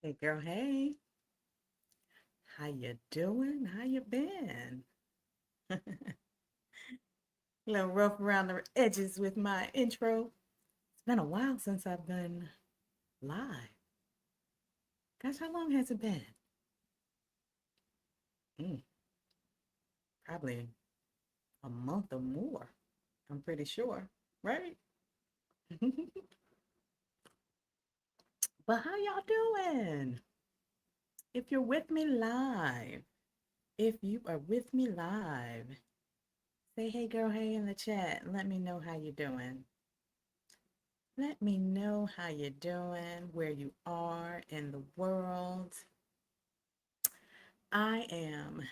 Hey girl, hey, how you doing? How you been? A little rough around the edges with my intro. It's been a while since I've been live. Gosh, how long has it been? Mm, Probably a month or more. I'm pretty sure, right? But how y'all doing? If you're with me live, if you are with me live, say hey girl, hey in the chat. Let me know how you're doing. Let me know how you're doing, where you are in the world. I am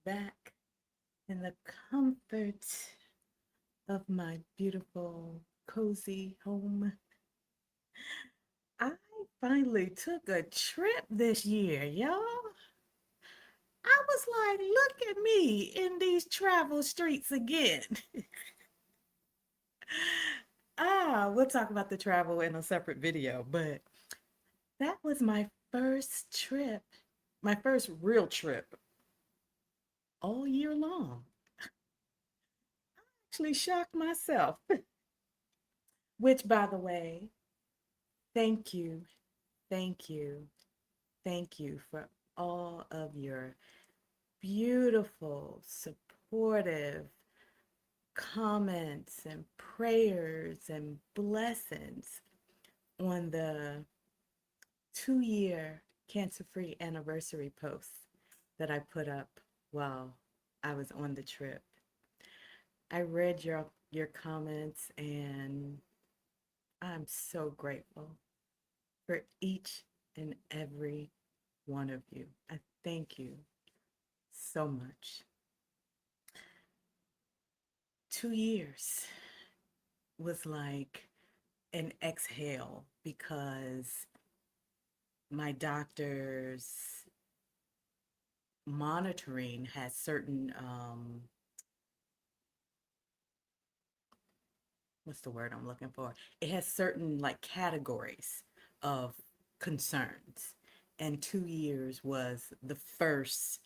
back in the comfort of my beautiful, cozy home. I finally took a trip this year, y'all. I was like, look at me in these travel streets again. We'll talk about the travel in a separate video, but that was my first trip, my first real trip all year long. Actually shocked myself. Which, by the way, thank you, thank you, thank you for all of your beautiful, supportive comments and prayers and blessings on the 2-year cancer free anniversary post that I put up while I was on the trip. I read your comments and I'm so grateful for each and every one of you. I thank you so much. 2 years was like an exhale because my doctor's monitoring has certain what's the word I'm looking for? It has certain like categories of concerns. And 2 years was the first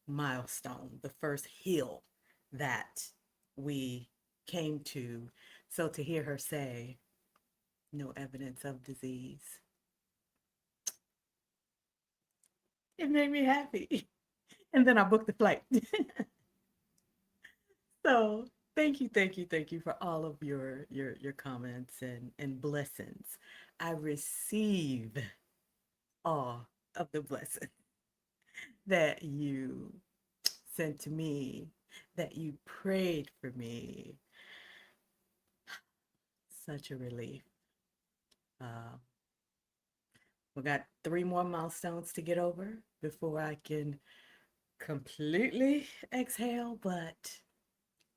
milestone, the first hill that we came to. So to hear her say, no evidence of disease, it made me happy. And then I booked the flight. So thank you, thank you, thank you for all of your comments and blessings. I receive all of the blessings that you sent to me, that you prayed for me. Such a relief. Uh, we got 3 more milestones to get over before I can completely exhale, but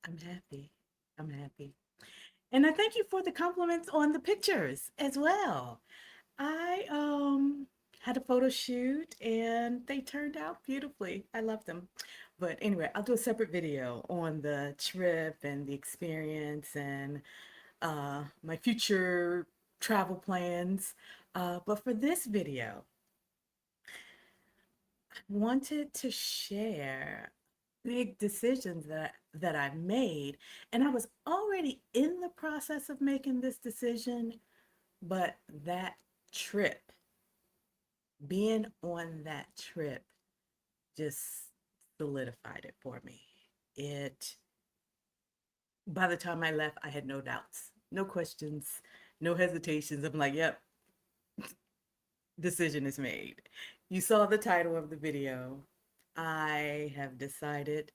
I'm happy. I'm happy. And I thank you for the compliments on the pictures as well. I had a photo shoot and they turned out beautifully. I love them. But anyway, I'll do a separate video on the trip and the experience and my future travel plans. But for this video, I wanted to share big decisions that I made. And I was already in the process of making this decision, but that trip, being on that trip, just solidified it for me. It, by the time I left, I had no doubts, no questions, no hesitations. I'm like, yep, decision is made. You saw the title of the video. I have decided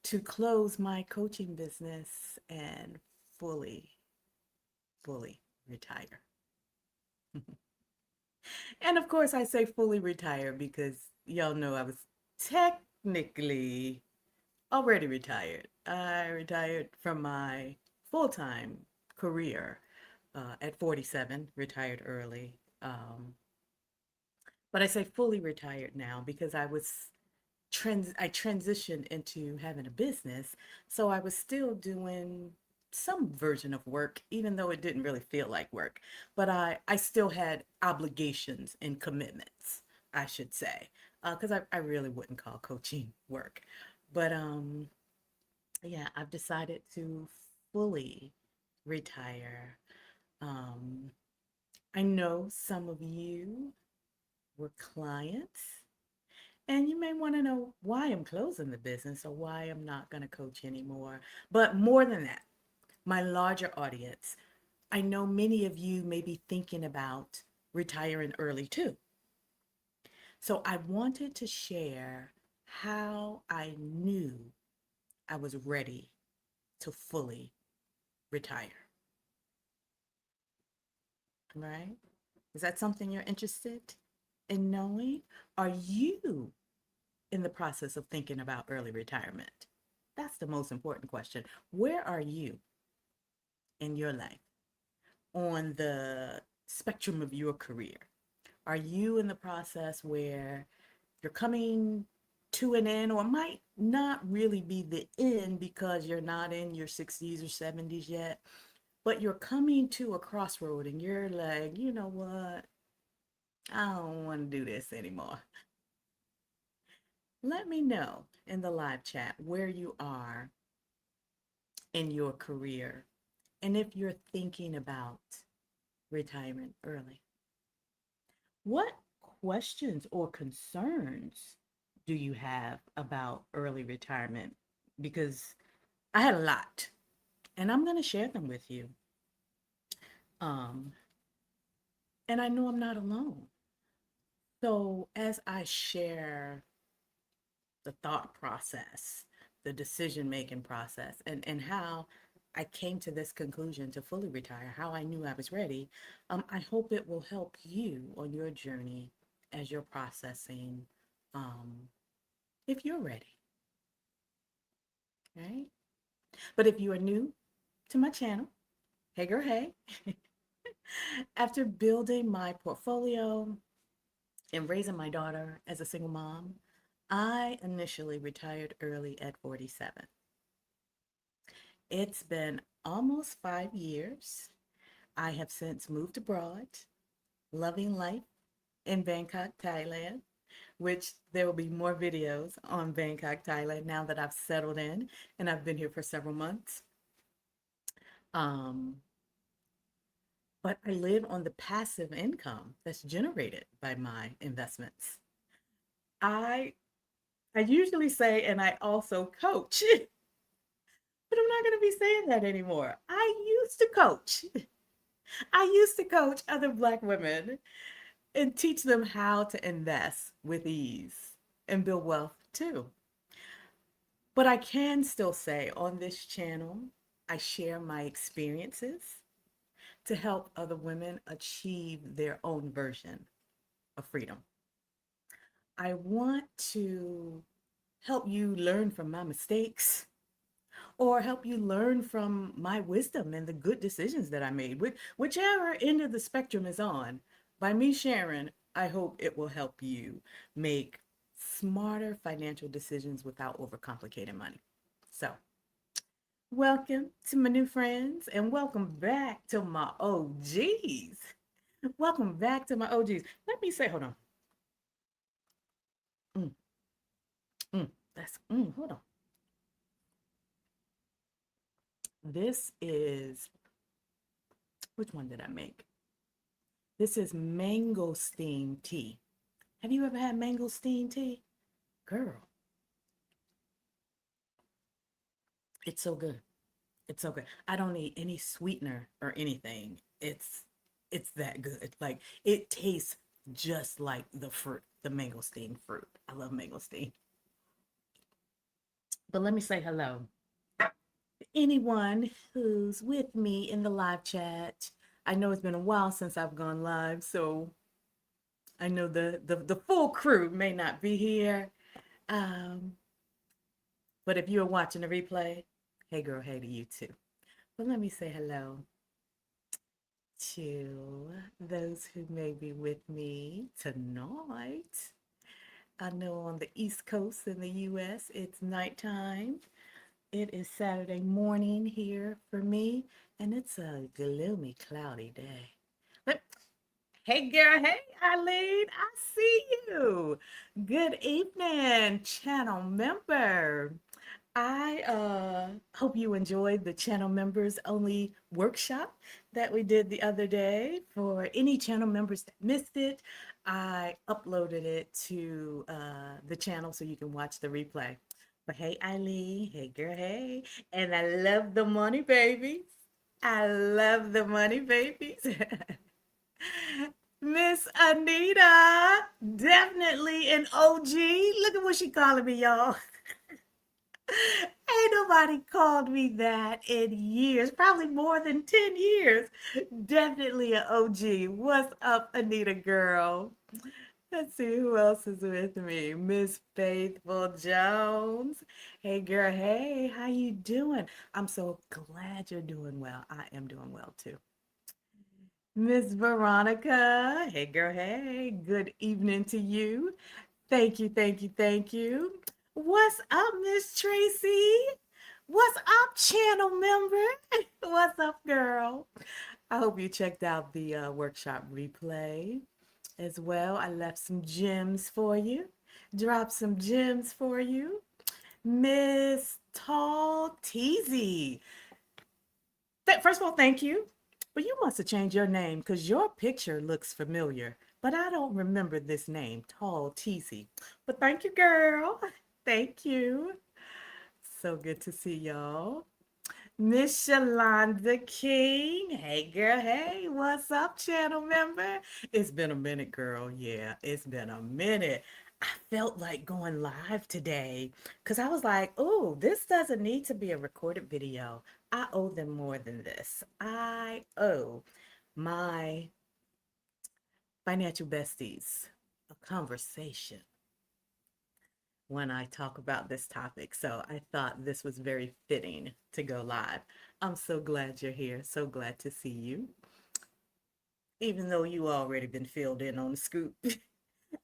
to close my coaching business and fully, fully retire. And of course, I say fully retire because y'all know I was technically already retired. I retired from my full time career at 47, retired early. But I say fully retired now because I transitioned into having a business. So I was still doing some version of work, even though it didn't really feel like work. But I still had obligations and commitments, I should say, because I really wouldn't call coaching work. But yeah, I've decided to fully retire. Um, I know some of you were clients, and you may want to know why I'm closing the business or why I'm not going to coach anymore. But more than that, my larger audience, I know many of you may be thinking about retiring early too. So I wanted to share how I knew I was ready to fully retire, right? Is that something you're interested in knowing? Are you in the process of thinking about early retirement? That's the most important question. Where are you in your life on the spectrum of your career? Are you in the process where you're coming to an end, or might not really be the end because you're not in your 60s or 70s yet, but you're coming to a crossroad and you're like, you know what? I don't want to do this anymore. Let me know in the live chat where you are in your career and if you're thinking about retirement early. What questions or concerns do you have about early retirement? Because I had a lot, and I'm going to share them with you. Um, and I know I'm not alone. So, as I share the thought process, the decision making process, and how I came to this conclusion to fully retire, how I knew I was ready, I hope it will help you on your journey as you're processing um, if you're ready, right? But if you are new to my channel, hey girl, hey. After building my portfolio and raising my daughter as a single mom, I initially retired early at 47. It's been almost 5 years. I have since moved abroad, loving life in Bangkok, Thailand, which there will be more videos on Bangkok, Thailand now that I've settled in and I've been here for several months. Um, but I live on the passive income that's generated by my investments. I I usually say, and I also coach, but I'm not going to be saying that anymore. I used to coach. I used to coach other Black women and teach them how to invest with ease and build wealth too. But I can still say on this channel, I share my experiences to help other women achieve their own version of freedom. I want to help you learn from my mistakes or help you learn from my wisdom and the good decisions that I made, whichever end of the spectrum is on. By me sharing, I hope it will help you make smarter financial decisions without overcomplicating money. So, welcome to my new friends and welcome back to my OGs. Welcome back to my OGs. Let me say, hold on. Mm, hold on. This is, which one did I make? This is mangosteen tea. Have you ever had mangosteen tea? Girl, it's so good. It's so good. I don't need any sweetener or anything. It's that good. Like it tastes just like the fruit, the mangosteen fruit. I love mangosteen. But let me say hello. Anyone who's with me in the live chat. I know it's been a while since I've gone live, so I know the full crew may not be here. Um, but if you're watching the replay, hey girl, hey to you too. But let me say hello to those who may be with me tonight. I know on the East Coast in the US, it's nighttime. It is Saturday morning here for me, and it's a gloomy, cloudy day. But hey, girl, hey, Eileen, I see you. Good evening, channel member. I hope you enjoyed the channel members only workshop that we did the other day. For any channel members that missed it, I uploaded it to the channel so you can watch the replay. But hey, Eileen, hey, girl, hey. And I love the money, babies. I love the money, babies. Miss Anita, definitely an OG. Look at what she calling me, y'all. Ain't nobody called me that in years, probably more than 10 years. Definitely an OG. What's up, Anita girl? Let's see who else is with me. Miss Faithful Jones. Hey girl, hey, how you doing? I'm so glad you're doing well. I am doing well too. Miss Veronica. Hey girl, hey. Good evening to you. Thank you, thank you, thank you. What's up, Miss Tracy? What's up, channel member? What's up, girl? I hope you checked out the workshop replay as well. I left some gems for you. Dropped some gems for you. Miss Tall Teasy. First of all, thank you. But you must have changed your name because your picture looks familiar. But I don't remember this name, Tall Teasy. But thank you, girl. Thank you. So good to see y'all. Miss Shalonda King. Hey, girl. Hey, what's up, channel member? It's been a minute, girl. Yeah, it's been a minute. I felt like going live today because I was like, oh, this doesn't need to be a recorded video. I owe them more than this. I owe my financial besties a conversation when I talk about this topic. So I thought this was very fitting to go live. I'm so glad you're here. So glad to see you. Even though you already been filled in on the scoop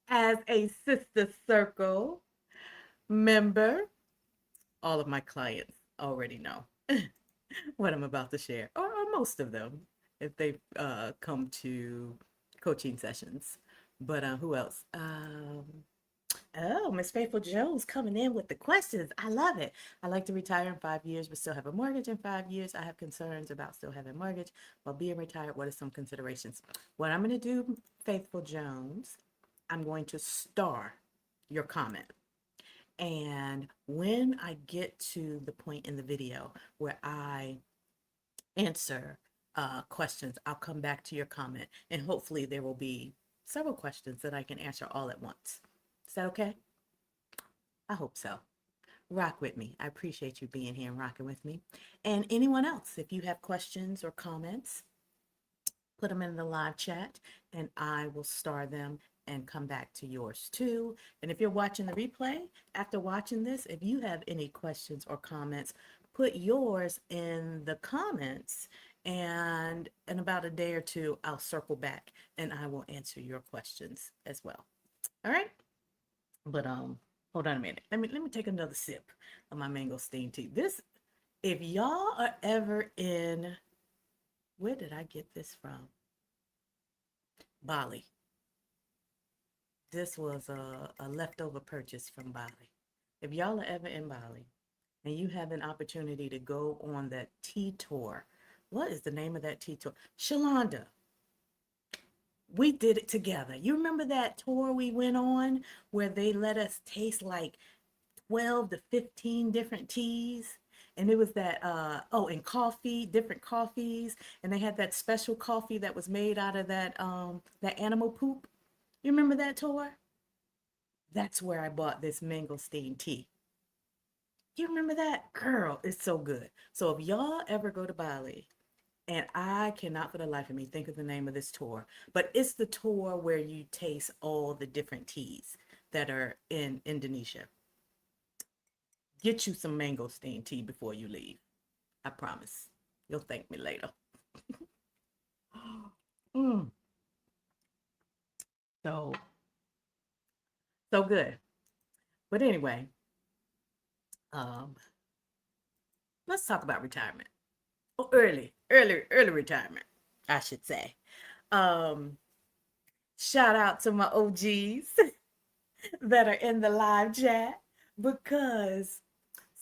as a Sister Circle member, all of my clients already know what I'm about to share, or most of them if they come to coaching sessions. But who else? Oh, Miss Faithful Jones coming in with the questions. I love it. I like to retire in 5 years, but still have a mortgage in 5 years. I have concerns about still having a mortgage while being retired. What are some considerations? What I'm going to do, Faithful Jones, I'm going to star your comment. And when I get to the point in the video where I answer questions, I'll come back to your comment and hopefully there will be several questions that I can answer all at once. Is that okay? I hope so. Rock with me. I appreciate you being here and rocking with me. And anyone else, if you have questions or comments, put them in the live chat and I will star them and come back to yours too. And if you're watching the replay, after watching this, if you have any questions or comments, put yours in the comments and in about a day or two, I'll circle back and I will answer your questions as well. All right? But hold on a minute. Let me take another sip of my mangosteen tea. This, if y'all are ever in, where did I get this from? Bali. This was a leftover purchase from Bali. If y'all are ever in Bali and you have an opportunity to go on that tea tour, what is the name of that tea tour? Shalonda, we did it together. You remember that tour we went on where they let us taste like 12 to 15 different teas? And it was that, and coffee, different coffees. And they had that special coffee that was made out of that animal poop. You remember that tour? That's where I bought this mangosteen tea. You remember that? Girl, it's so good. So if y'all ever go to Bali, and I cannot for the life of me think of the name of this tour, but it's the tour where you taste all the different teas that are in Indonesia. Get you some mangosteen tea before you leave. I promise. You'll thank me later. mm, so, so good. But anyway, um, let's talk about retirement. Oh, early retirement, I should say. Um, Shout out to my OGs that are in the live chat because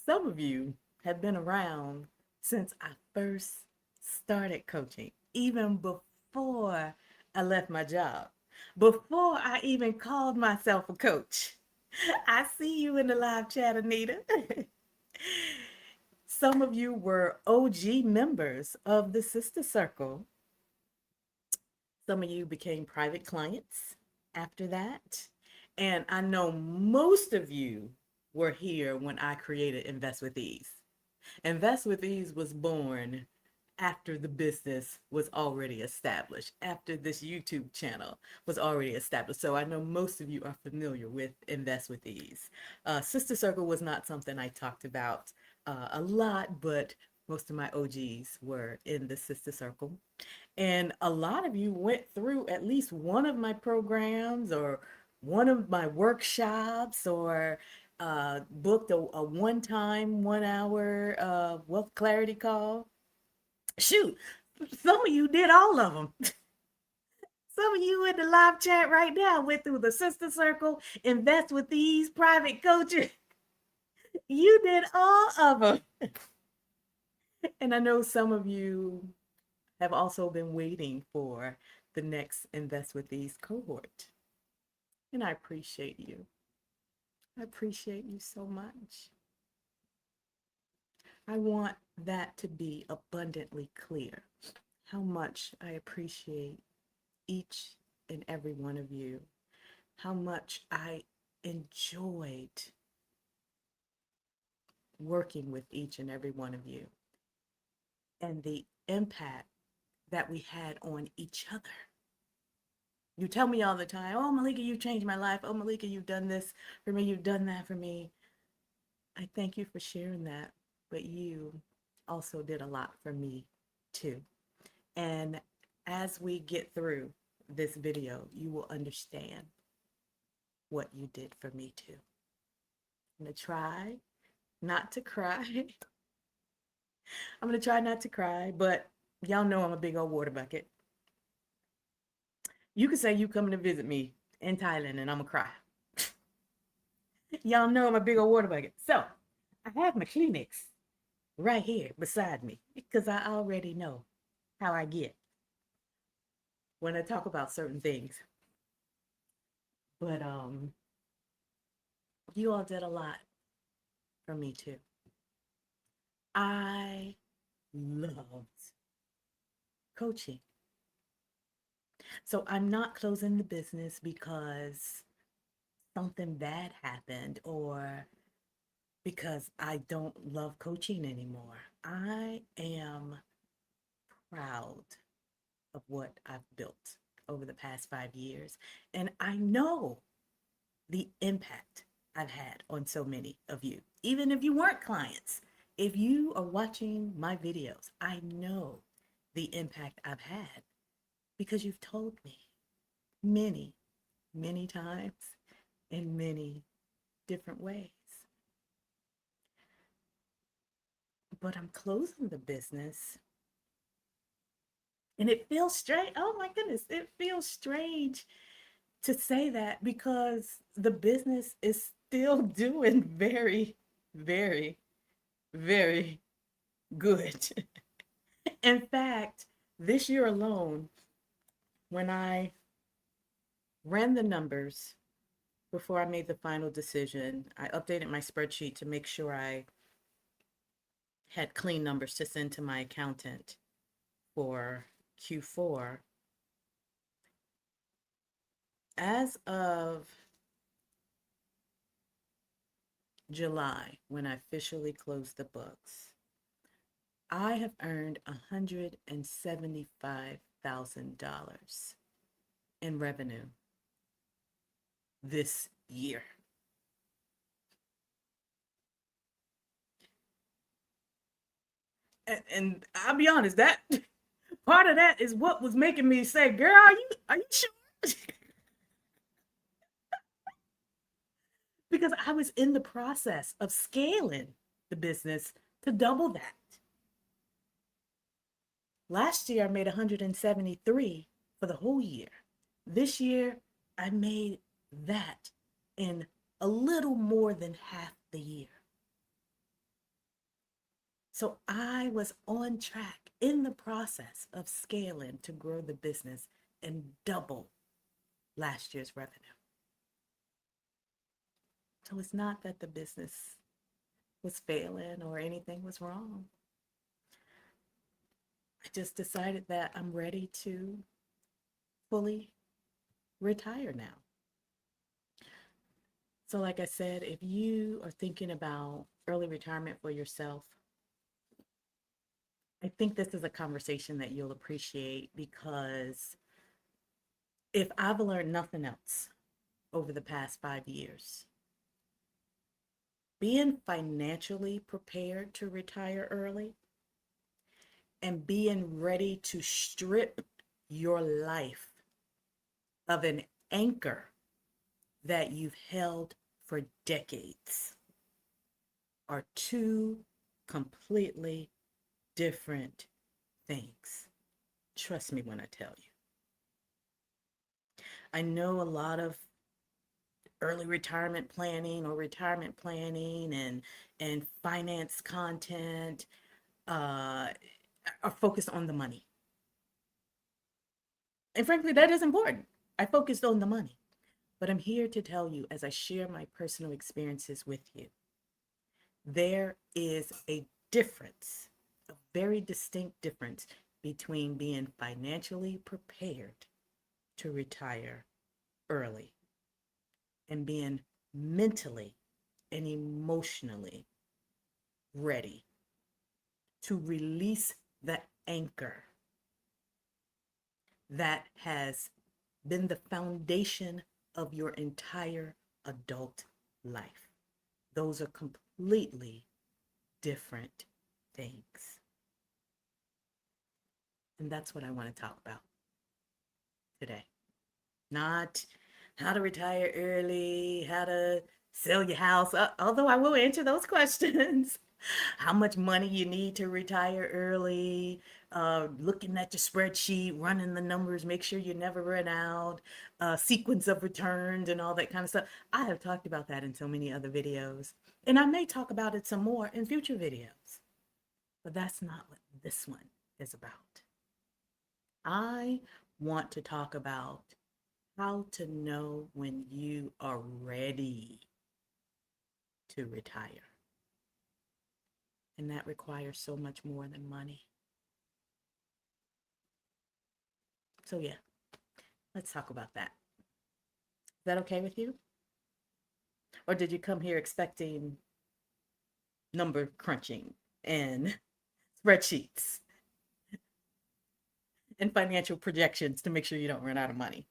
some of you have been around since I first started coaching, even before I left my job, before I even called myself a coach. I see you in the live chat, Anita. Some of you were OG members of the Sister Circle. Some of you became private clients after that. And I know most of you were here when I created Invest with Ease. Invest with Ease was born after the business was already established, after this YouTube channel was already established. So I know most of you are familiar with Invest with Ease. Sister Circle was not something I talked about a lot, but most of my OGs were in the Sister Circle. And a lot of you went through at least one of my programs or one of my workshops or booked a one-time 1 hour wealth clarity call. Shoot, some of you did all of them. Some of you in the live chat right now went through the Sister Circle, Invest with These, private coaching. You did all of them. And I know some of you have also been waiting for the next Invest with These cohort. And I appreciate you. I appreciate you so much. I want that to be abundantly clear how much I appreciate each and every one of you, how much I enjoyed working with each and every one of you, and the impact that we had on each other. You tell me all the time, oh, Malika, you've changed my life. Oh, Malika, you've done this for me. You've done that for me. I thank you for sharing that. But you also did a lot for me too. And as we get through this video, you will understand what you did for me too. I'm going to try not to cry. I'm going to try not to cry, but y'all know I'm a big old water bucket. You can say you coming to visit me in Thailand and I'm going to cry. Y'all know I'm a big old water bucket. So I have my Kleenex right here beside me because I already know how I get when I talk about certain things. But you all did a lot for me too. I loved coaching. So I'm not closing the business because something bad happened or because I don't love coaching anymore. I am proud of what I've built over the past 5 years. And I know the impact I've had on so many of you, even if you weren't clients. If you are watching my videos, I know the impact I've had because you've told me many, many times in many different ways. But I'm closing the business and it feels strange. Oh my goodness, it feels strange to say that because the business is still doing very, very, very good. In fact, this year alone, when I ran the numbers before I made the final decision, I updated my spreadsheet to make sure I had clean numbers to send to my accountant for Q4. As of July, when I officially closed the books, I have earned $175,000 in revenue this year. And I'll be honest, that part of that is what was making me say, "Girl, are you sure?" Because I was in the process of scaling the business to double that. Last year, I made 173 for the whole year. This year, I made that in a little more than half the year. So I was on track in the process of scaling to grow the business and double last year's revenue. So it's not that the business was failing or anything was wrong. I just decided that I'm ready to fully retire now. So, like I said, if you are thinking about early retirement for yourself, I think this is a conversation that you'll appreciate because if I've learned nothing else over the past 5 years, being financially prepared to retire early and being ready to strip your life of an anchor that you've held for decades are two completely different things. Trust me when I tell you. I know a lot of early retirement planning or retirement planning and finance content uh, are focused on the money. And frankly, that is important. I focused on the money. But I'm here to tell you, as I share my personal experiences with you, there is a difference, a very distinct difference between being financially prepared to retire early and being mentally and emotionally ready to release the anchor that has been the foundation of your entire adult life. Those are completely different things. And that's what I want to talk about today. Not how to retire early, how to sell your house, although I will answer those questions. How much money you need to retire early, looking at your spreadsheet, running the numbers, make sure you never run out, sequence of returns and all that kind of stuff. I have talked about that in so many other videos, and I may talk about it some more in future videos, but that's not what this one is about. I want to talk about how to know when you are ready to retire. And that requires so much more than money. So yeah, let's talk about that. Is that okay with you? Or did you come here expecting number crunching and spreadsheets and financial projections to make sure you don't run out of money?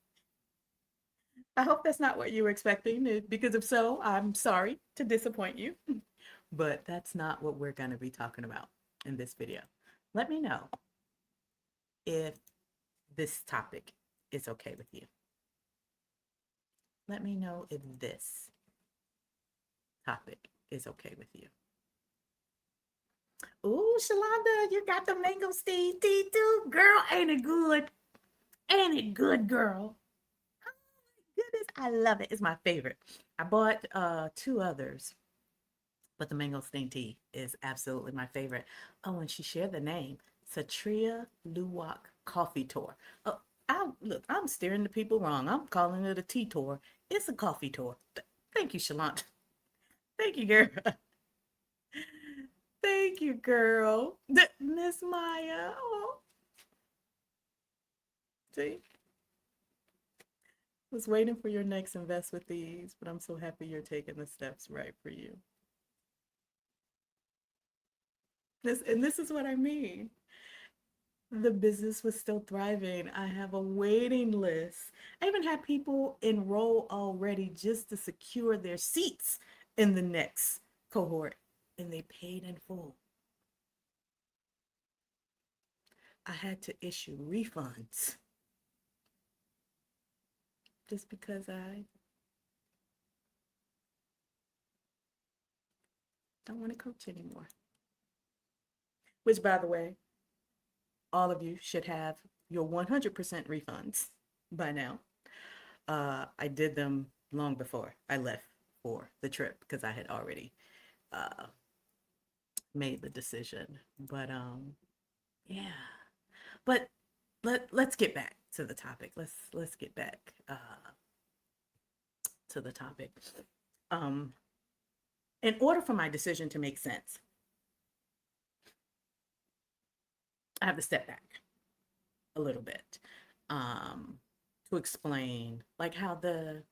I hope that's not what you were expecting, because if so, I'm sorry to disappoint you. But that's not what we're going to be talking about in this video. Let me know if this topic is okay with you. Let me know if this topic is okay with you. Ooh, Shalonda, you got the mangosteen tea too? Girl, ain't it good? Ain't it good, girl? Oh my goodness, I love it. It's my favorite. I bought two others, but the mangosteen tea is absolutely my favorite. Oh, and she shared the name, Satria Luwak Coffee Tour. Oh, look, I'm steering the people wrong. I'm calling it a tea tour. It's a coffee tour. Thank you, Shalonda. Thank you, girl. Thank you, girl. Miss Maya. Oh, see, was waiting for your next invest with these, but I'm so happy you're taking the steps right for you. This is what I mean. The business was still thriving. I have a waiting list. I even had people enroll already just to secure their seats in the next cohort, and they paid in full. I had to issue refunds just because I don't want to coach anymore. Which, by the way, all of you should have your 100% refunds by now. I did them long before I left for the trip because I had already uh, made the decision. But yeah. But let's get back to the topic. Let's get back to the topic. Um, in order for my decision to make sense, I have to step back a little bit um, to explain like how the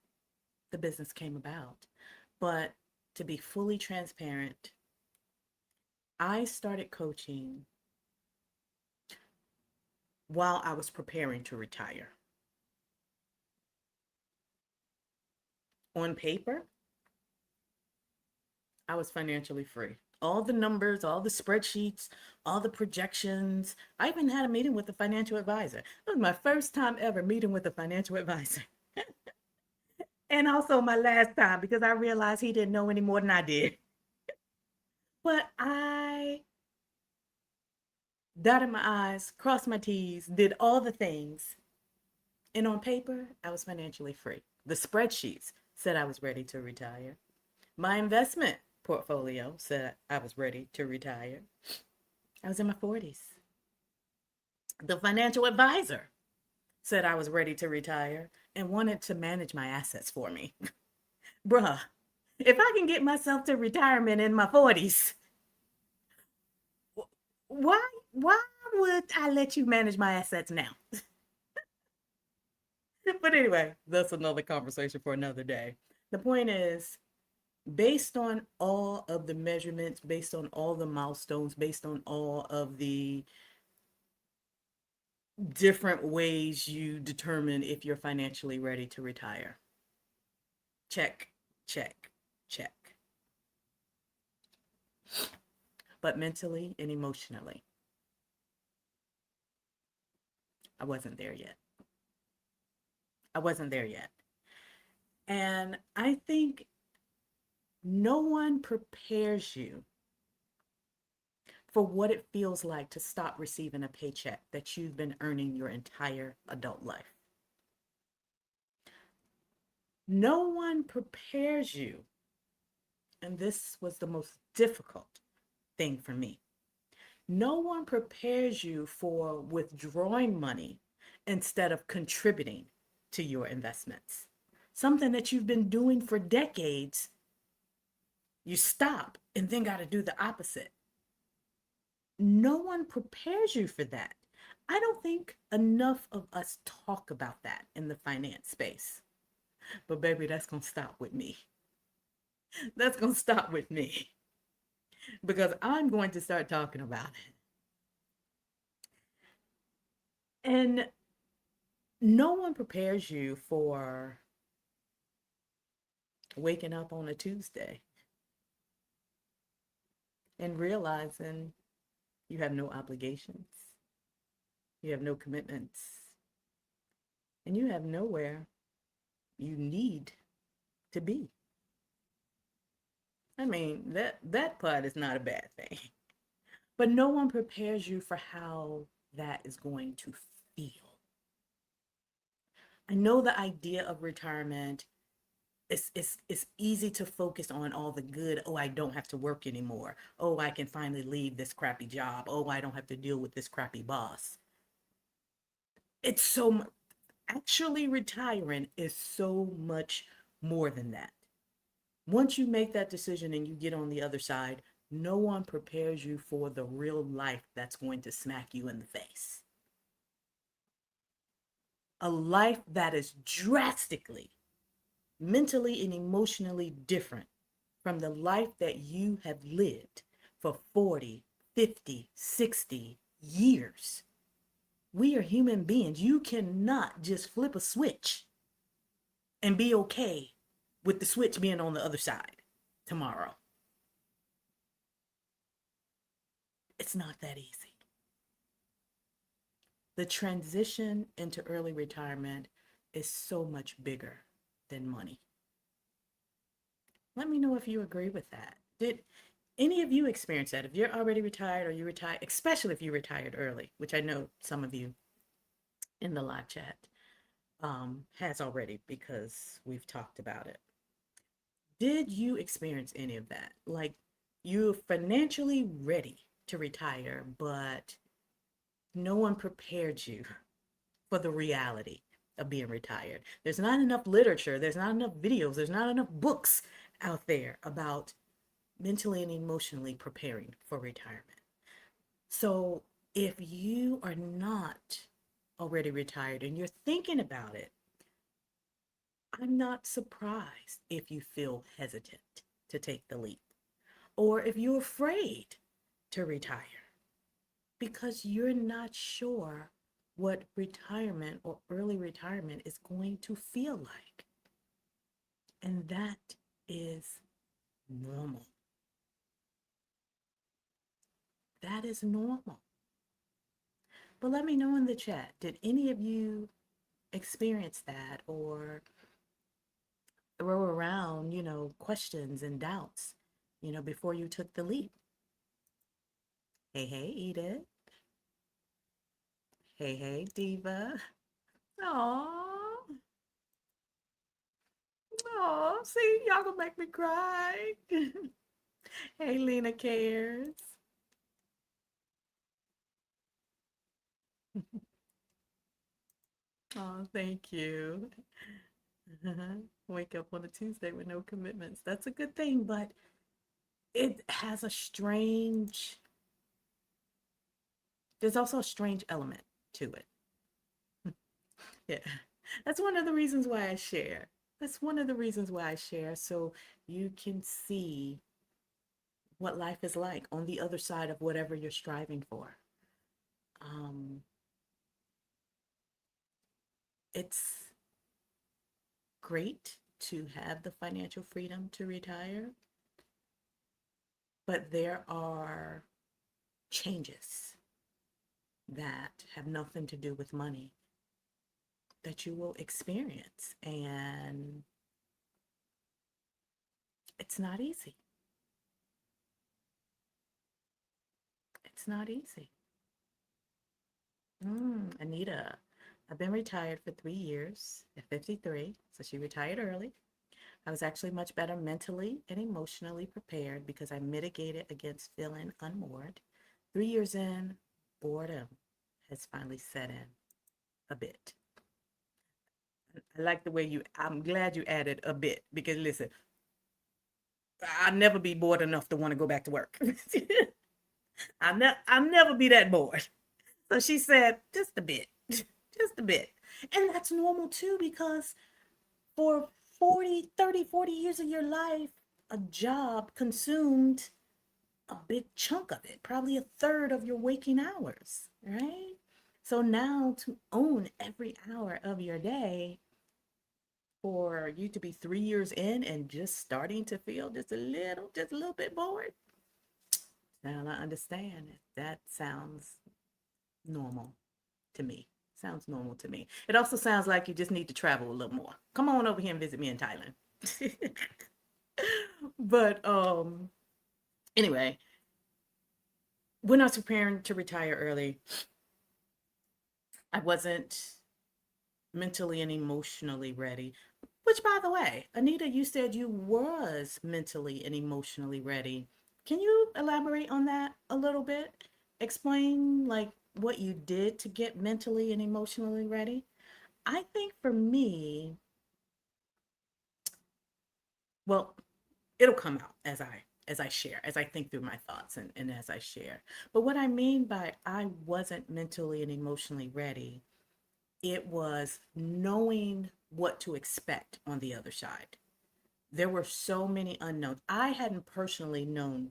business came about. But to be fully transparent, I started coaching while I was preparing to retire. On paper, I was financially free. All the numbers, all the spreadsheets, all the projections. I even had a meeting with a financial advisor. It was my first time ever meeting with a financial advisor. And also my last time because I realized he didn't know any more than I did. But I dotted my I's, crossed my T's, did all the things. And on paper, I was financially free. The spreadsheets said I was ready to retire. My investment portfolio said I was ready to retire. I was in my 40s. The financial advisor said I was ready to retire and wanted to manage my assets for me. Bruh, if I can get myself to retirement in my 40s, why would I let you manage my assets now? But anyway, that's another conversation for another day. The point is, based on all of the measurements, based on all the milestones, based on all of the different ways you determine if you're financially ready to retire. Check, check, check. But mentally and emotionally, I wasn't there yet. I wasn't there yet. And I think no one prepares you for what it feels like to stop receiving a paycheck that you've been earning your entire adult life. No one prepares you, and this was the most difficult thing for me. No one prepares you for withdrawing money instead of contributing to your investments. Something that you've been doing for decades, you stop and then got to do the opposite. No one prepares you for that. I don't think enough of us talk about that in the finance space. But baby, that's going to stop with me. That's going to stop with me because I'm going to start talking about it. And no one prepares you for waking up on a Tuesday and realizing you have no obligations, you have no commitments, and you have nowhere you need to be. I mean, that part is not a bad thing. But no one prepares you for how that is going to feel. I know the idea of retirement it's easy to focus on all the good. Oh, I don't have to work anymore. Oh, I can finally leave this crappy job. Oh, I don't have to deal with this crappy boss. It's so actually retiring is so much more than that. Once you make that decision and you get on the other side, no one prepares you for the real life that's going to smack you in the face. A life that is drastically mentally and emotionally different from the life that you have lived for 40, 50, 60 years. We are human beings. You cannot just flip a switch and be okay with the switch being on the other side tomorrow. It's not that easy. The transition into early retirement is so much bigger than money. Let me know if you agree with that. any of you experience that? If you're already retired or you retired, especially if you retired early, which I know some of you in the live chat has already because we've talked about it. Did you experience any of that? Like you're financially ready to retire, but no one prepared you for the reality of being retired. There's not enough literature, there's not enough videos, there's not enough books out there about mentally and emotionally preparing for retirement. So if you are not already retired and you're thinking about it, I'm not surprised if you feel hesitant to take the leap or if you're afraid to retire because you're not sure what retirement or early retirement is going to feel like. And that is normal. That is normal. But let me know in the chat, did any of you experience that or throw around, questions and doubts, before you took the leap? Hey, hey, Edith. Hey, hey, Diva. Aww. Oh, see, y'all gonna make me cry. Hey, Lena Cares. Oh, thank you. Wake up on a Tuesday with no commitments. That's a good thing, but it has a strange, there's also a strange element to it. Yeah. That's one of the reasons why I share. That's one of the reasons why I share, so you can see what life is like on the other side of whatever you're striving for. Um, it's great to have the financial freedom to retire, but there are changes that have nothing to do with money that you will experience, and it's not easy. It's not easy. Anita, I've been retired for 3 years at 53, so she retired early. I was actually much better mentally and emotionally prepared because I mitigated against feeling unmoored. 3 years in, boredom has finally set in a bit. I like the way I'm glad you added a bit because listen, I'll never be bored enough to want to go back to work. I'll never be that bored. So she said, just a bit, just a bit. And that's normal too, because for 40 years of your life, a job consumed a big chunk of it, probably a third of your waking hours, right? So now to own every hour of your day, for you to be 3 years in and just starting to feel just a little bit bored. Now I understand. That sounds normal to me. Sounds normal to me. It also sounds like you just need to travel a little more. Come on over here and visit me in Thailand. But anyway, when I was preparing to retire early, I wasn't mentally and emotionally ready. Which, by the way, Anita, you said you was mentally and emotionally ready. Can you elaborate on that a little bit? Explain like what you did to get mentally and emotionally ready. I think for me, well, it'll come out as I share, as I think through my thoughts and as I share. But what I mean by I wasn't mentally and emotionally ready, it was knowing what to expect on the other side. There were so many unknowns. I hadn't personally known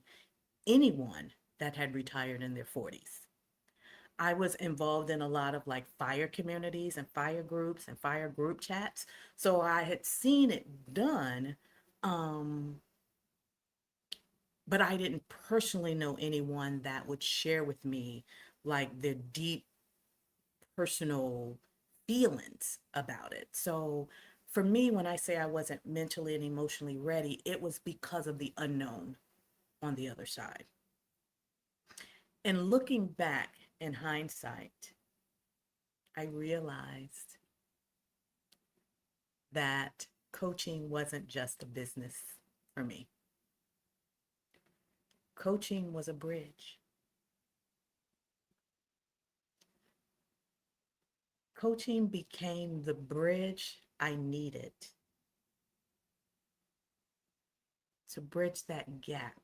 anyone that had retired in their 40s. I was involved in a lot of like fire communities and fire groups and fire group chats. So I had seen it done, um, but I didn't personally know anyone that would share with me like their deep personal feelings about it. So for me, when I say I wasn't mentally and emotionally ready, it was because of the unknown. on the other side. And looking back in hindsight, I realized that coaching wasn't just a business for me. Coaching was a bridge. Coaching became the bridge I needed to bridge that gap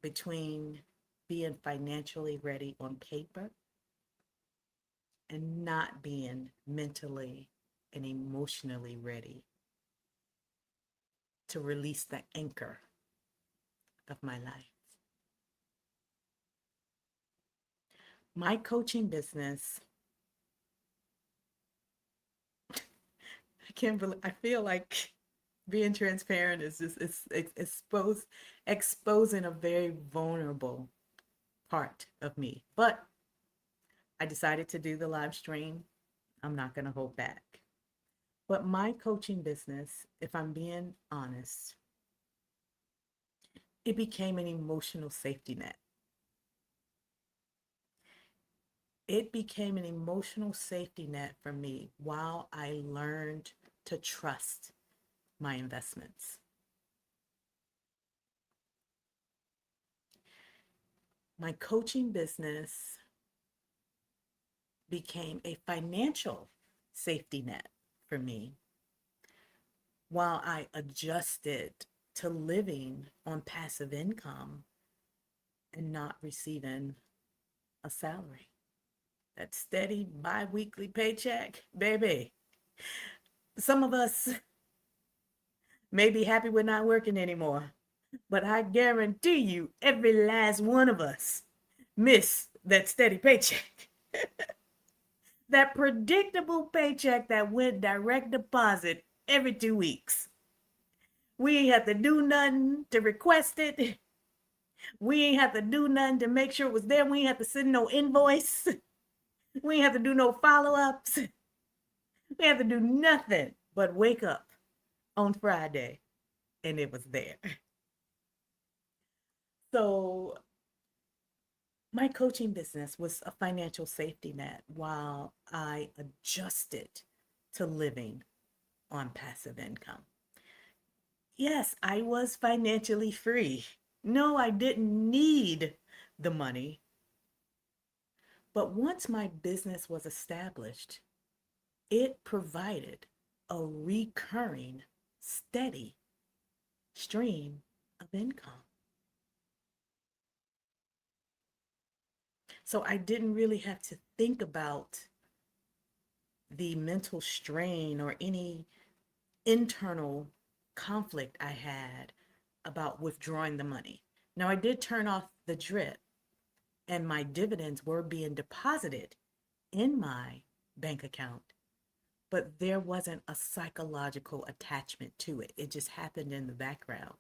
between being financially ready on paper and not being mentally and emotionally ready to release the anchor of my life. My coaching business, I can't believe, I feel like being transparent is just exposing a very vulnerable part of me. But I decided to do the live stream. I'm not going to hold back. But my coaching business, if I'm being honest, it became an emotional safety net. It became an emotional safety net for me while I learned to trust my investments. My coaching business became a financial safety net for me while I adjusted to living on passive income and not receiving a salary. That steady bi-weekly paycheck, baby. Some of us may be happy we're not working anymore, but I guarantee you every last one of us miss that steady paycheck. That predictable paycheck that went direct deposit every 2 weeks. We ain't have to do nothing to request it. We ain't have to do nothing to make sure it was there. We ain't have to send no invoice. We ain't have to do no follow-ups. We have to do nothing but wake up on Friday and it was there. So my coaching business was a financial safety net while I adjusted to living on passive income. Yes, I was financially free. No, I didn't need the money. But once my business was established, it provided a recurring, steady stream of income. So I didn't really have to think about the mental strain or any internal conflict I had about withdrawing the money. Now, I did turn off the drip, and my dividends were being deposited in my bank account, but there wasn't a psychological attachment to it. It just happened in the background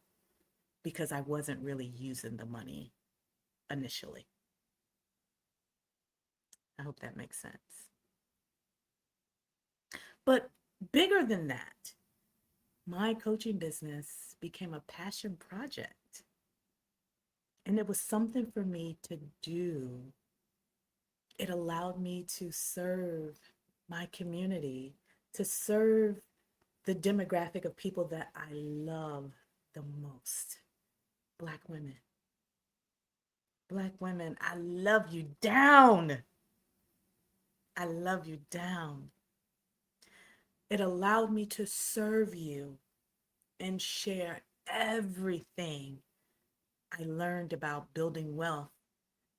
because I wasn't really using the money initially. I hope that makes sense. But bigger than that, my coaching business became a passion project. And it was something for me to do. It allowed me to serve my community, to serve the demographic of people that I love the most. Black women. Black women, I love you down. I love you down. It allowed me to serve you and share everything I learned about building wealth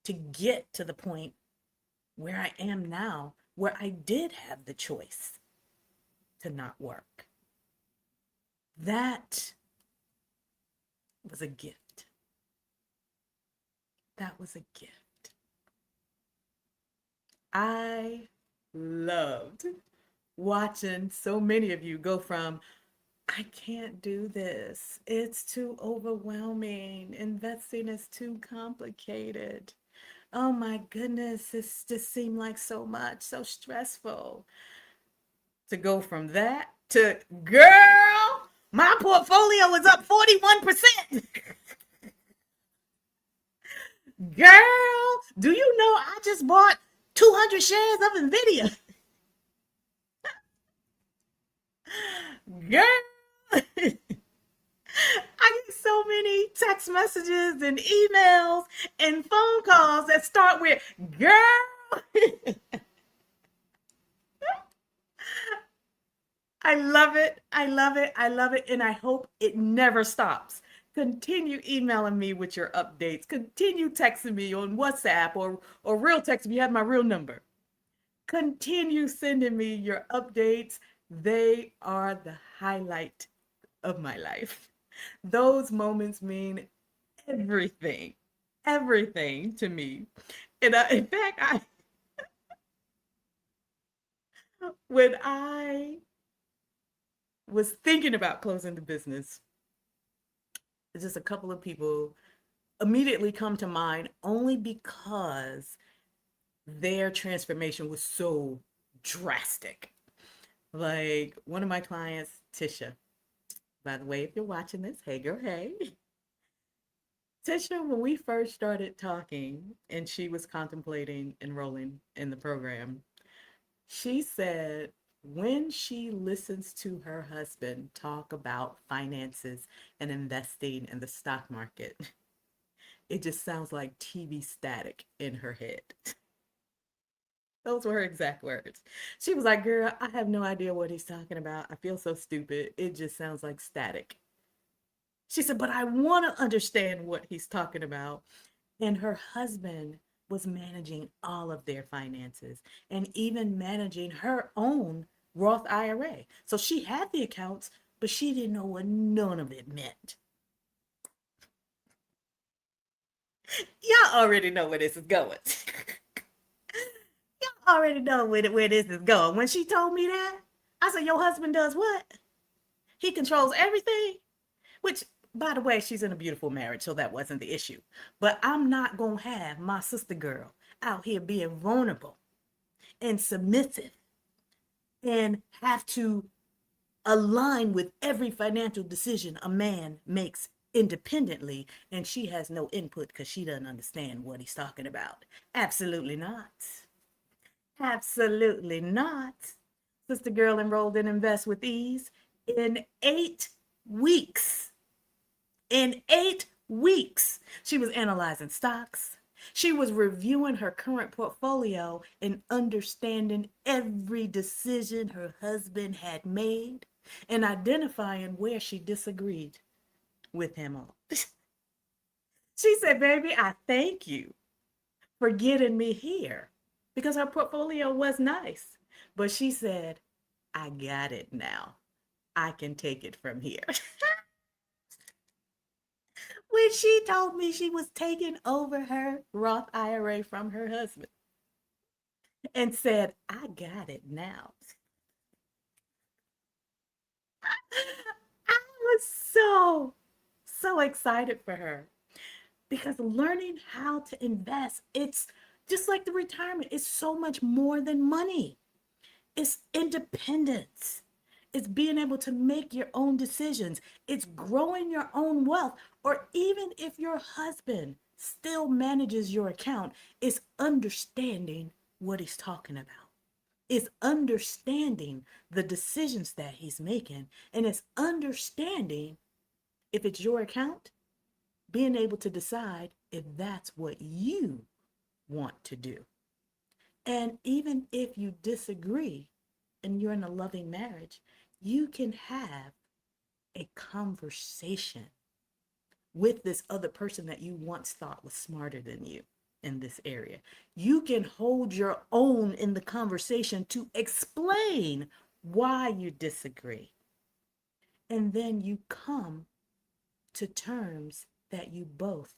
to get to the point where I am now, where I did have the choice to not work. That was a gift. That was a gift. I loved watching so many of you go from, I can't do this. It's too overwhelming. Investing is too complicated. Oh my goodness, this just seemed like so much, so stressful. To go from that to, girl, my portfolio is up 41%. Girl, do you know I just bought 200 shares of NVIDIA? Girl, I get so many text messages and emails and phone calls that start with, girl. I love it. I love it. I love it. And I hope it never stops. Continue emailing me with your updates. Continue texting me on WhatsApp or real text if you have my real number. Continue sending me your updates. They are the highlight of my life. Those moments mean everything, everything to me. And in fact, when I was thinking about closing the business, just a couple of people immediately come to mind only because their transformation was so drastic. Like one of my clients, Tisha, by the way, if you're watching this, hey girl, hey. Tisha, when we first started talking and she was contemplating enrolling in the program, she said when she listens to her husband talk about finances and investing in the stock market, it just sounds like TV static in her head. Those were her exact words. She was like, girl, I have no idea what he's talking about. I feel so stupid. It just sounds like static. She said, but I want to understand what he's talking about. And her husband was managing all of their finances and even managing her own Roth IRA. So she had the accounts, but she didn't know what none of it meant. Y'all already know where this is going. Y'all already know where this is going. When she told me that, I said, your husband does what? He controls everything? Which, by the way, she's in a beautiful marriage, so that wasn't the issue. But I'm not going to have my sister girl out here being vulnerable and submissive and have to align with every financial decision a man makes independently, and she has no input because she doesn't understand what he's talking about. Absolutely not. Absolutely not. Sister girl enrolled in Invest with Ease in 8 weeks. In 8 weeks, she was analyzing stocks. She was reviewing her current portfolio and understanding every decision her husband had made and identifying where she disagreed with him on. She said, baby, I thank you for getting me here because her portfolio was nice. But she said, I got it now. I can take it from here. When she told me she was taking over her Roth IRA from her husband and said, I got it now. I was so excited for her because learning how to invest, it's just like the retirement, it's so much more than money. It's independence. It's being able to make your own decisions. It's growing your own wealth. Or even if your husband still manages your account, it's understanding what he's talking about. It's understanding the decisions that he's making. And it's understanding if it's your account, being able to decide if that's what you want to do. And even if you disagree and you're in a loving marriage, you can have a conversation with this other person that you once thought was smarter than you in this area. You can hold your own in the conversation to explain why you disagree. And then you come to terms that you both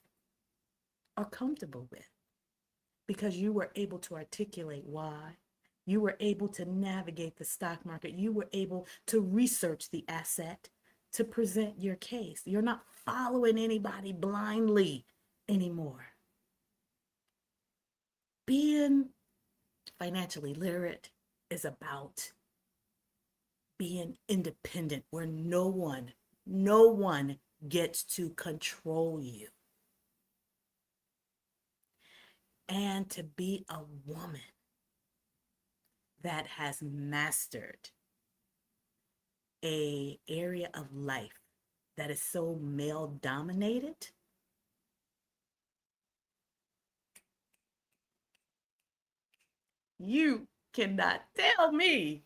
are comfortable with because you were able to articulate why. You were able to navigate the stock market. You were able to research the asset to present your case. You're not following anybody blindly anymore. Being financially literate is about being independent where no one gets to control you. and to be a woman that has mastered a area of life that is so male dominated, you cannot tell me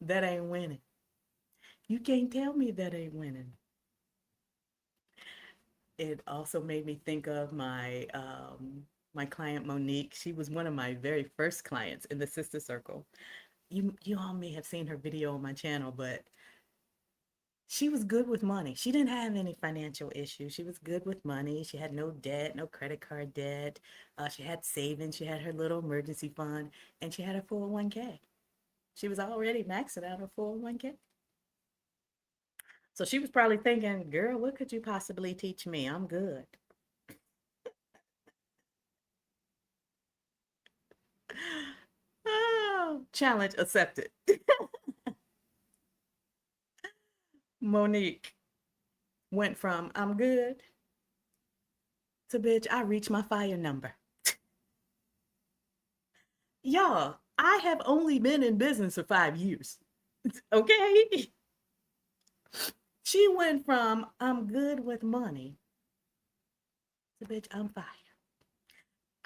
that ain't winning. You can't tell me that ain't winning. It also made me think of my client Monique. She was one of my very first clients in the Sister Circle. You all may have seen her video on my channel, but she was good with money. She didn't have any financial issues. She was good with money. She had no debt, no credit card debt. She had savings. She had her little emergency fund, and she had her 401k. She was already maxing out her 401k. So she was probably thinking, girl, what could you possibly teach me? I'm good. Oh, challenge accepted. Monique went from I'm good to bitch, I reached my fire number. Y'all, I have only been in business for 5 years. Okay? She went from I'm good with money to bitch, I'm fired.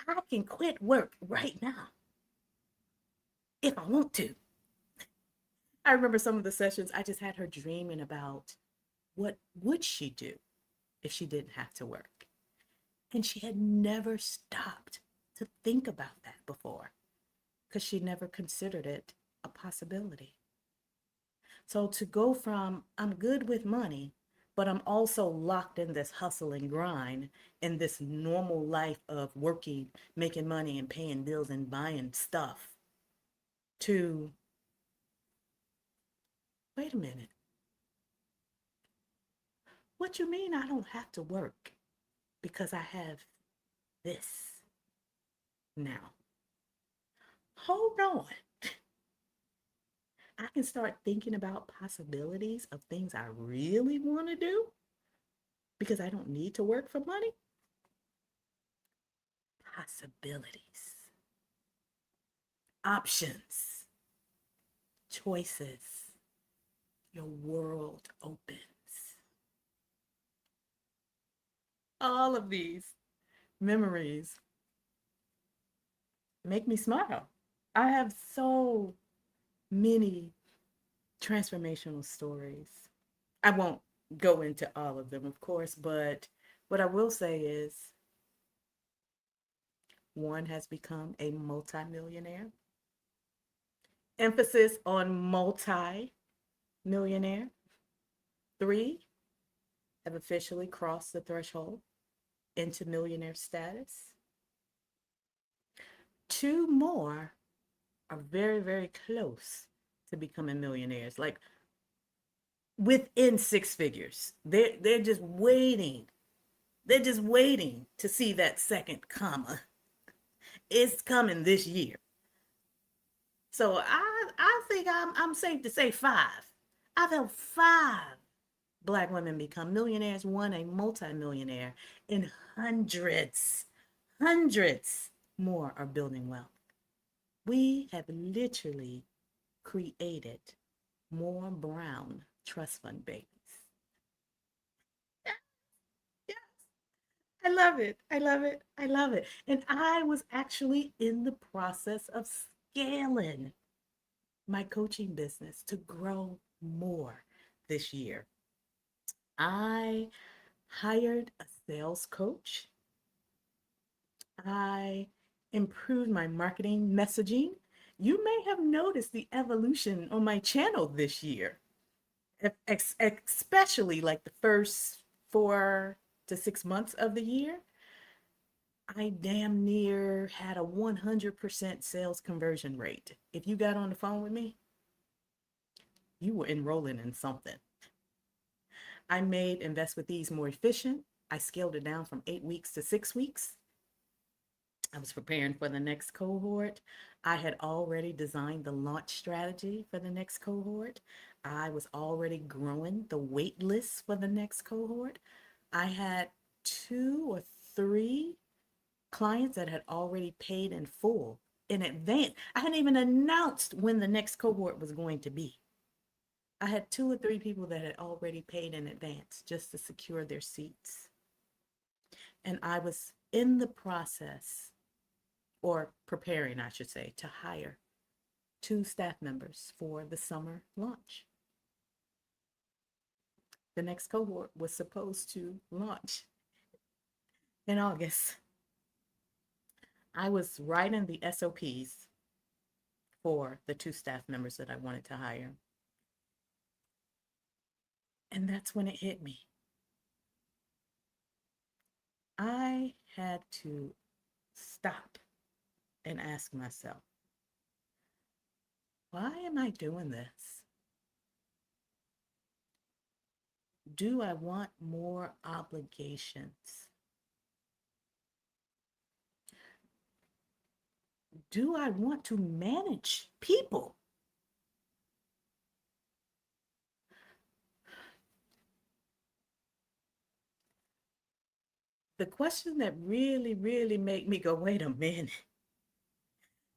I can quit work right now if I want to. I remember some of the sessions I just had her dreaming about what would she do if she didn't have to work. And she had never stopped to think about that before because she never considered it a possibility. So to go from I'm good with money, but I'm also locked in this hustle and grind in this normal life of working, making money and paying bills and buying stuff to wait a minute. What you mean I don't have to work because I have this now? Hold on. I can start thinking about possibilities of things I really want to do because I don't need to work for money. Possibilities, options, choices. Your world opens. All of these memories make me smile. I have so many transformational stories. I won't go into all of them, of course, but what I will say is one has become a multimillionaire. Emphasis on multi-millionaire. Three have officially crossed the threshold into millionaire status. Two more are very, very close to becoming millionaires, like within six figures. They're just waiting. They're just waiting to see that second comma. It's coming this year. So I think I'm safe to say five. I've helped five Black women become millionaires, one a multimillionaire, and hundreds more are building wealth. We have literally created more brown trust fund babies. Yes, I love it. I love it. I love it. And I was actually in the process of scaling my coaching business to grow more this year. I hired a sales coach. I improved my marketing messaging. You may have noticed the evolution on my channel this year, especially like the first 4 to 6 months of the year. I damn near had a 100% sales conversion rate. If you got on the phone with me, you were enrolling in something. I made Invest with Ease more efficient. I scaled it down from 8 weeks to 6 weeks. I was preparing for the next cohort. I had already designed the launch strategy for the next cohort. I was already growing the wait list for the next cohort. I had two or three clients that had already paid in full in advance. I hadn't even announced when the next cohort was going to be. I had 2 or 3 people that had already paid in advance just to secure their seats. And I was in the process, or preparing, I should say, to hire 2 staff members for the summer launch. The next cohort was supposed to launch in August. I was writing the SOPs for the 2 staff members that I wanted to hire. And that's when it hit me. I had to stop and ask myself, why am I doing this? Do I want more obligations? Do I want to manage people? The question that really, really made me go, wait a minute.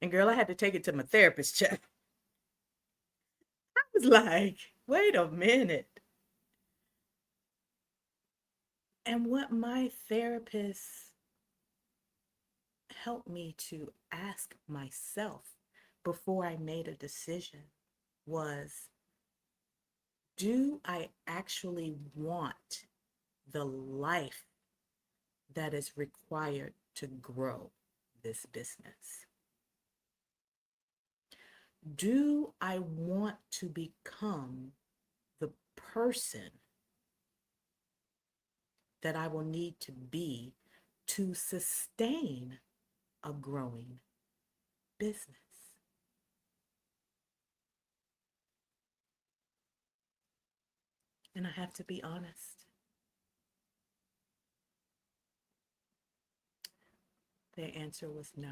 And girl, I had to take it to my therapist chat. I was like, wait a minute. And what my therapist helped me to ask myself before I made a decision was, do I actually want the life that is required to grow this business? Do I want to become the person that I will need to be to sustain a growing business? And I have to be honest. The answer was no.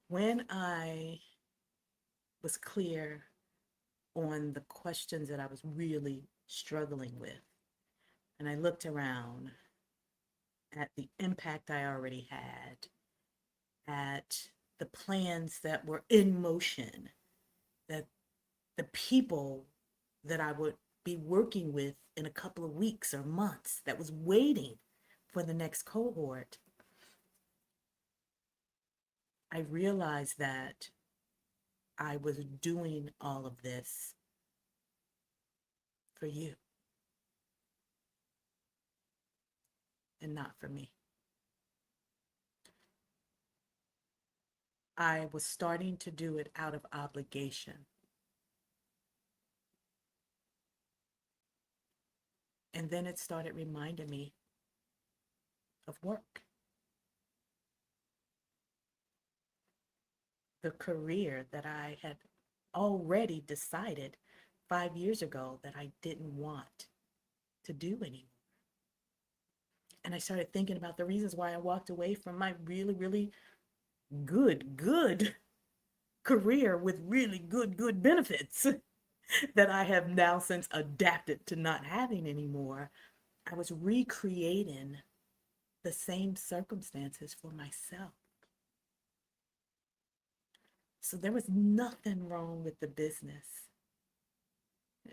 When I was clear on the questions that I was really struggling with, and I looked around at the impact I already had, at the plans that were in motion, that the people that I would be working with in a couple of weeks or months that was waiting for the next cohort, I realized that I was doing all of this for you and not for me. I was starting to do it out of obligation. And then it started reminding me of work. The career that I had already decided 5 years ago that I didn't want to do anymore. And I started thinking about the reasons why I walked away from my really, really good career with really good benefits that I have now since adapted to not having anymore. I was recreating the same circumstances for myself. So there was nothing wrong with the business.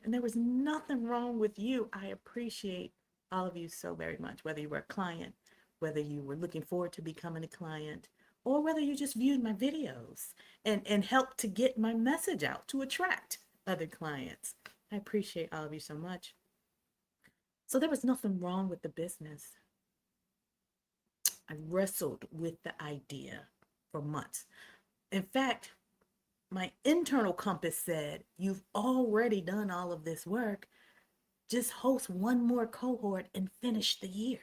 And there was nothing wrong with you. I appreciate all of you so very much, whether you were a client, whether you were looking forward to becoming a client, or whether you just viewed my videos and helped to get my message out to attract other clients. I appreciate all of you so much. So there was nothing wrong with the business. I wrestled with the idea for months. In fact, my internal compass said, you've already done all of this work. Just host one more cohort and finish the year.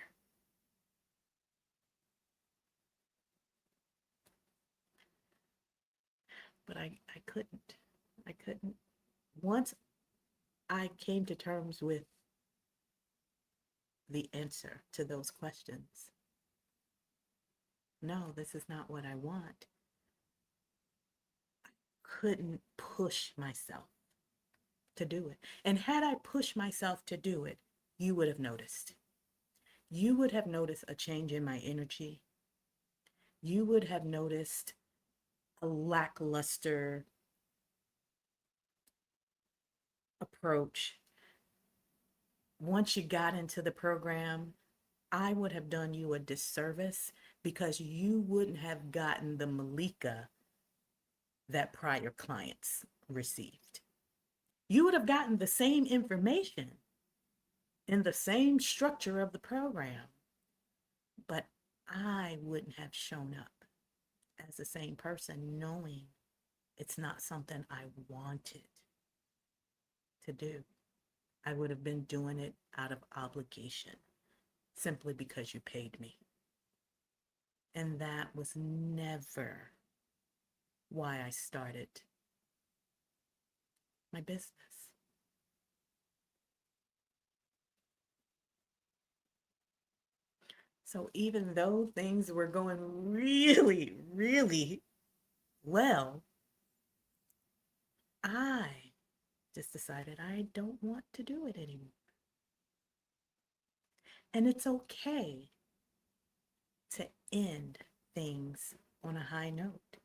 But I couldn't. I couldn't. Once I came to terms with the answer to those questions, no, this is not what I want, I couldn't push myself to do it. And had I pushed myself to do it, you would have noticed. You would have noticed a change in my energy. You would have noticed a lackluster approach. Once you got into the program, I would have done you a disservice because you wouldn't have gotten the Malika that prior clients received. You would have gotten the same information in the same structure of the program, but I wouldn't have shown up as the same person knowing it's not something I wanted to do. I would have been doing it out of obligation simply because you paid me. And that was never why I started my business. So even though things were going really, really well, I just decided I don't want to do it anymore. And it's okay to end things on a high note.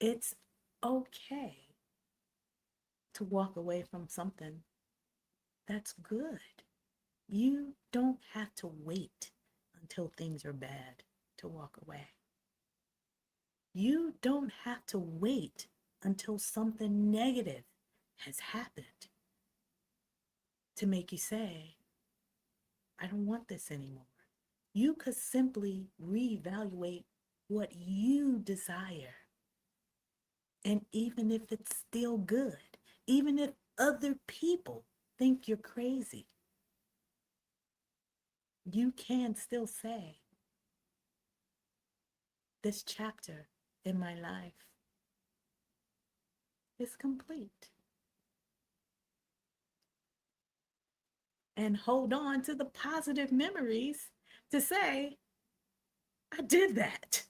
It's okay to walk away from something that's good. You don't have to wait until things are bad to walk away. You don't have to wait until something negative has happened to make you say, I don't want this anymore. You could simply reevaluate what you desire. And even if it's still good, even if other people think you're crazy, you can still say, this chapter in my life is complete. And hold on to the positive memories to say, I did that.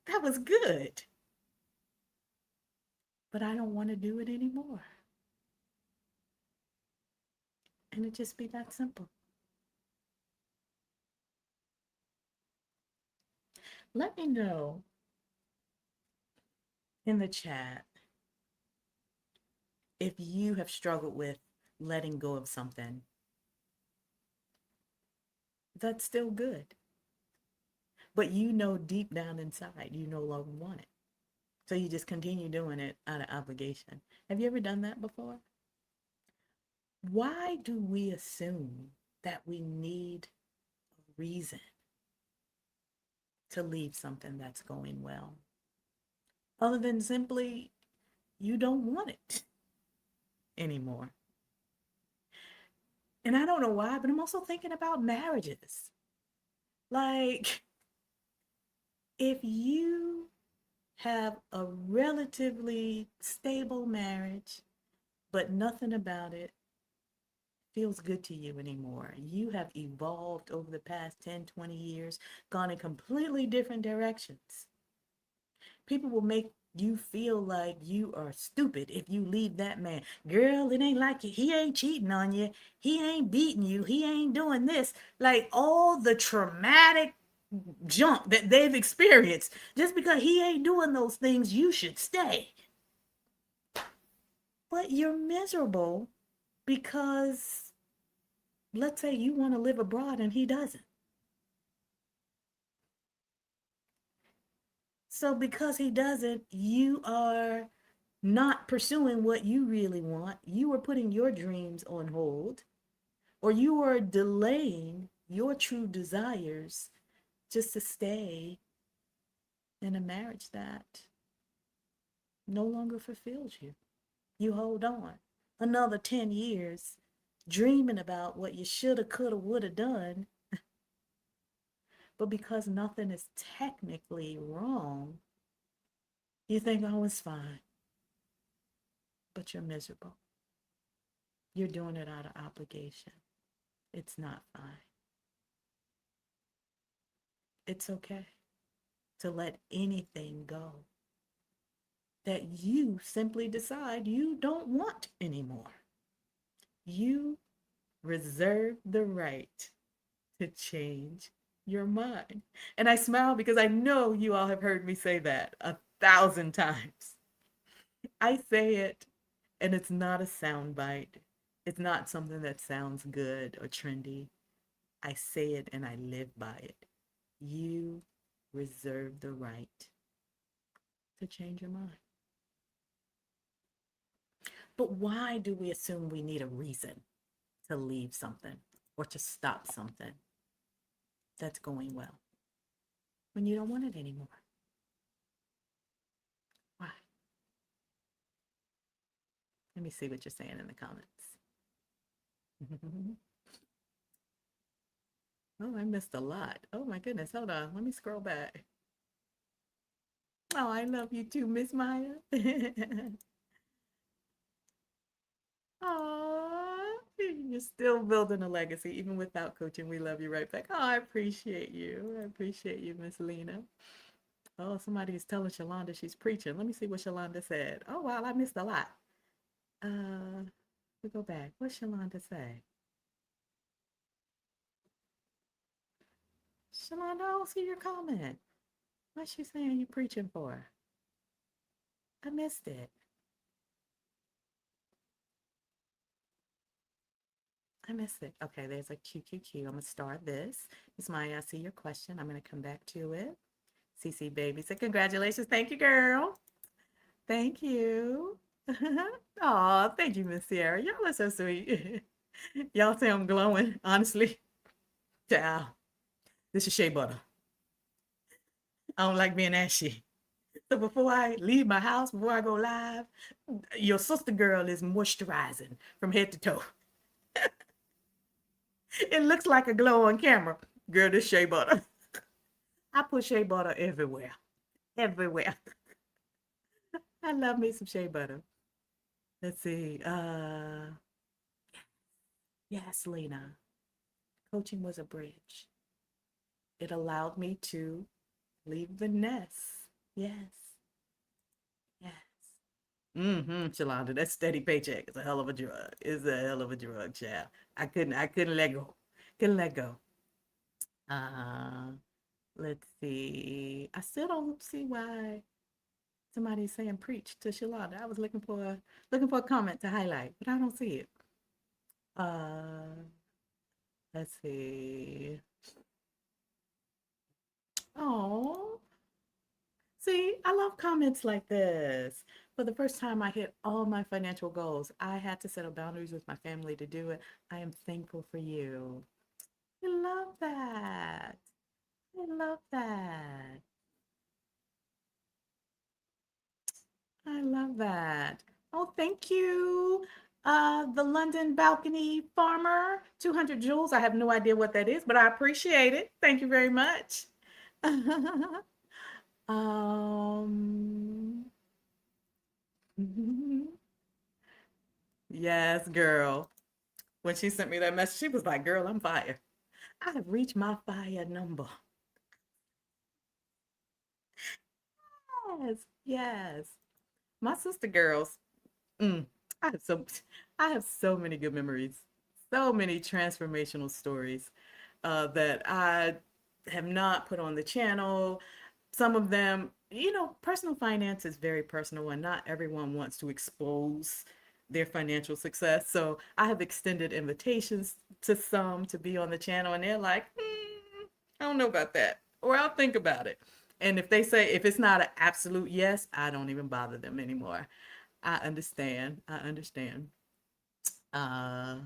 That was good. But I don't want to do it anymore. And it just be that simple. Let me know in the chat if you have struggled with letting go of something that's still good, but you know deep down inside you no longer want it. So you just continue doing it out of obligation. Have you ever done that before? Why do we assume that we need a reason to leave something that's going well, other than simply you don't want it anymore? And I don't know why, but I'm also thinking about marriages. Like, if you have a relatively stable marriage, but nothing about it feels good to you anymore, you have evolved over the past 10, 20 years, gone in completely different directions. People will make you feel like you are stupid if you leave that man. Girl, it ain't like it. He ain't cheating on you. He ain't beating you. He ain't doing this. Like all the traumatic junk that they've experienced. Just because he ain't doing those things, you should stay. But you're miserable because, let's say you want to live abroad and he doesn't. So because he doesn't, you are not pursuing what you really want. You are putting your dreams on hold, or you are delaying your true desires just to stay in a marriage that no longer fulfills you. You hold on another 10 years dreaming about what you shoulda, coulda, woulda done. But because nothing is technically wrong, you think, oh, it's fine. But you're miserable. You're doing it out of obligation. It's not fine. It's okay to let anything go that you simply decide you don't want anymore. You reserve the right to change your mind. And I smile because I know you all have heard me say that 1,000 times. I say it, and it's not a soundbite. It's not something that sounds good or trendy. I say it and I live by it. You reserve the right to change your mind. But why do we assume we need a reason to leave something or to stop something that's going well when you don't want it anymore? Why? Let me see what you're saying in the comments. Oh, I missed a lot. Oh my goodness. Hold on. Let me scroll back. Oh, I love you too, Miss Maya. Oh, you're still building a legacy even without coaching. We love you right back. Oh, I appreciate you. I appreciate you, Miss Lena. Oh, somebody is telling Shalonda she's preaching. Let me see what Shalonda said. Oh, wow, I missed a lot. We go back. What Shalonda say? Shalonda, I don't see your comment. What's she saying you preaching for? I missed it. I missed it. Okay, there's a QQQ. I'm going to start this. Miss Maya, I see your question. I'm going to come back to it. CC Baby said, congratulations. Thank you, girl. Thank you. Oh, thank you, Miss Sierra. Y'all are so sweet. Y'all say I'm glowing, honestly. Ciao. This is shea butter. I don't like being ashy. So before I leave my house, before I go live, your sister girl is moisturizing from head to toe. It looks like a glow on camera. Girl, this shea butter. I put shea butter everywhere. Everywhere. I love me some shea butter. Let's see. Yes, Lena. Coaching was a bridge. It allowed me to leave the nest. Yes. Yes. Shalonda, that steady paycheck is a hell of a drug. It's a hell of a drug, child. I couldn't let go. Couldn't let go. Uh, let's see. I still don't see why somebody's saying preach to Shalonda. I was looking for a comment to highlight, but I don't see it. Uh, let's see. Oh, see, I love comments like this. For the first time, I hit all my financial goals. I had to set up boundaries with my family to do it. I am thankful for you. I love that. I love that. I love that. Oh, thank you. The London balcony farmer, 200 jewels. I have no idea what that is, but I appreciate it. Thank you very much. um, yes, girl. When she sent me that message, she was like, girl, I'm fire. I have reached my fire number. Yes, yes. My sister girls, mm, I have so I have so many good memories, so many transformational stories that I have not put on the channel. Some of them, personal finance is very personal, and not everyone wants to expose their financial success. So I have extended invitations to some to be on the channel, and they're like, I don't know about that, or I'll think about it. And if it's not an absolute yes, I don't even bother them anymore. I understand. I understand. Uh,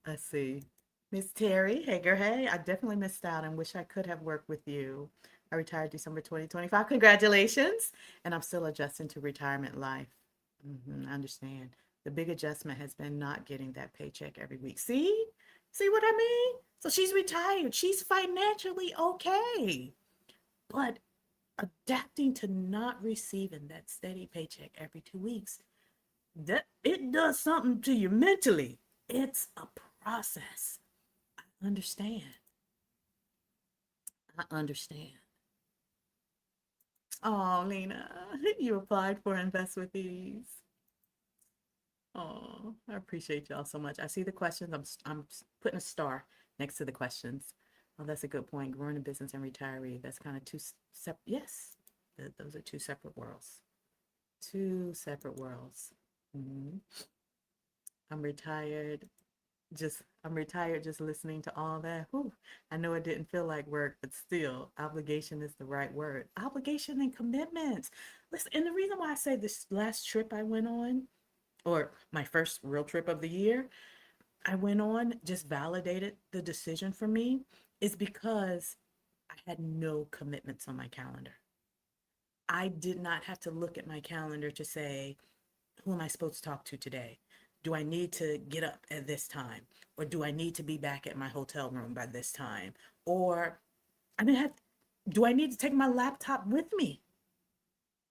let's see. Miss Terry, hey girl, hey. I definitely missed out and wish I could have worked with you. I retired December 2025. Congratulations. And I'm still adjusting to retirement life. I understand. The big adjustment has been not getting that paycheck every week. See? See what I mean? So she's retired. She's financially okay. But adapting to not receiving that steady paycheck every 2 weeks, that it does something to you mentally. It's a process. I understand. I understand. Oh, Lena, you applied for Invest with Ease. Oh, I appreciate y'all so much. I see the questions. Putting a star next to the questions. Oh, that's a good point. Growing a business and retiree. That's kind of two separate. Yes, those are two separate worlds. Two separate worlds. Mhm. I'm retired. I'm retired just listening to all that. Whew. I know it didn't feel like work, but still, obligation is the right word. Obligation and commitments. Listen, and the reason why I say this last trip I went on, or my first real trip of the year, I went on just validated the decision for me, is because I had no commitments on my calendar. I did not have to look at my calendar to say, who am I supposed to talk to today? Do I need to get up at this time? Or do I need to be back at my hotel room by this time? Or I didn't have, do I need to take my laptop with me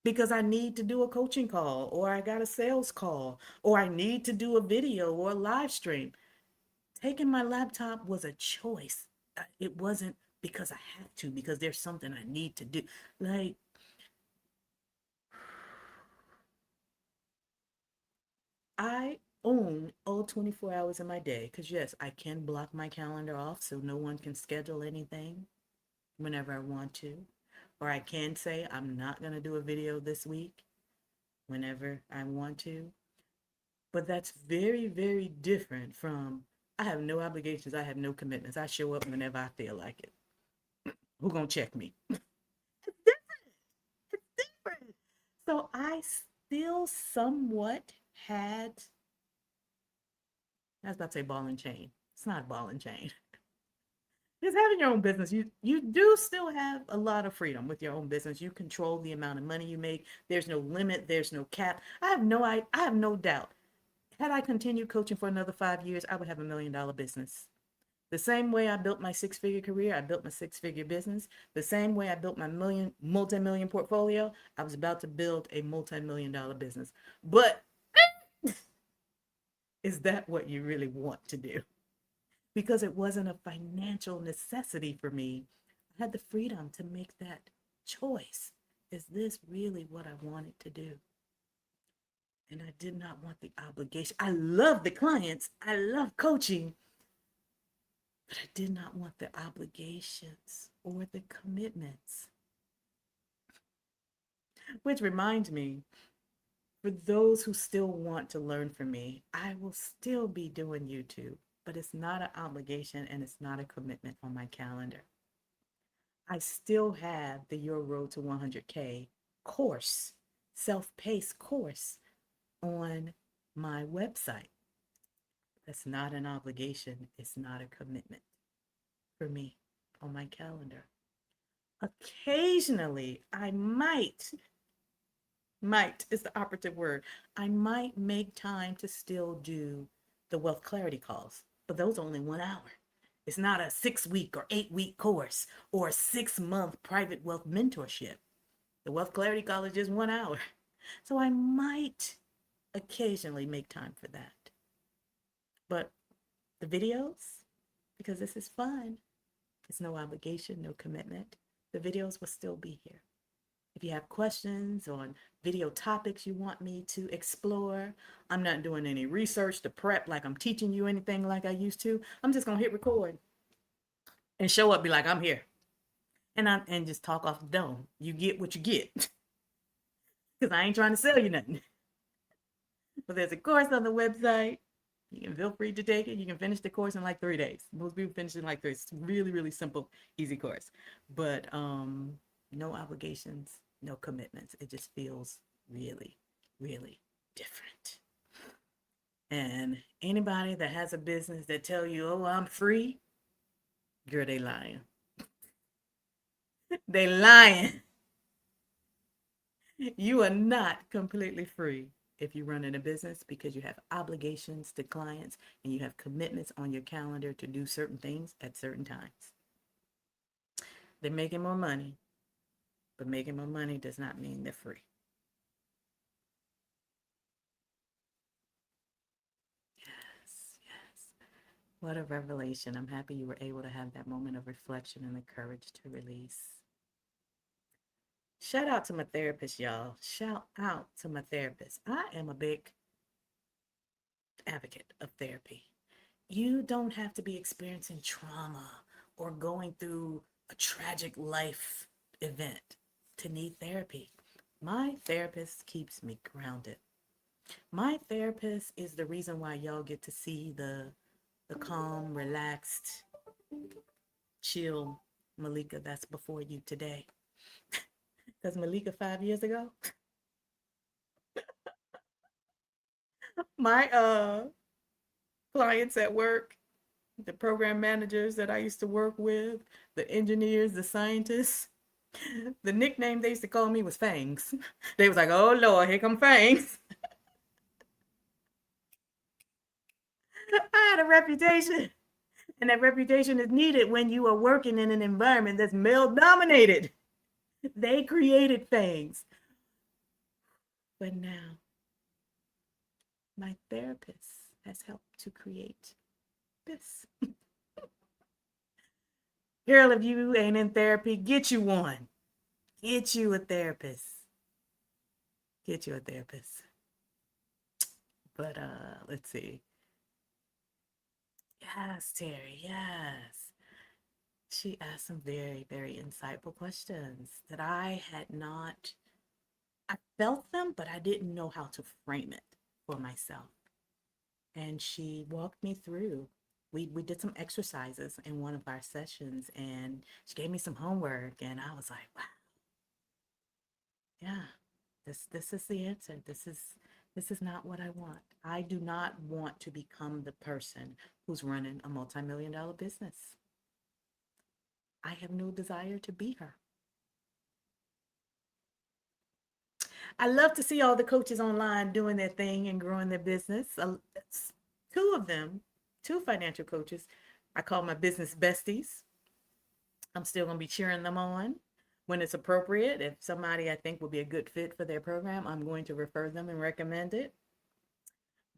because I need to do a coaching call, or I got a sales call, or I need to do a video or a live stream? Taking my laptop was a choice. It wasn't because I have to, because there's something I need to do. Like, I own all 24 hours of my day because, yes, I can block my calendar off so no one can schedule anything whenever I want to. Or I can say I'm not going to do a video this week whenever I want to. But that's very, very different from I have no obligations, I have no commitments. I show up whenever I feel like it. Who gonna check me? It's different. It's different. So I still somewhat had, I was about to say ball and chain. It's not ball and chain. Because having your own business, you do still have a lot of freedom with your own business. You control the amount of money you make. There's no limit. There's no cap. I have no doubt. Had I continued coaching for another 5 years, I would have $1 million business. The same way I built my six-figure career, I built my six-figure business. The same way I built my multi-million portfolio, I was about to build a multi-million-dollar business. But is that what you really want to do? Because it wasn't a financial necessity for me. I had the freedom to make that choice. Is this really what I wanted to do? And I did not want the obligation. I love the clients, I love coaching, but I did not want the obligations or the commitments. Which reminds me, for those who still want to learn from me, I will still be doing YouTube, but it's not an obligation and it's not a commitment on my calendar. I still have the Your Road to 100K course, self-paced course on my website. That's not an obligation. It's not a commitment for me on my calendar. Occasionally, might is the operative word. I might make time to still do the wealth clarity calls, but those are only 1 hour. It's not a 6 week or 8 week course or a 6 month private wealth mentorship. The wealth clarity call is just 1 hour. So I might occasionally make time for that. But the videos, because this is fun, it's no obligation, no commitment. The videos will still be here. If you have questions on video topics you want me to explore, I'm not doing any research to prep like I'm teaching you anything like I used to. I'm just going to hit record and show up, be like, I'm here. And just talk off the dome. You get what you get. Because I ain't trying to sell you nothing. But there's a course on the website. You can feel free to take it. You can finish the course in like 3 days. Most people finish it in like 3. It's really, really simple, easy course. But no obligations, no commitments. It just feels really, really different. And anybody that has a business that tell you, oh, I'm free, girl, they lying. They lying. You are not completely free if you run in a business because you have obligations to clients and you have commitments on your calendar to do certain things at certain times. They're making more money, but making more money does not mean they're free. Yes, yes. What a revelation. I'm happy you were able to have that moment of reflection and the courage to release. Shout out to my therapist, y'all. Shout out to my therapist. I am a big advocate of therapy. You don't have to be experiencing trauma or going through a tragic life event to need therapy. My therapist keeps me grounded. My therapist is the reason why y'all get to see the calm, relaxed, chill Malika that's before you today. Because Malika 5 years ago, my clients at work, the program managers that I used to work with, the engineers, the scientists, the nickname they used to call me was Fangs. They was like, "Oh Lord, here come Fangs." I had a reputation, and that reputation is needed when you are working in an environment that's male dominated. They created Fangs. But now my therapist has helped to create this. Girl, if you ain't in therapy, get you one. Get you a therapist. Get you a therapist. But let's see. Yes, Terry, yes. She asked some very, very insightful questions that I had not, I felt them, but I didn't know how to frame it for myself. And she walked me through. We did some exercises in one of our sessions, and she gave me some homework, and I was like, wow, yeah, this is the answer. This is not what I want. I do not want to become the person who's running a multi-million dollar business. I have no desire to be her. I love to see all the coaches online doing their thing and growing their business. Two of them, two financial coaches, I call my business besties. I'm still going to be cheering them on when it's appropriate. If somebody I think will be a good fit for their program, I'm going to refer them and recommend it.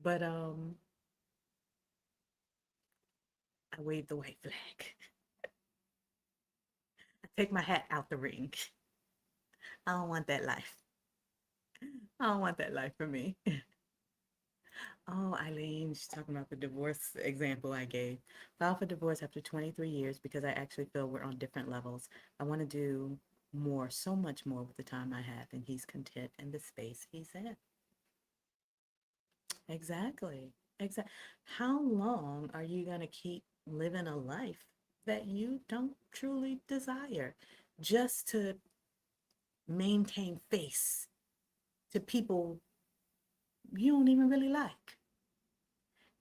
But I wave the white flag. I take my hat out the ring. I don't want that life. I don't want that life for me. Oh, Eileen, she's talking about the divorce example I gave. Filed for divorce after 23 years because I actually feel we're on different levels. I want to do more, so much more with the time I have, and he's content in the space he's in. Exactly. Exactly. How long are you going to keep living a life that you don't truly desire just to maintain face to people you don't even really like?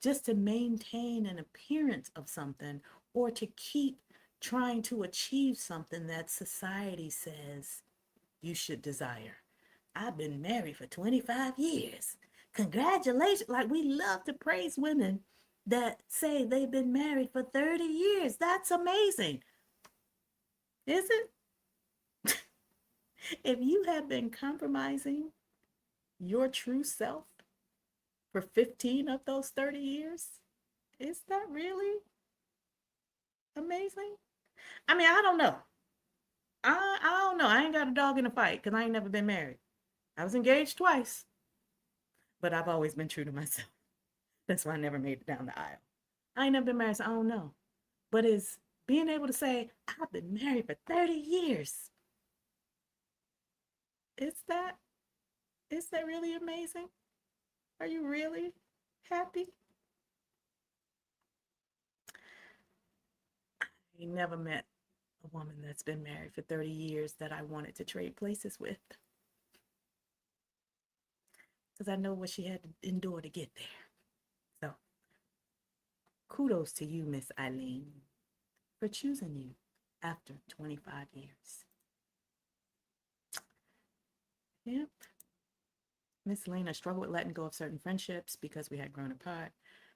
Just to maintain an appearance of something or to keep trying to achieve something that society says you should desire. I've been married for 25 years. Congratulations. Like, we love to praise women that say they've been married for 30 years. That's amazing. Is it? If you have been compromising your true self for 15 of those 30 years, is that really amazing? I mean, I don't know. I don't know. I ain't got a dog in a fight because I ain't never been married. I was engaged twice, but I've always been true to myself. That's why I never made it down the aisle. I ain't never been married, so I don't know. But is being able to say, I've been married for 30 years, is that is that really amazing? Are you really happy? I never met a woman that's been married for 30 years that I wanted to trade places with. Because I know what she had to endure to get there. So kudos to you, Miss Eileen, for choosing you after 25 years. Yep. Miss Lena struggled with letting go of certain friendships because we had grown apart,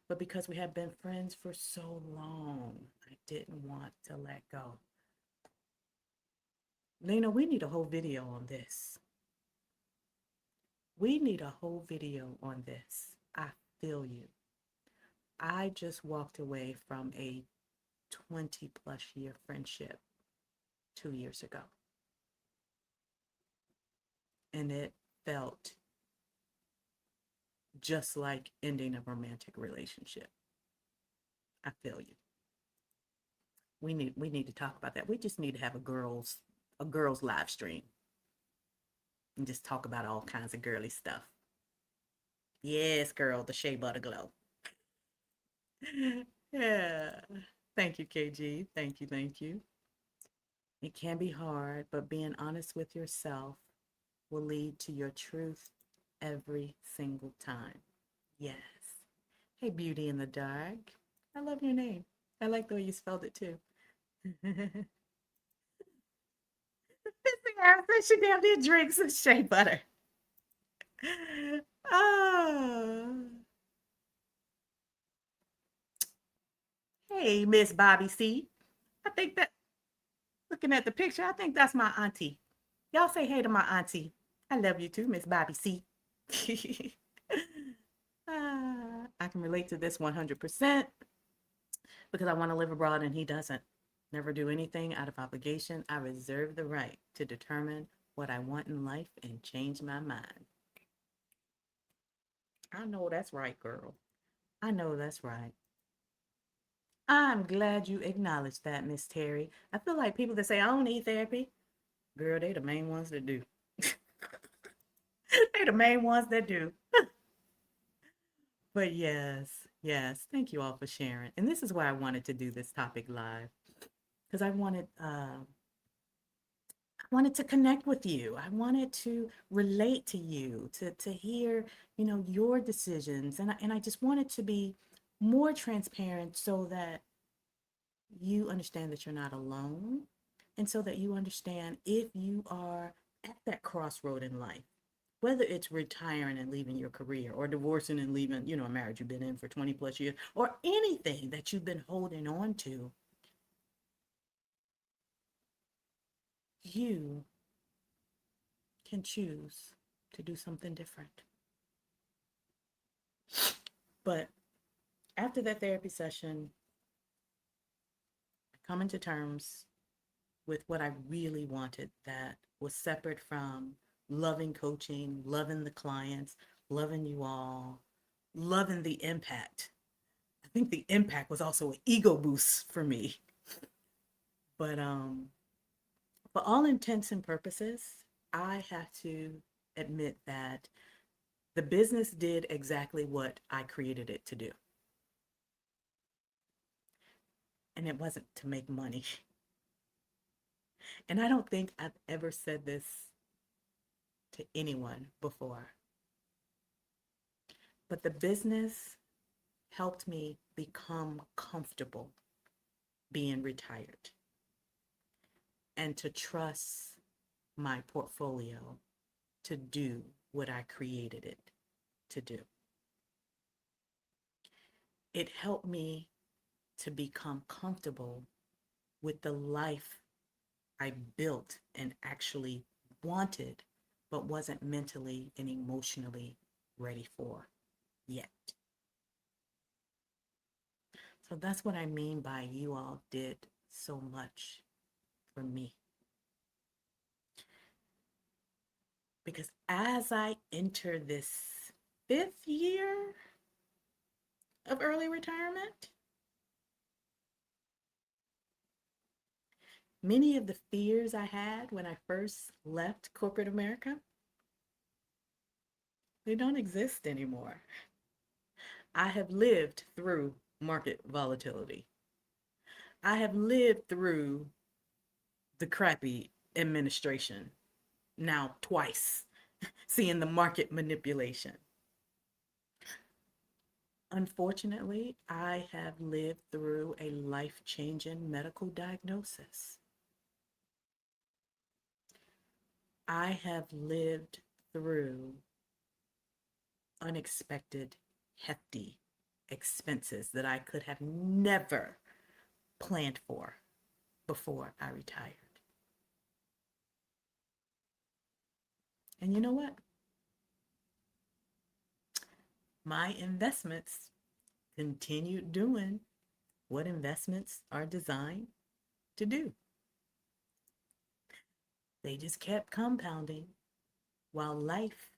but because we had been friends for so long, I didn't want to let go. Lena, we need a whole video on this. We need a whole video on this. I feel you. I just walked away from a 20 plus year friendship 2 years ago. And it felt just like ending a romantic relationship. I feel you. We need to talk about that. We just need to have a girls live stream and just talk about all kinds of girly stuff. Yes, girl, the shea butter glow. Yeah. Thank you, KG. Thank you, thank you. It can be hard, but being honest with yourself will lead to your truth every single time. Yes. Hey, Beauty in the Dark. I love your name. I like the way you spelled it too. Missy Harrison, she damn near drinks some shea butter. Oh. Hey, Miss Bobby C. I think that, looking at the picture, I think that's my auntie. Y'all say hey to my auntie. I love you too, Miss Bobby C. I can relate to this 100% because I want to live abroad and he doesn't. Never do anything out of obligation. I reserve the right to determine what I want in life and change my mind. I know that's right, girl. I know that's right. I'm glad you acknowledged that, Miss Terry. I feel like people that say, I don't need therapy, girl, they the main ones that do. They the main ones that do. But yes, yes, thank you all for sharing. And this is why I wanted to do this topic live because I wanted to connect with you. I wanted to relate to you, to hear, your decisions. And I just wanted to be more transparent so that you understand that you're not alone and so that you understand if you are at that crossroad in life, whether it's retiring and leaving your career or divorcing and leaving, a marriage you've been in for 20 plus years or anything that you've been holding on to, you can choose to do something different. But after that therapy session, coming to terms with what I really wanted that was separate from loving coaching, loving the clients, loving you all, loving the impact. I think the impact was also an ego boost for me. But for all intents and purposes, I have to admit that the business did exactly what I created it to do. And it wasn't to make money. And I don't think I've ever said this to anyone before. But the business helped me become comfortable being retired and to trust my portfolio to do what I created it to do. It helped me to become comfortable with the life I built and actually wanted, but wasn't mentally and emotionally ready for yet. So that's what I mean by you all did so much for me. Because as I enter this 5th year of early retirement, many of the fears I had when I first left corporate America, they don't exist anymore. I have lived through market volatility. I have lived through the crappy administration now twice, seeing the market manipulation. Unfortunately, I have lived through a life-changing medical diagnosis. I have lived through unexpected, hefty expenses that I could have never planned for before I retired. And you know what? My investments continued doing what investments are designed to do. They just kept compounding while life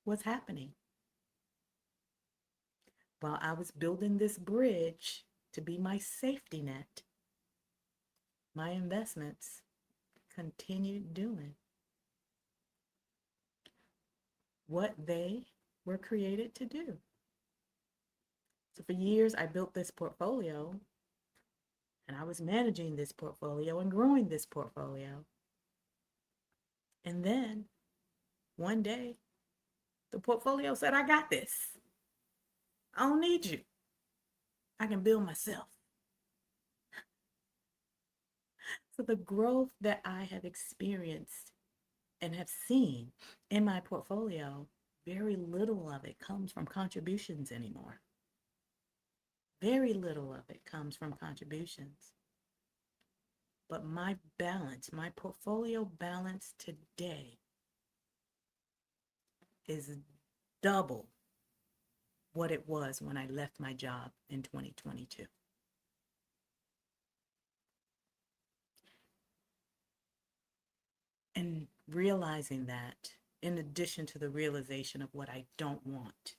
was happening. while I was building this bridge to be my safety net, my investments continued doing what they were created to do. So for years, I built this portfolio and I was managing this portfolio and growing this portfolio. And then one day, the portfolio said, I got this. I don't need you. I can build myself. So the growth that I have experienced and have seen in my portfolio, very little of it comes from contributions anymore. Very little of it comes from contributions. But my balance, my portfolio balance today is double what it was when I left my job in 2022. And realizing that, in addition to the realization of what I don't want,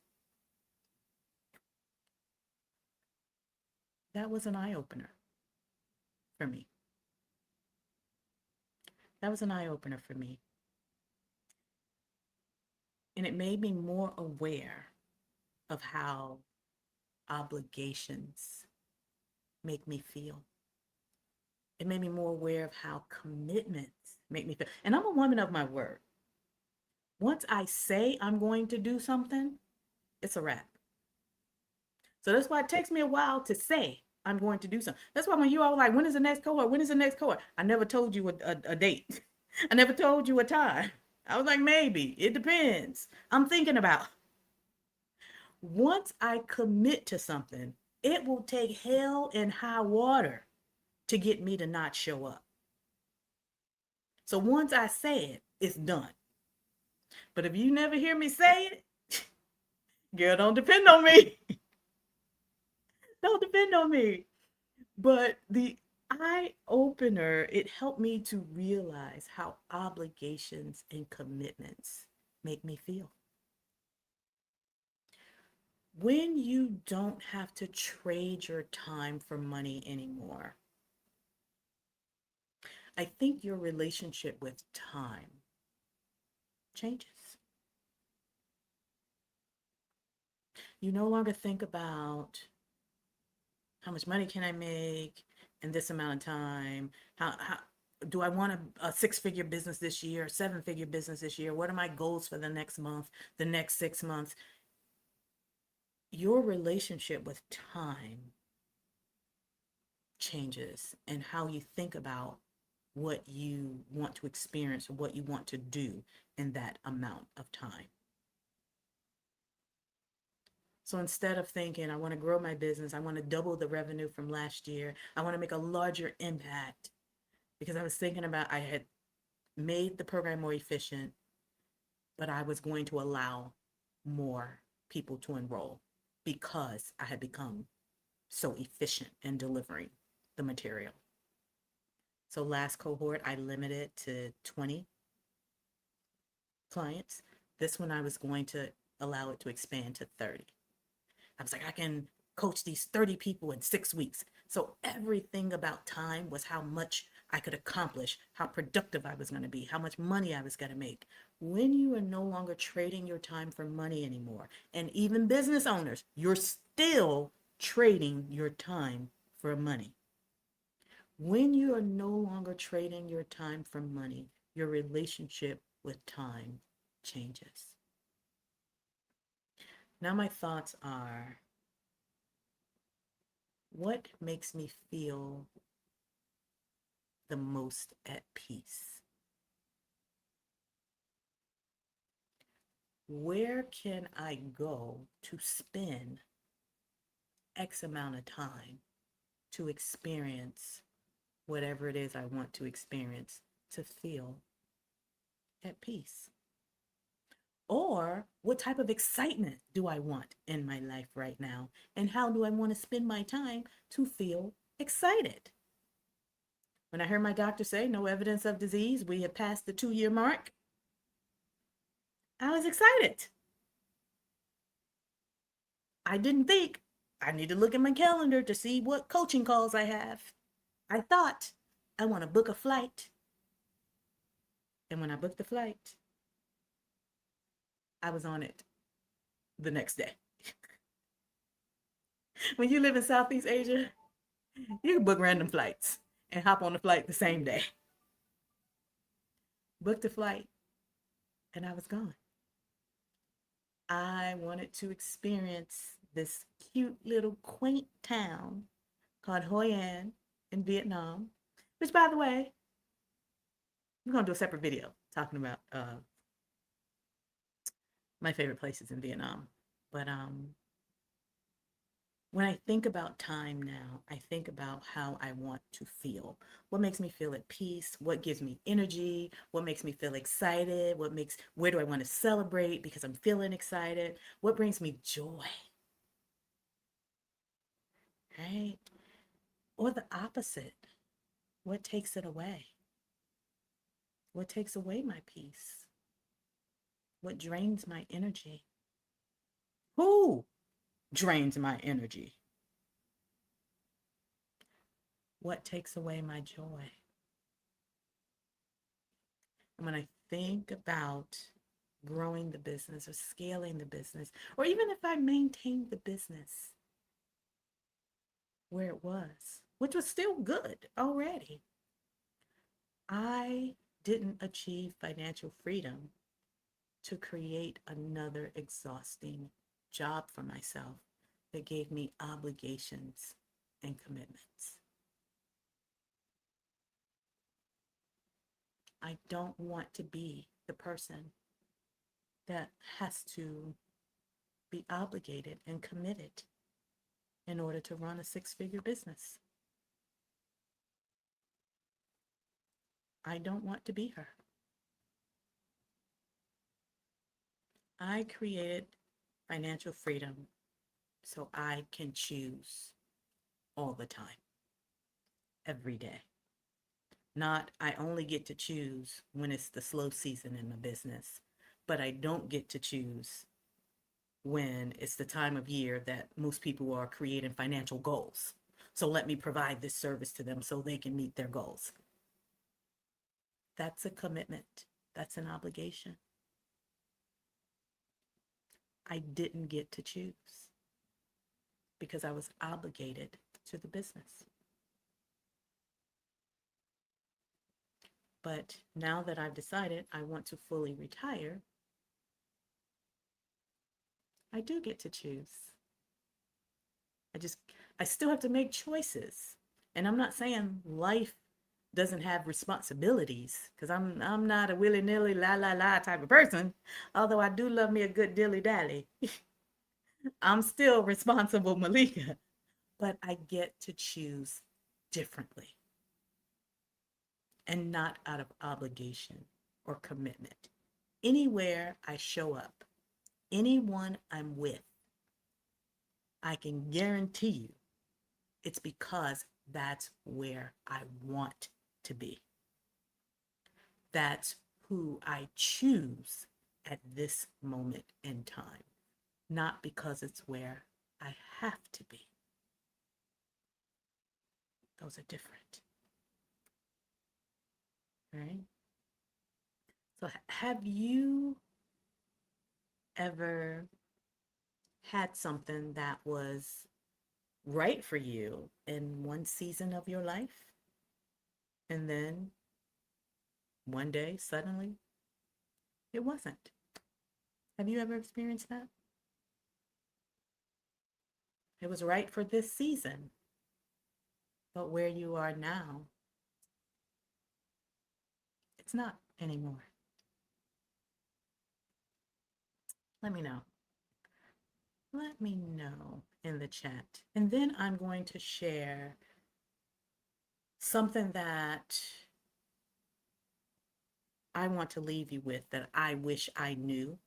that was an eye-opener for me. That was an eye-opener for me. And it made me more aware of how obligations make me feel. It made me more aware of how commitments make me feel. And I'm a woman of my word. Once I say I'm going to do something, it's a wrap. So that's why it takes me a while to say I'm going to do something. That's why when you all like, when is the next cohort? When is the next cohort? I never told you a date. I never told you a time. I was like, maybe. It depends. I'm thinking about. Once I commit to something, it will take hell and high water to get me to not show up. So once I say it, it's done. But if you never hear me say it, girl, don't depend on me. Don't depend on me. But the eye opener, it helped me to realize how obligations and commitments make me feel. When you don't have to trade your time for money anymore, I think your relationship with time changes. You no longer think about how much money can I make in this amount of time? How do I want a six-figure business this year, a seven-figure business this year? What are my goals for the next month, the next 6 months? Your relationship with time changes, and how you think about what you want to experience or what you want to do in that amount of time. So instead of thinking, I want to grow my business, I want to double the revenue from last year, I want to make a larger impact, because I was thinking about, I had made the program more efficient, but I was going to allow more people to enroll because I had become so efficient in delivering the material. So last cohort, I limited to 20 clients. This one, I was going to allow it to expand to 30. I was like, I can coach these 30 people in 6 weeks. So everything about time was how much I could accomplish, how productive I was going to be, how much money I was going to make. When you are no longer trading your time for money anymore, and even business owners, you're still trading your time for money. When you are no longer trading your time for money, your relationship with time changes. Now my thoughts are, what makes me feel the most at peace? Where can I go to spend X amount of time to experience whatever it is I want to experience, to feel at peace? Or what type of excitement do I want in my life right now? And how do I want to spend my time to feel excited? When I heard my doctor say no evidence of disease, we have passed the 2-year mark, I was excited. I didn't think I need to look at my calendar to see what coaching calls I have. I thought I want to book a flight. And when I booked the flight, I was on it the next day. When you live in Southeast Asia, you can book random flights and hop on the flight the same day. Booked a flight and I was gone. I wanted to experience this cute little quaint town called Hoi An in Vietnam, which, by the way, we're going to do a separate video talking about my favorite places in Vietnam. But when I think about time now, I think about how I want to feel. What makes me feel at peace? What gives me energy? What makes me feel excited? Where do I want to celebrate because I'm feeling excited? What brings me joy? Right? Or the opposite. What takes it away? What takes away my peace? What drains my energy? Who drains my energy? What takes away my joy? And when I think about growing the business or scaling the business, or even if I maintained the business where it was, which was still good already, I didn't achieve financial freedom to create another exhausting job for myself that gave me obligations and commitments. I don't want to be the person that has to be obligated and committed in order to run a six-figure business. I don't want to be her. I created financial freedom so I can choose all the time, every day. Not I only get to choose when it's the slow season in the business, but I don't get to choose when it's the time of year that most people are creating financial goals. So let me provide this service to them so they can meet their goals. That's a commitment. That's an obligation. I didn't get to choose because I was obligated to the business. But now that I've decided I want to fully retire, I do get to choose. I still have to make choices. And I'm not saying life doesn't have responsibilities, because I'm not a willy-nilly la la la type of person, although I do love me a good dilly dally. I'm still responsible Malika, but I get to choose differently and not out of obligation or commitment. Anywhere I show up, anyone I'm with, I can guarantee you it's because that's where I want to be. That's who I choose at this moment in time, not because it's where I have to be. Those are different, right? So have you ever had something that was right for you in one season of your life, and then one day suddenly it wasn't? Have you ever experienced that? It was right for this season, but where you are now, it's not anymore. Let me know. Let me know in the chat. And then I'm going to share something that I want to leave you with that I wish I knew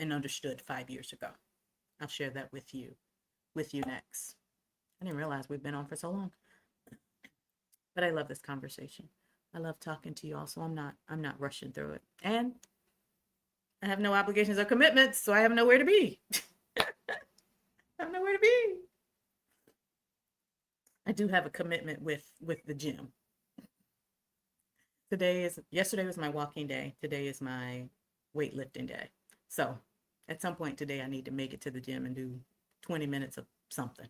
and understood 5 years ago. I'll share that with you next. I didn't realize we've been on for so long. But I love this conversation. I love talking to you all, so I'm not rushing through it. And I have no obligations or commitments, so I have nowhere to be. I have nowhere to be. I do have a commitment with the gym. Yesterday was my walking day. Today is my weightlifting day. So at some point today, I need to make it to the gym and do 20 minutes of something.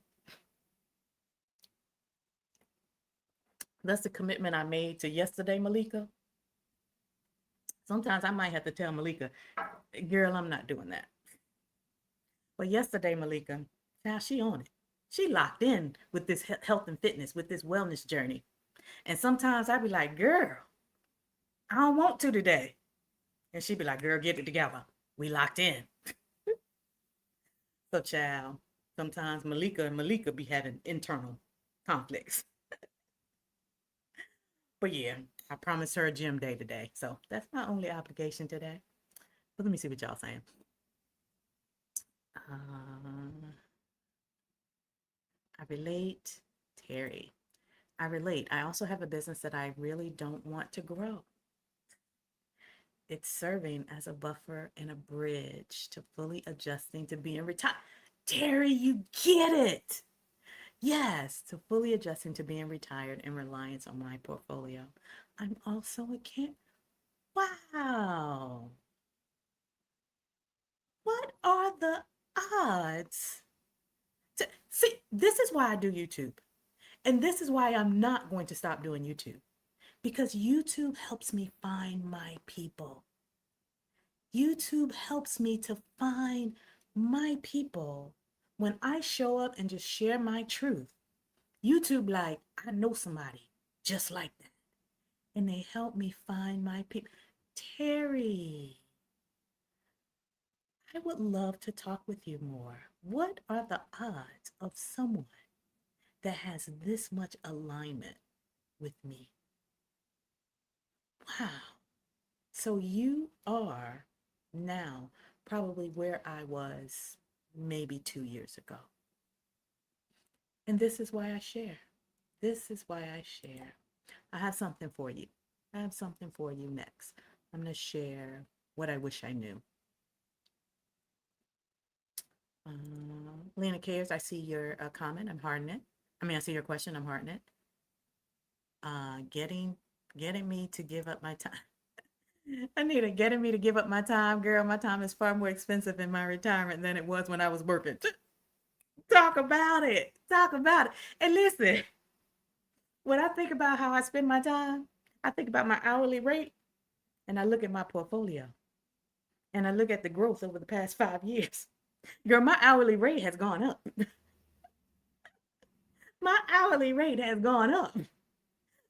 That's the commitment I made to yesterday, Malika. Sometimes I might have to tell Malika, girl, I'm not doing that. But yesterday, Malika, now she on it. She locked in with this health and fitness, with this wellness journey. And sometimes I'd be like, girl, I don't want to today. And she'd be like, girl, get it together. We locked in. So, child, sometimes Malika and Malika be having internal conflicts. But yeah, I promised her a gym day today. So that's my only obligation today. But let me see what y'all saying. I relate, Terry. I relate. I also have a business that I really don't want to grow. It's serving as a buffer and a bridge to fully adjusting to being retired. Terry, you get it. Yes, to fully adjusting to being retired and reliance on my portfolio. I'm also a can. Wow. What are the odds? See, this is why I do YouTube. And this is why I'm not going to stop doing YouTube. Because YouTube helps me find my people. YouTube helps me to find my people. When I show up and just share my truth, YouTube like, I know somebody just like that. And they help me find my people. Terry, I would love to talk with you more. What are the odds of someone that has this much alignment with me? Wow. So you are now probably where I was maybe 2 years ago. And this is why I share. This is why I share. I have something for you. I have something for you next. I'm going to share what I wish I knew. Lena Cares, I see your comment. I'm hearting it. I see your question. I'm hearting it. Getting me to give up my time. Anita, getting me to give up my time, girl. My time is far more expensive in my retirement than it was when I was working. Talk about it. Talk about it. And listen, when I think about how I spend my time, I think about my hourly rate and I look at my portfolio and I look at the growth over the past 5 years. Girl, my hourly rate has gone up. My hourly rate has gone up.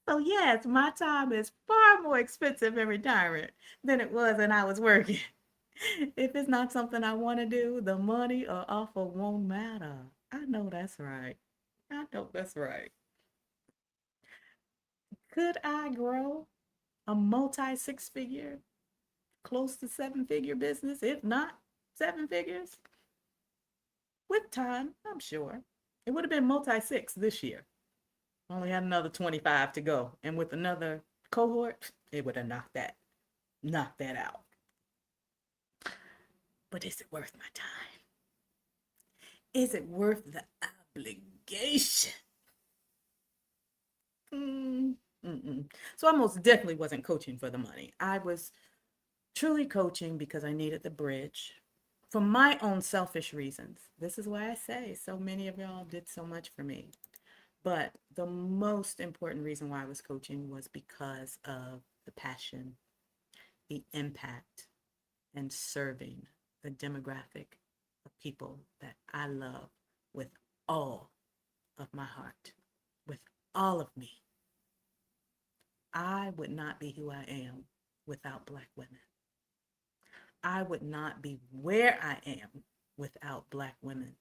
So yes, my time is far more expensive in retirement than it was when I was working. If it's not something I want to do, the money or offer won't matter. I know that's right. I know that's right. Could I grow a multi six figure, close to 7 figure business, if not 7 figures? With time, I'm sure. It would have been multi six this year. Only had another 25 to go. And with another cohort, it would have knocked that out. But is it worth my time? Is it worth the obligation? So I most definitely wasn't coaching for the money. I was truly coaching because I needed the bridge for my own selfish reasons. This is why I say so many of y'all did so much for me. But the most important reason why I was coaching was because of the passion, the impact, and serving the demographic of people that I love with all of my heart, with all of me. I would not be who I am without Black women. I would not be where I am without Black women.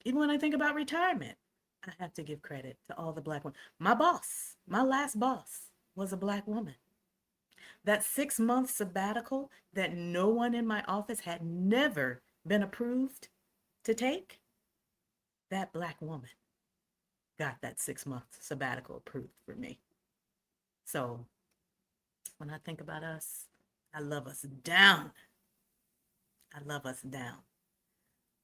Even when I think about retirement, I have to give credit to all the Black women. My boss, my last boss, was a Black woman. That 6-month sabbatical that no one in my office had never been approved to take, that Black woman got that 6-month sabbatical approved for me. So when I think about us, I love us down. I love us down.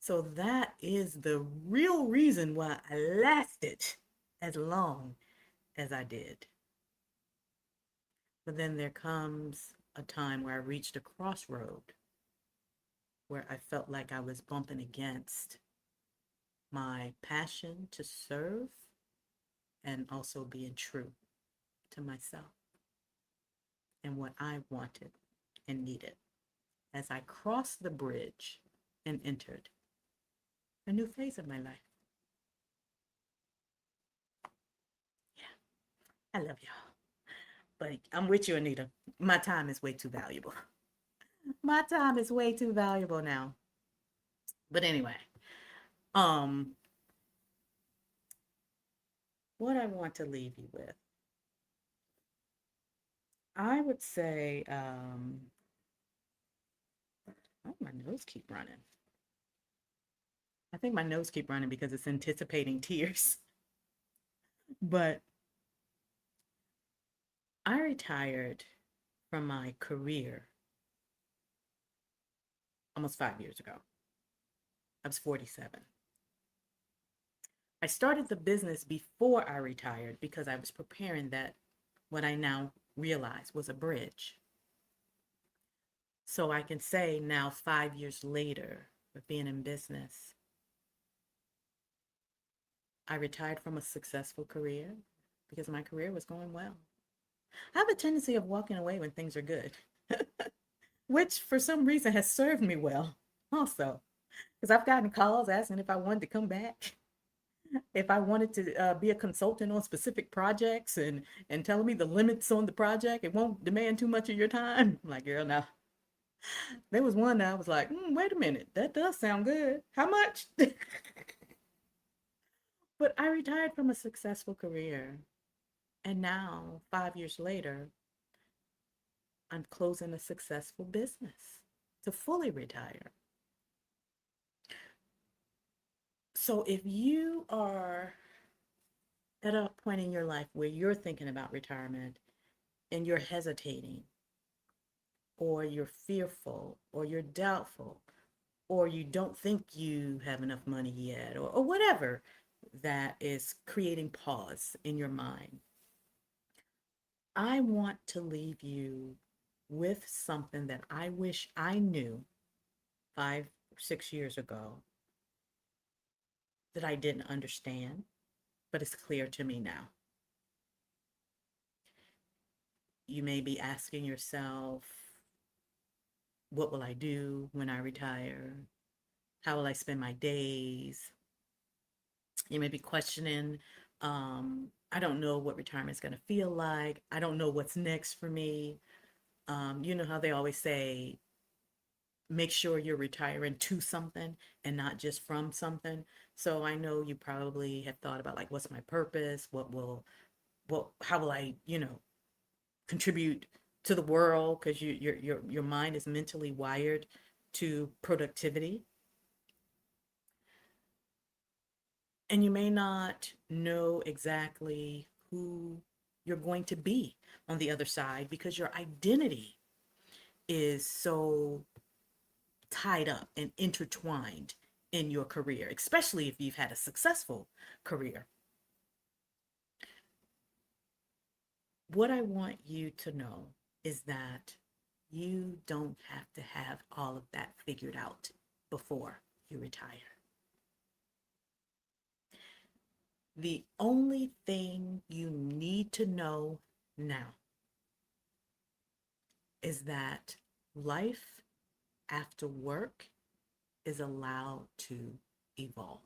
So that is the real reason why I lasted as long as I did. But then there comes a time where I reached a crossroad where I felt like I was bumping against my passion to serve and also being true to myself and what I wanted and needed as I crossed the bridge and entered a new phase of my life. Yeah, I love y'all. But I'm with you, Anita. My time is way too valuable. My time is way too valuable now. But anyway, um, what I want to leave you with, I would say, oh, my nose keep running. I think my nose keep running because it's anticipating tears. But I retired from my career almost 5 years ago. I was 47. I started the business before I retired because I was preparing that what I now realize was a bridge. So I can say now, 5 years later of being in business, I retired from a successful career because my career was going well. I have a tendency of walking away when things are good, which for some reason has served me well also. Because I've gotten calls asking if I wanted to come back, if I wanted to be a consultant on specific projects, and telling me the limits on the project. It won't demand too much of your time. I'm like, girl, now there was one that I was like, wait a minute, that does sound good. How much? But I retired from a successful career. And now, 5 years later, I'm closing a successful business to fully retire. So if you are at a point in your life where you're thinking about retirement and you're hesitating, or you're fearful, or you're doubtful, or you don't think you have enough money yet, or whatever that is creating pause in your mind, I want to leave you with something that I wish I knew 5 or 6 years ago that I didn't understand, but it's clear to me now. You may be asking yourself, what will I do when I retire? How will I spend my days? You may be questioning, I don't know what retirement is going to feel like. I don't know what's next for me. You know how they always say, make sure you're retiring to something and not just from something. So I know you probably have thought about, like, what's my purpose? How will I, contribute to the world? Because your mind is mentally wired to productivity. And you may not know exactly who you're going to be on the other side because your identity is so tied up and intertwined in your career, especially if you've had a successful career. What I want you to know is that you don't have to have all of that figured out before you retire. The only thing you need to know now is that life after work is allowed to evolve.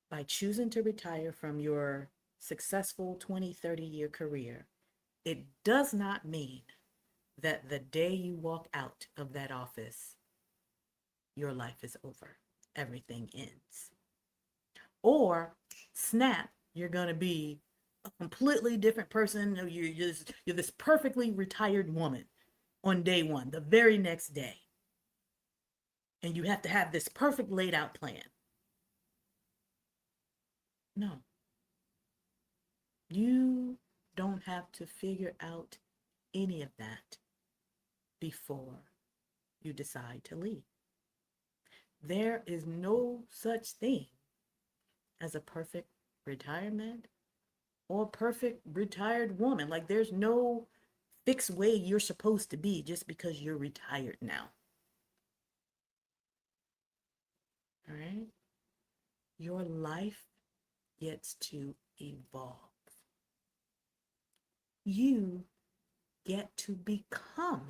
By choosing to retire from your successful 20, 30-year career, it does not mean that the day you walk out of that office, your life is over. Everything ends. Or snap, you're going to be a completely different person. You're this perfectly retired woman on day one, the very next day. And you have to have this perfect laid out plan. No, you don't have to figure out any of that before you decide to leave. There is no such thing as a perfect retirement or perfect retired woman. Like, there's no fixed way you're supposed to be just because you're retired now. All right? Your life gets to evolve. You get to become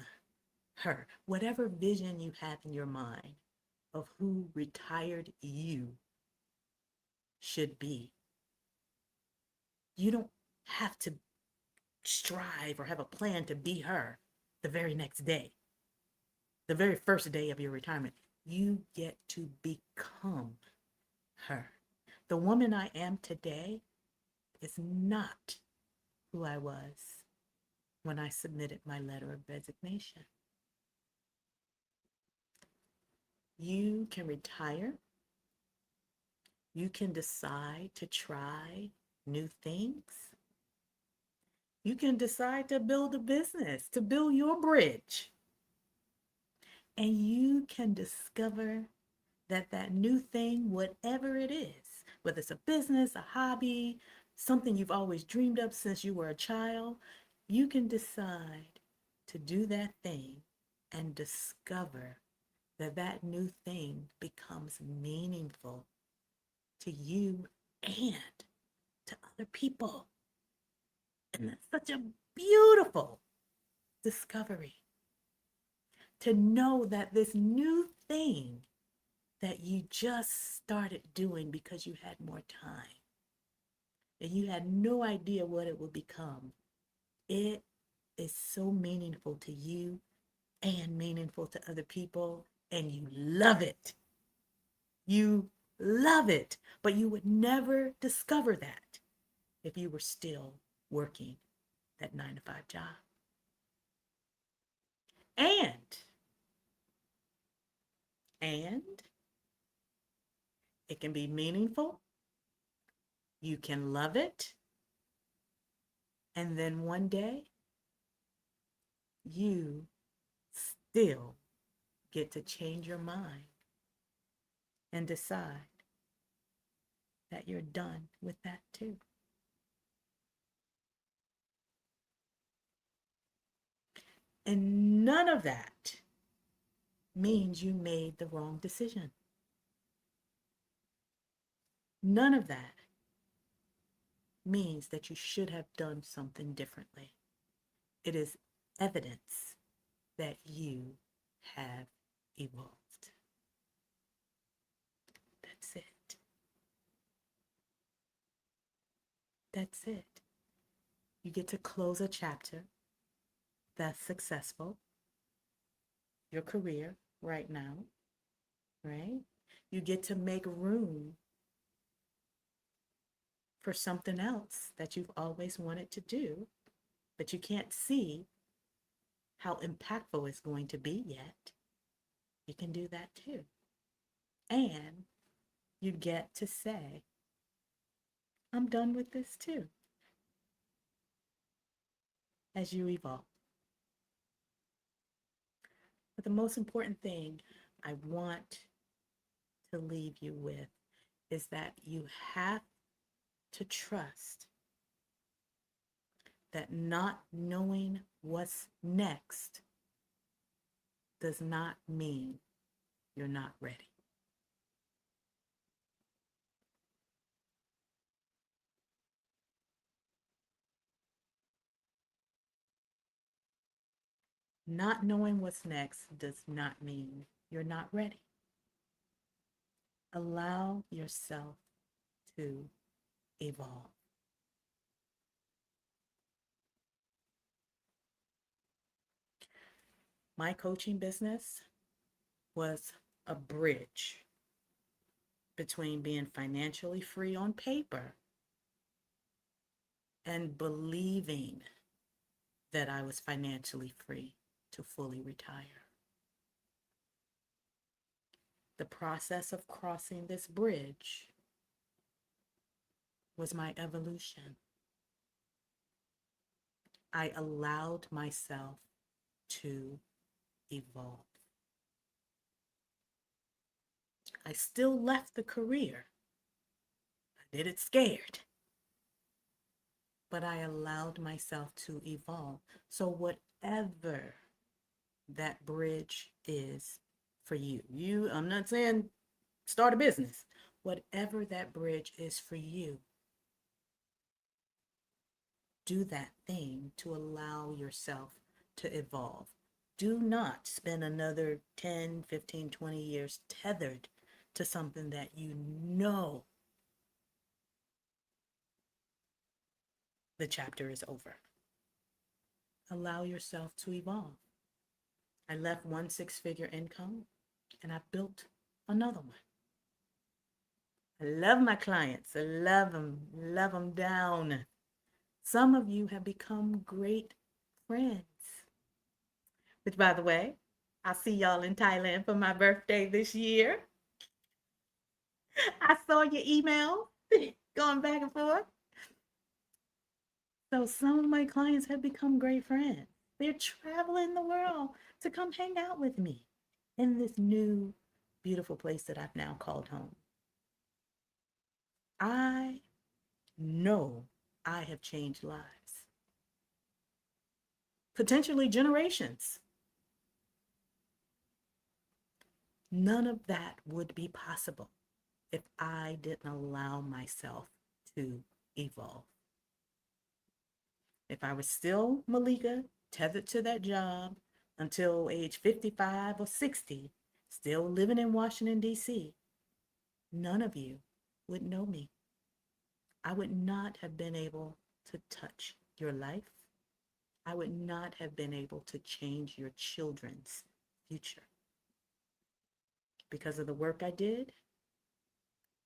her, whatever vision you have in your mind of who retired you should be. You don't have to strive or have a plan to be her the very next day, the very first day of your retirement. You get to become her. The woman I am today is not who I was when I submitted my letter of resignation. You can retire. You can decide to try new things. You can decide to build a business, to build your bridge. And you can discover that new thing, whatever it is, whether it's a business, a hobby, something you've always dreamed of since you were a child, you can decide to do that thing and discover that new thing becomes meaningful to you and to other people. And that's such a beautiful discovery, to know that this new thing that you just started doing because you had more time and you had no idea what it would become, it is so meaningful to you and meaningful to other people, and you love it. You love it, but you would never discover that if you were still working that 9-to-5 job. And it can be meaningful. You can love it. And then one day, you still get to change your mind and decide that you're done with that too. And none of that means you made the wrong decision. None of that means that you should have done something differently. It is evidence that you have evolved. That's it. That's it. You get to close a chapter that's successful, your career right now, right? You get to make room for something else that you've always wanted to do, but you can't see how impactful it's going to be yet. You can do that too. And you get to say, I'm done with this too, as you evolve. But the most important thing I want to leave you with is that you have to trust that not knowing what's next does not mean you're not ready. Not knowing what's next does not mean you're not ready. Allow yourself to evolve. My coaching business was a bridge between being financially free on paper and believing that I was financially free to fully retire. The process of crossing this bridge was my evolution. I allowed myself to evolve. I still left the career. I did it scared, but I allowed myself to evolve. So, whatever that bridge is for you, I'm not saying start a business, whatever that bridge is for you, do that thing to allow yourself to evolve. Do not spend another 10, 15, 20 years tethered to something that you know the chapter is over. Allow yourself to evolve. I left one six-figure income and I built another one. I love my clients. I love them down. Some of you have become great friends. Which, by the way, I'll see y'all in Thailand for my birthday this year. I saw your email going back and forth. So some of my clients have become great friends. They're traveling the world to come hang out with me in this new, beautiful place that I've now called home. I know I have changed lives, potentially generations. None of that would be possible if I didn't allow myself to evolve. If I was still Malika, tethered to that job until age 55 or 60, still living in Washington, D.C., none of you would know me. I would not have been able to touch your life. I would not have been able to change your children's future. Because of the work I did,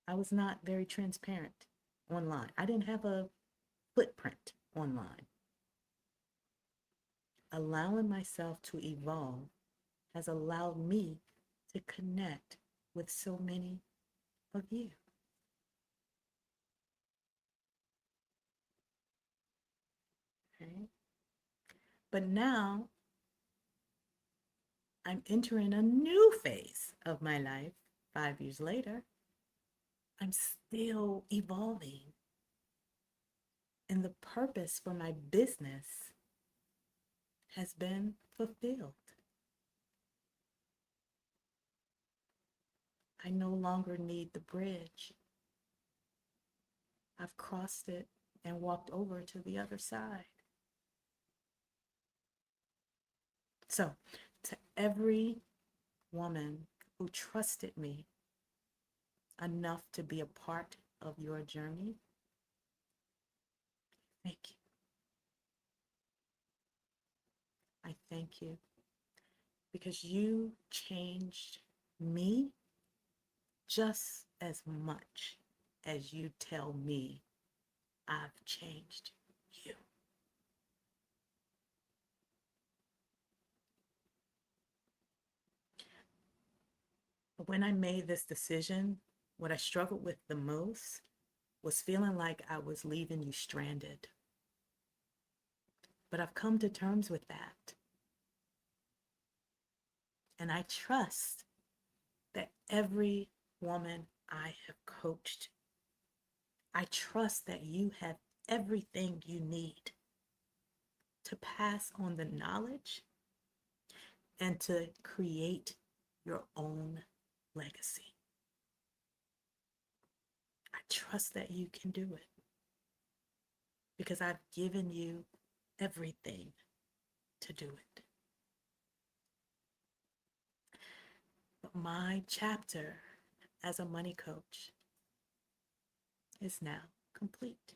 I was not very transparent online. I didn't have a footprint online. Allowing myself to evolve has allowed me to connect with so many of you. Okay? But now I'm entering a new phase of my life 5 years later. I'm still evolving. And the purpose for my business has been fulfilled. I no longer need the bridge. I've crossed it and walked over to the other side. So, to every woman who trusted me enough to be a part of your journey, thank you. I thank you because you changed me just as much as you tell me I've changed you. But when I made this decision, what I struggled with the most was feeling like I was leaving you stranded. But I've come to terms with that. And I trust that every woman I have coached, I trust that you have everything you need to pass on the knowledge and to create your own legacy. I trust that you can do it because I've given you everything to do it. But my chapter as a money coach is now complete.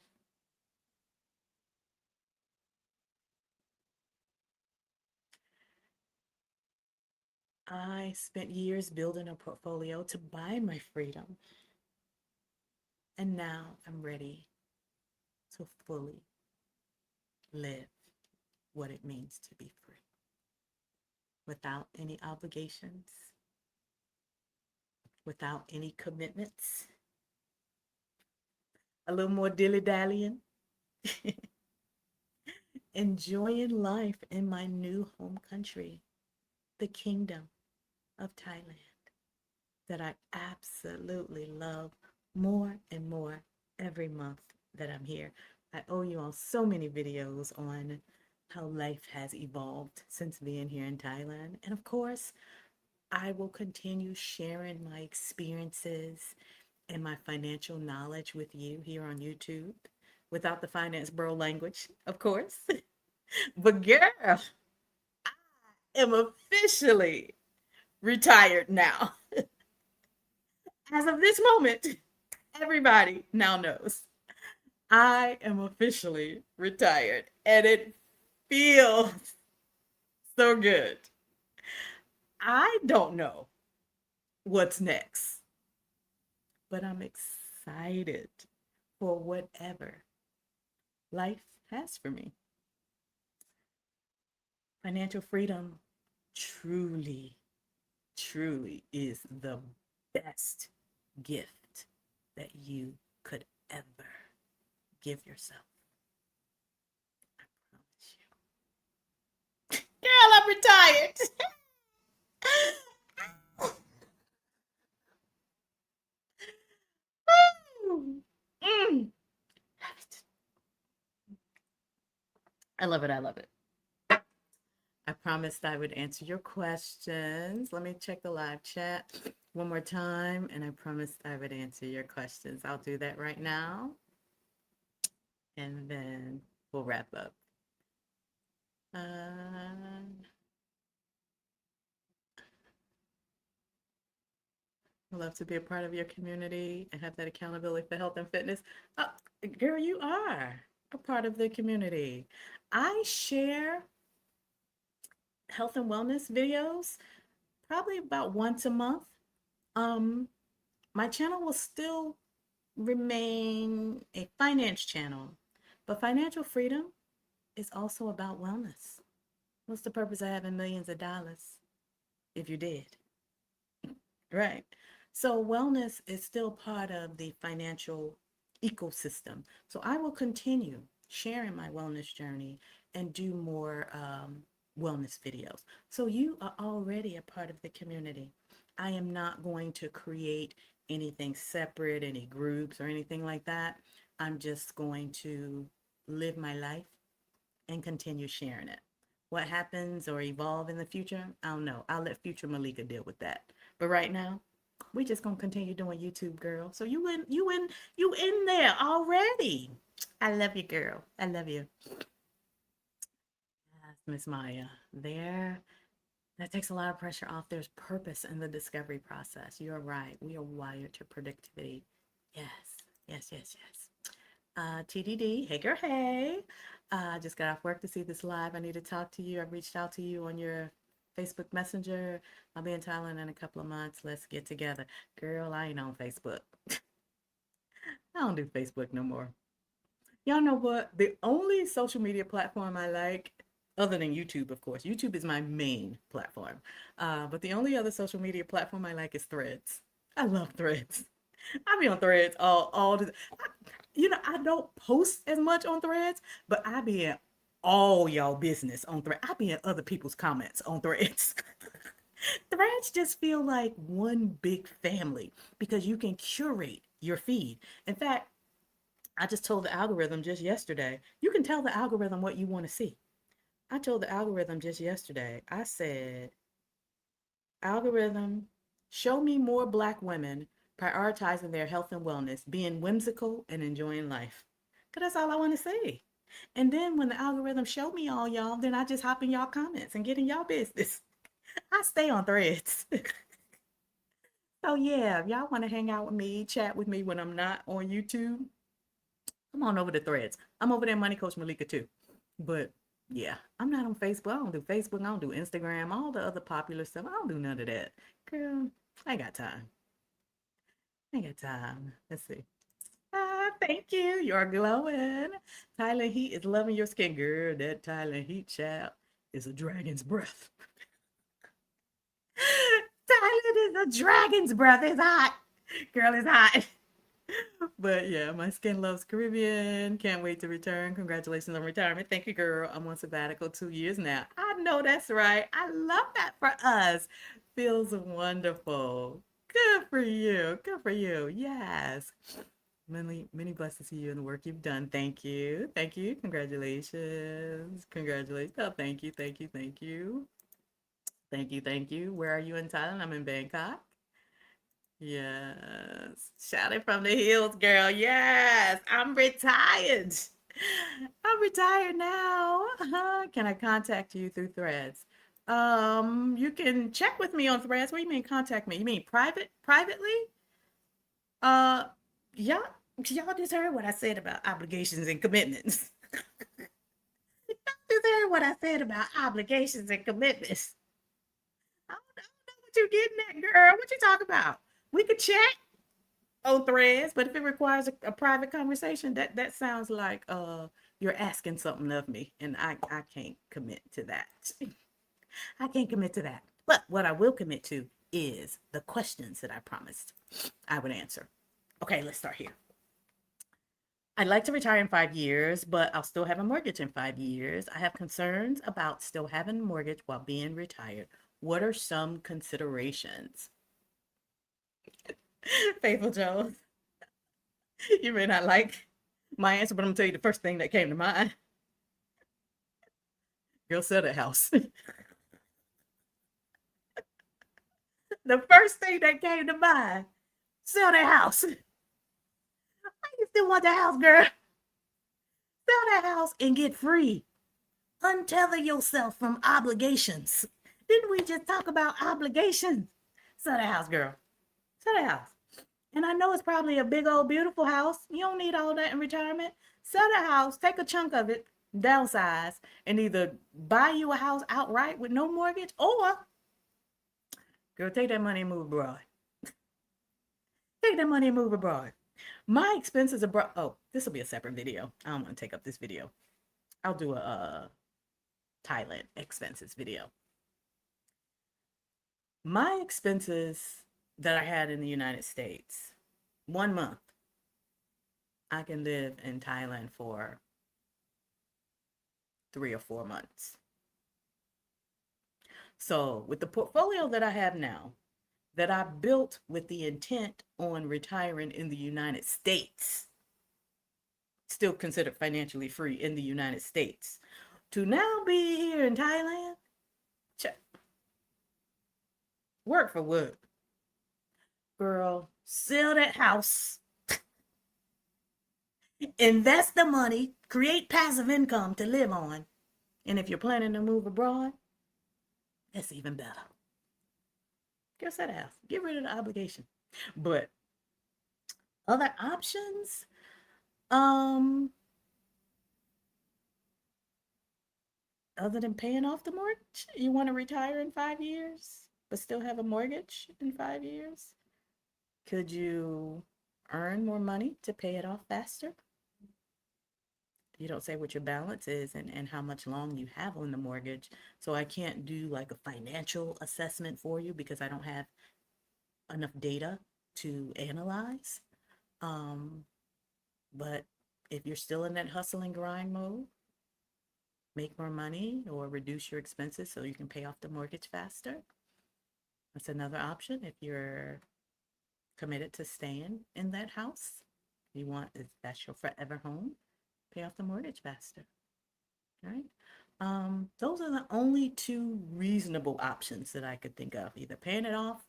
I spent years building a portfolio to buy my freedom. And now I'm ready to fully live what it means to be free without any obligations, without any commitments, a little more dilly dallying, enjoying life in my new home country, the kingdom of Thailand. that I absolutely love more and more every month that I'm here. I owe you all so many videos on how life has evolved since being here in Thailand. And of course, I will continue sharing my experiences and my financial knowledge with you here on YouTube without the finance bro language, of course. But girl, am officially retired now. As of this moment, everybody now knows I am officially retired and it feels so good. I don't know what's next, but I'm excited for whatever life has for me. Financial freedom truly, truly is the best gift that you could ever give yourself. I promise you. Girl, I'm retired. Mm. I love it. I love it. I promised I would answer your questions. Let me check the live chat one more time, and I promised I would answer your questions. I'll do that right now, and then we'll wrap up. Uh, I love to be a part of your community and have that accountability for health and fitness. Oh, girl, you are a part of the community. I share health and wellness videos probably about once a month. Um, my channel will still remain a finance channel, but financial freedom is also about wellness. What's the purpose of having millions of dollars if you did? Right. So wellness is still part of the financial ecosystem. So I will continue sharing my wellness journey and do more wellness videos. So you are already a part of the community. I am not going to create anything separate, any groups or anything like that. I'm just going to live my life and continue sharing it. What happens or evolve in the future, I don't know. I'll let future Malika deal with that. But right now, we just gonna continue doing YouTube, girl. So you in there already. I love you, girl. I love you. Yes, Miss Maya. There, that takes a lot of pressure off. There's purpose in the discovery process. You're right. We are wired to productivity. Yes, yes, yes, yes. TDD, hey girl, hey. I just got off work to see this live. I need to talk to you. I reached out to you on your Facebook Messenger. I'll be in Thailand in a couple of months. Let's get together. Girl, I ain't on Facebook. I don't do Facebook no more. Y'all know what? The only social media platform I like, other than YouTube, of course, YouTube is my main platform. But the only other social media platform I like is Threads. I love Threads. I be on Threads all the. I don't post as much on Threads, but I be in all y'all business on Threads. I be in other people's comments on Threads. Threads just feel like one big family because you can curate your feed. In fact, I just told the algorithm just yesterday, you can tell the algorithm what you want to see. I told the algorithm just yesterday, I said, algorithm, show me more Black women prioritizing their health and wellness, being whimsical and enjoying life. Because that's all I want to see. And then when the algorithm showed me all y'all, then I just hop in y'all comments and get in y'all business. I stay on Threads. So yeah, if y'all want to hang out with me, chat with me when I'm not on YouTube, come on over to Threads. I'm over there, Money Coach Malika too. But yeah, I'm not on Facebook. I don't do Facebook. I don't do Instagram. All the other popular stuff. I don't do none of that. Girl, I got time. I got time. Let's see. Thank you. You're glowing. Thailand Heat is loving your skin, girl. That Thailand Heat child is a dragon's breath. Thailand is a dragon's breath. It's hot. Girl, it's hot. But yeah, my skin loves Caribbean. Can't wait to return. Congratulations on retirement. Thank you, girl. I'm on sabbatical 2 years now. I know that's right. I love that for us. Feels wonderful. Good for you. Good for you. Yes. Many blessings to you and the work you've done. Thank you. Thank you. Congratulations. Congratulations. Oh, thank you. Thank you. Thank you. Thank you. Thank you. Where are you in Thailand? I'm in Bangkok. Yes. Shout it from the hills, girl. Yes. I'm retired. I'm retired now. Can I contact you through Threads? You can check with me on Threads. What do you mean contact me? You mean privately? Uh, y'all, y'all just heard what I said about obligations and commitments. Just heard what I said about obligations and commitments. I don't know what you're getting at, girl. What you talking about? We could chat on Threads, but if it requires a private conversation, that sounds like you're asking something of me, and I can't commit to that. I can't commit to that. But what I will commit to is the questions that I promised I would answer. Okay, let's start here. I'd like to retire in 5 years, but I'll still have a mortgage in 5 years. I have concerns about still having a mortgage while being retired. What are some considerations? Faithful Jones, you may not like my answer, but I'm gonna tell you the first thing that came to mind. Girl, sell that house. The first thing that came to mind, sell that house. You still want the house, girl? Sell that house and get free. Untether yourself from obligations. Didn't we just talk about obligations? Sell that house, girl. Sell that house. And I know it's probably a big old beautiful house. You don't need all that in retirement. Sell that house, take a chunk of it, downsize, and either buy you a house outright with no mortgage, or girl, take that money and move abroad. Take that money and move abroad. My expenses abroad. Oh, this will be a separate video. I don't want to take up this video. I'll do a Thailand expenses video. My expenses that I had in the United States, 1 month, I can live in Thailand for 3 or 4 months. So with the portfolio that I have now, that I built with the intent on retiring in the United States, still considered financially free in the United States, to now be here in Thailand, check. Work for what? Girl, sell that house, invest the money, create passive income to live on. And if you're planning to move abroad, that's even better. Go sell the house. Get rid of the obligation. But other options, um, other than paying off the mortgage, you want to retire in 5 years, but still have a mortgage in 5 years? Could you earn more money to pay it off faster? You don't say what your balance is and how much long you have on the mortgage. So I can't do like a financial assessment for you because I don't have enough data to analyze. Um, but if you're still in that hustle and grind mode, make more money or reduce your expenses so you can pay off the mortgage faster. That's another option. If you're committed to staying in that house, you want that's your forever home, pay off the mortgage faster. Right? Those are the only two reasonable options that I could think of, either paying it off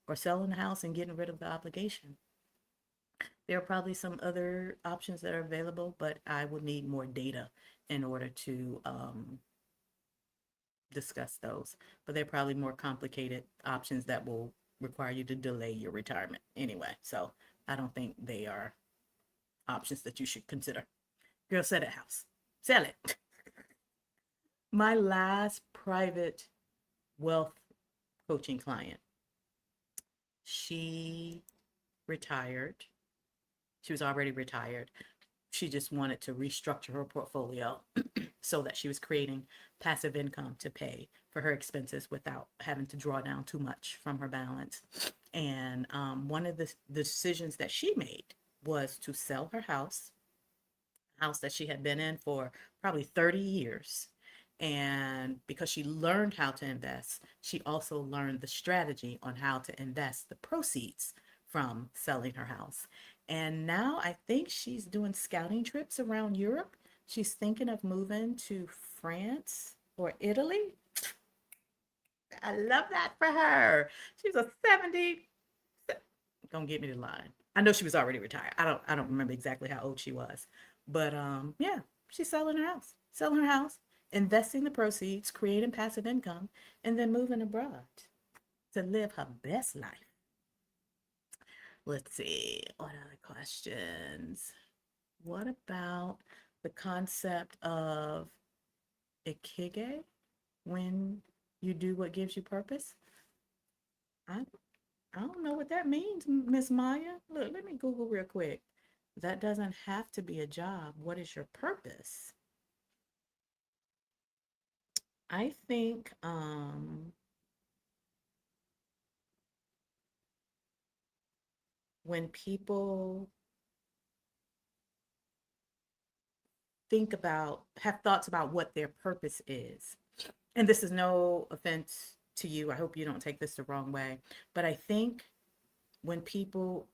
or selling the house and getting rid of the obligation. There are probably some other options that are available, but I would need more data in order to discuss those. But they're probably more complicated options that will require you to delay your retirement anyway. So I don't think they are options that you should consider. Girl, sell that house. Sell it. My last private wealth coaching client, she retired. She was already retired. She just wanted to restructure her portfolio so that she was creating passive income to pay for her expenses without having to draw down too much from her balance. And one of the decisions that she made was to sell her house that she had been in for probably 30 years, And because she learned how to invest, she also learned the strategy on how to invest the proceeds from selling her house. And now I think she's doing scouting trips around Europe. She's thinking of moving to France or Italy. I love that for her. She's a 70. Don't get me the line. I know she was already retired. I don't remember exactly how old she was. But yeah, she's selling her house. Selling her house, investing the proceeds, creating passive income, and then moving abroad to live her best life. Let's see. What other questions? What about the concept of ikigai, when you do what gives you purpose? I I don't know what that means, Miss Maya. Look, let me Google real quick. That doesn't have to be a job. What is your purpose? I think when people have thoughts about what their purpose is, and this is no offense to you, I hope you don't take this the wrong way, but I think when people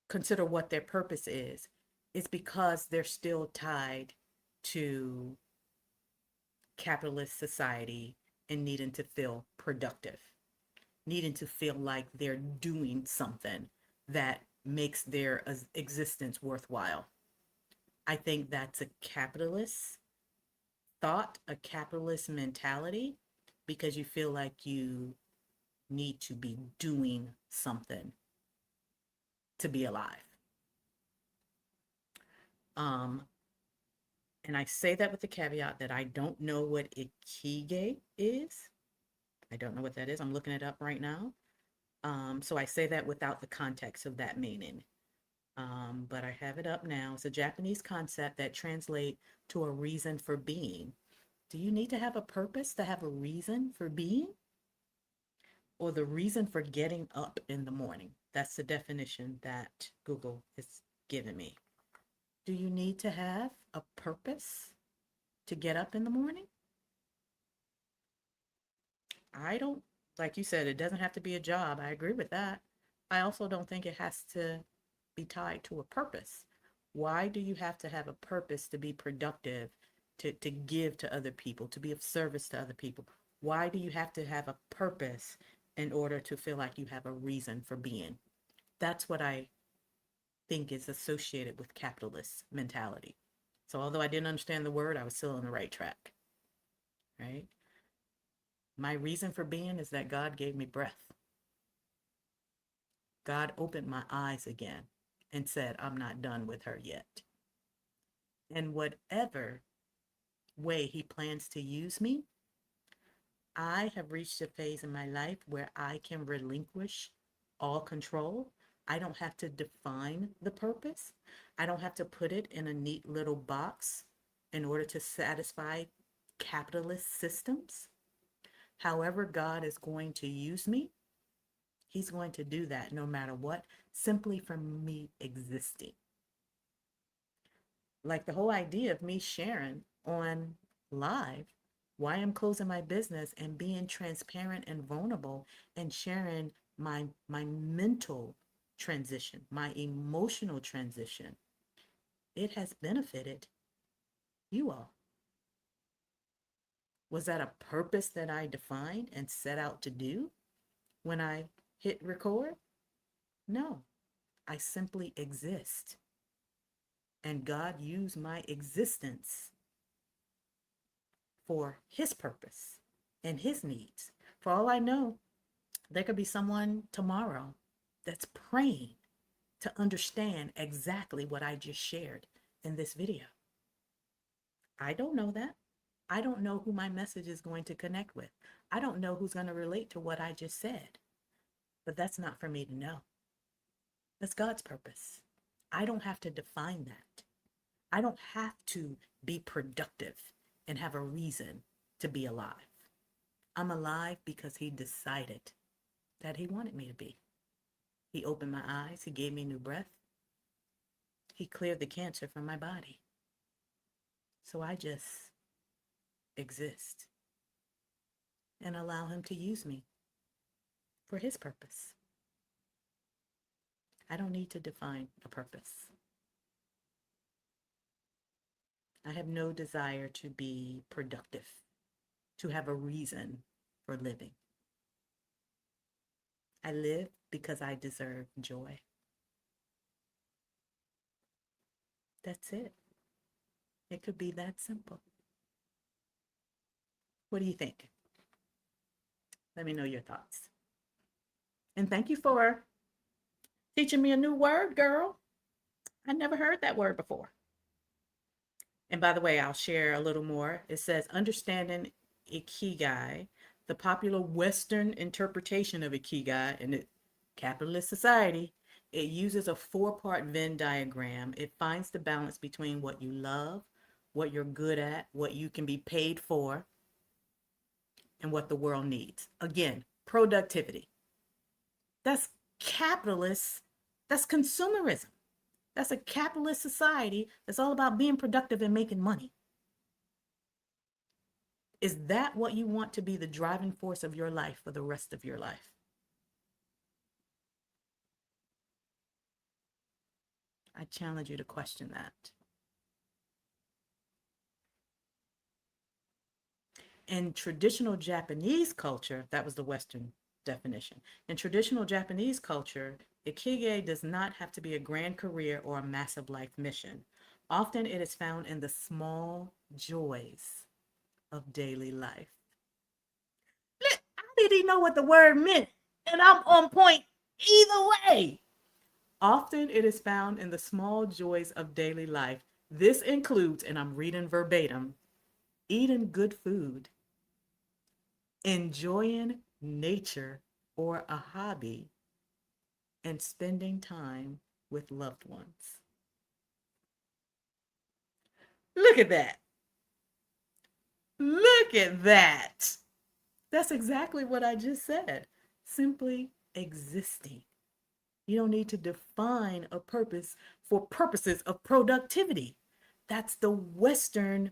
consider what their purpose is, it's because they're still tied to capitalist society and needing to feel productive, needing to feel like they're doing something that makes their existence worthwhile. I think that's a capitalist thought, a capitalist mentality, because you feel like you need to be doing something to be alive. Um, and I say that with the caveat that I don't know what ikigai is. I don't know what that is. I'm looking it up right now. So I say that without the context of that meaning. But I have it up now. It's a Japanese concept that translates to a reason for being. Do you need to have a purpose to have a reason for being? Or the reason for getting up in the morning? That's the definition that Google is giving me. Do you need to have a purpose to get up in the morning? I don't, like you said, it doesn't have to be a job. I agree with that. I also don't think it has to be tied to a purpose. Why do you have to have a purpose to be productive, to give to other people, to be of service to other people? Why do you have to have a purpose in order to feel like you have a reason for being? That's what I think is associated with capitalist mentality. So although I didn't understand the word, I was still on the right track, right? My reason for being is that God gave me breath. God opened my eyes again and said, I'm not done with her yet. And whatever way he plans to use me, I have reached a phase in my life where I can relinquish all control. I don't have to define the purpose. I don't have to put it in a neat little box in order to satisfy capitalist systems. However, God is going to use me, he's going to do that no matter what, simply from me existing. Like the whole idea of me sharing on live why I'm closing my business and being transparent and vulnerable and sharing my mental transition, my emotional transition. It has benefited you all. Was that a purpose that I defined and set out to do when I hit record? No, I simply exist. And God used my existence for his purpose and his needs. For all I know, there could be someone tomorrow that's praying to understand exactly what I just shared in this video. I don't know that. I don't know who my message is going to connect with. I don't know who's going to relate to what I just said. But that's not for me to know. That's God's purpose. I don't have to define that. I don't have to be productive and have a reason to be alive. I'm alive because he decided that he wanted me to be. He opened my eyes. He gave me new breath. He cleared the cancer from my body. So I just exist and allow him to use me for his purpose. I don't need to define a purpose. I have no desire to be productive, to have a reason for living. I live because I deserve joy. That's it. It could be that simple. What do you think? Let me know your thoughts. And thank you for teaching me a new word, girl. I never heard that word before. And by the way, I'll share a little more. It says understanding ikigai, the popular Western interpretation of ikigai in the capitalist society. It uses a four-part Venn diagram. It finds the balance between what you love, what you're good at, what you can be paid for, and what the world needs. Again, productivity. That's capitalist, that's consumerism. That's a capitalist society that's all about being productive and making money. Is that what you want to be the driving force of your life for the rest of your life? I challenge you to question that. In traditional Japanese culture, that was the Western definition. In traditional Japanese culture, ikigai does not have to be a grand career or a massive life mission. Often it is found in the small joys of daily life. I didn't even know what the word meant, and I'm on point either way. Often it is found in the small joys of daily life. This includes, and I'm reading verbatim, eating good food, enjoying nature or a hobby, and spending time with loved ones. Look at that. Look at that. That's exactly what I just said. Simply existing. You don't need to define a purpose for purposes of productivity. That's the Western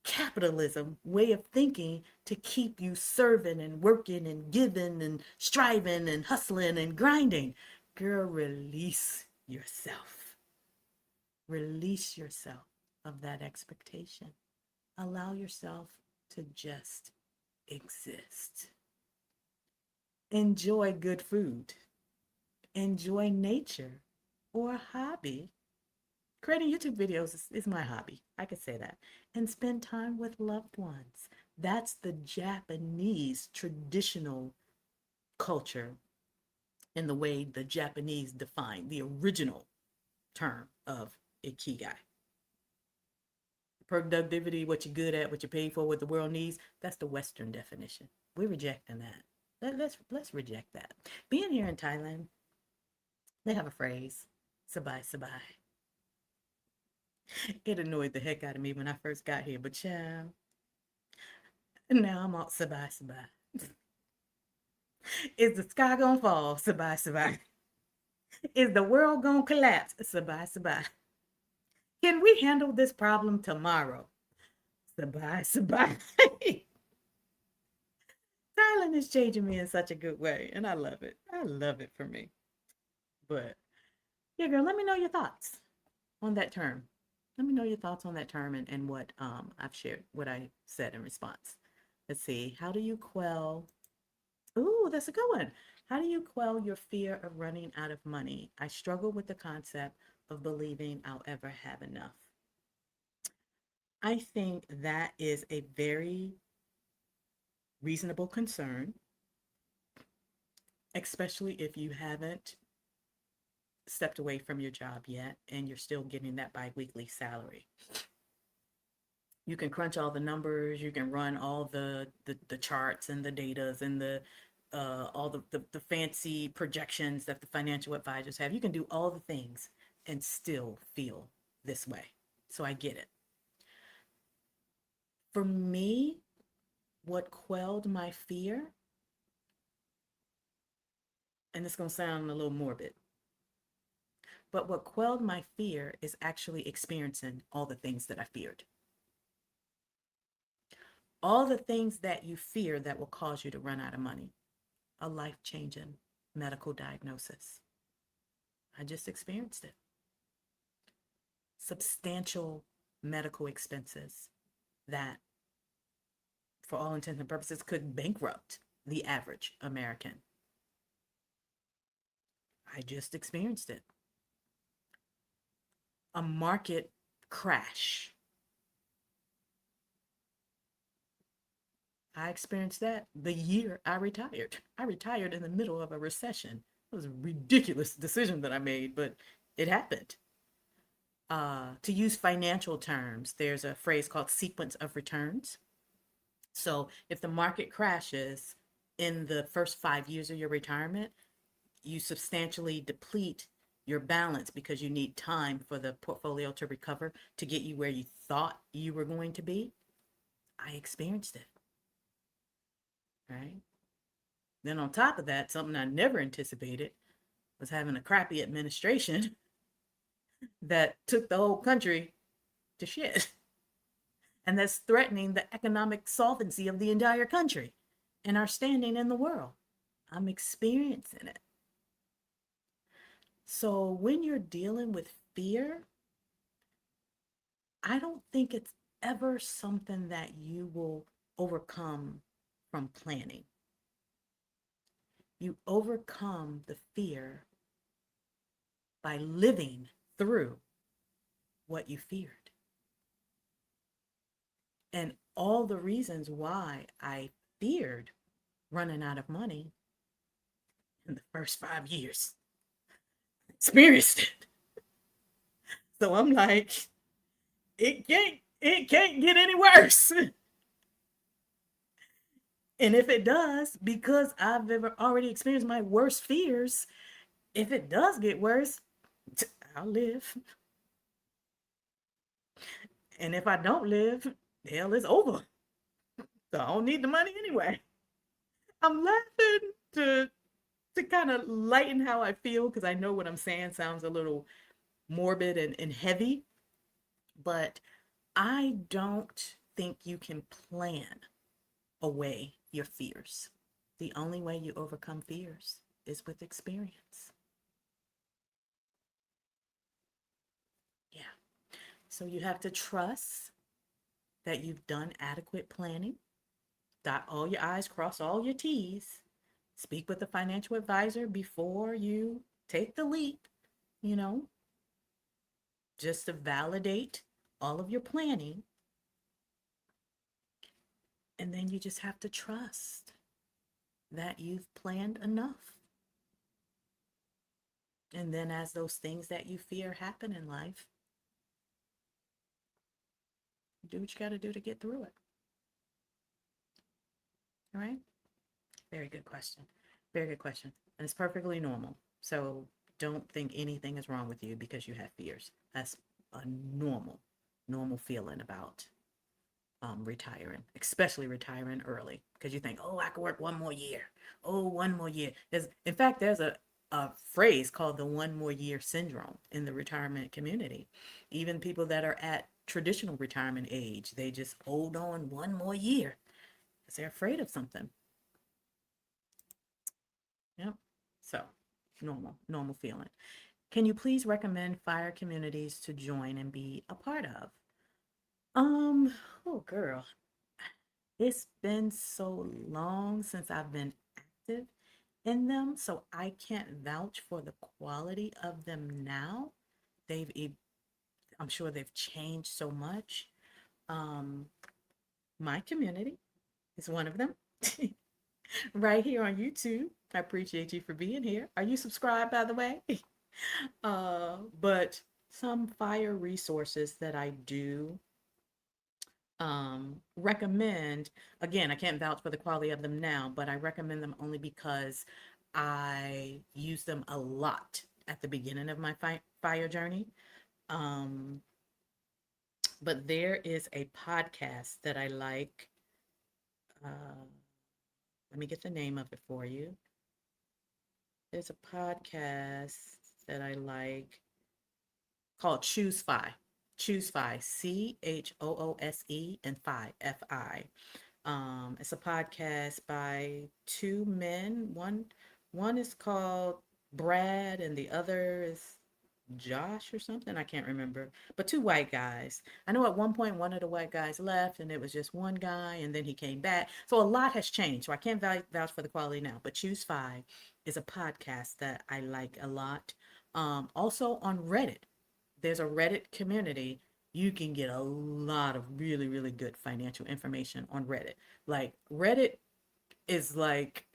capitalism way of thinking to keep you serving and working and giving and striving and hustling and grinding. Girl, release yourself. Release yourself of that expectation. Allow yourself to just exist. Enjoy good food. Enjoy nature or a hobby. Creating YouTube videos is my hobby. I could say that. And spend time with loved ones. That's the Japanese traditional culture in the way the Japanese define the original term of ikigai. Productivity, what you're good at, what you're paid for, what the world needs, that's the Western definition. We're rejecting that. Let's reject that. Being here in Thailand, they have a phrase, sabai sabai. It annoyed the heck out of me when I first got here, but yeah, now I'm all sabai sabai. Is the sky gonna fall? Sabai sabai. Is the world gonna collapse? Sabai sabai. Can we handle this problem tomorrow? Sabai sabai. Thailand is changing me in such a good way, and I love it. I love it for me. But yeah, girl, let me know your thoughts on that term. Let me know your thoughts on that term and what I've shared, what I said in response. Let's see. How do you quell? Ooh, that's a good one. How do you quell your fear of running out of money? I struggle with the concept of believing I'll ever have enough. I think that is a very reasonable concern, especially if you haven't stepped away from your job yet and you're still getting that biweekly salary. You can crunch all the numbers, you can run all the charts and the datas and the all the fancy projections that the financial advisors have. You can do all the things and still feel this way. So I get it. For me, what quelled my fear, and it's going to sound a little morbid, but what quelled my fear is actually experiencing all the things that I feared. All the things that you fear that will cause you to run out of money. A life-changing medical diagnosis. I just experienced it. Substantial medical expenses that, for all intents and purposes, could bankrupt the average American. I just experienced it. A market crash. I experienced that the year I retired. I retired in the middle of a recession. It was a ridiculous decision that I made, but it happened. To use financial terms, there's a phrase called sequence of returns. So if the market crashes in the first 5 years of your retirement, you substantially deplete your balance because you need time for the portfolio to recover to get you where you thought you were going to be. I experienced it, right? Then on top of that, something I never anticipated was having a crappy administration that took the whole country to shit. And that's threatening the economic solvency of the entire country and our standing in the world. I'm experiencing it. So when you're dealing with fear, I don't think it's ever something that you will overcome from planning. You overcome the fear by living through what you feared. And all the reasons why I feared running out of money in the first 5 years, experienced it. So I'm like, it can't get any worse. And if it does, because I've already experienced my worst fears, if it does get worse, I'll live. And if I don't live, hell, it's over. So I don't need the money anyway. I'm laughing to kind of lighten how I feel because I know what I'm saying sounds a little morbid and heavy, but I don't think you can plan away your fears. The only way you overcome fears is with experience. Yeah. So you have to trust that you've done adequate planning, dot all your I's, cross all your T's, speak with a financial advisor before you take the leap, you know, just to validate all of your planning. And then you just have to trust that you've planned enough. And then as those things that you fear happen in life, do what you got to do to get through it. All right? Very good question. Very good question. And it's perfectly normal. So don't think anything is wrong with you because you have fears. That's a normal feeling about retiring, especially retiring early, because you think, oh, I could work one more year. Oh, one more year. In fact, there's a phrase called the one more year syndrome in the retirement community. Even people that are at traditional retirement age, they just hold on one more year because they're afraid of something. Yep. So normal feeling. Can you please recommend fire communities to join and be a part of? Oh girl, it's been so long since I've been active in them, so I can't vouch for the quality of them now. They've, I'm sure they've changed so much. Um, my community is one of them. Right here on YouTube. I appreciate you for being here. Are you subscribed, by the way? But some fire resources that I do recommend, again, I can't vouch for the quality of them now, but I recommend them only because I use them a lot at the beginning of my fire journey. Um, but there is a podcast that I like. Uh, let me get the name of it for you. There's a podcast that I like called Choose Fi. Choose Fi, CHOOSE and Fi, FI. It's a podcast by two men. One is called Brad, and the other is Josh or something. I can't remember. But two white guys. I know at one point one of the white guys left, and it was just one guy, and then he came back. So a lot has changed. So I can't vouch for the quality now. But Choose Five is a podcast that I like a lot. Also on Reddit, there's a Reddit community. You can get a lot of really, really good financial information on Reddit. Like Reddit is like,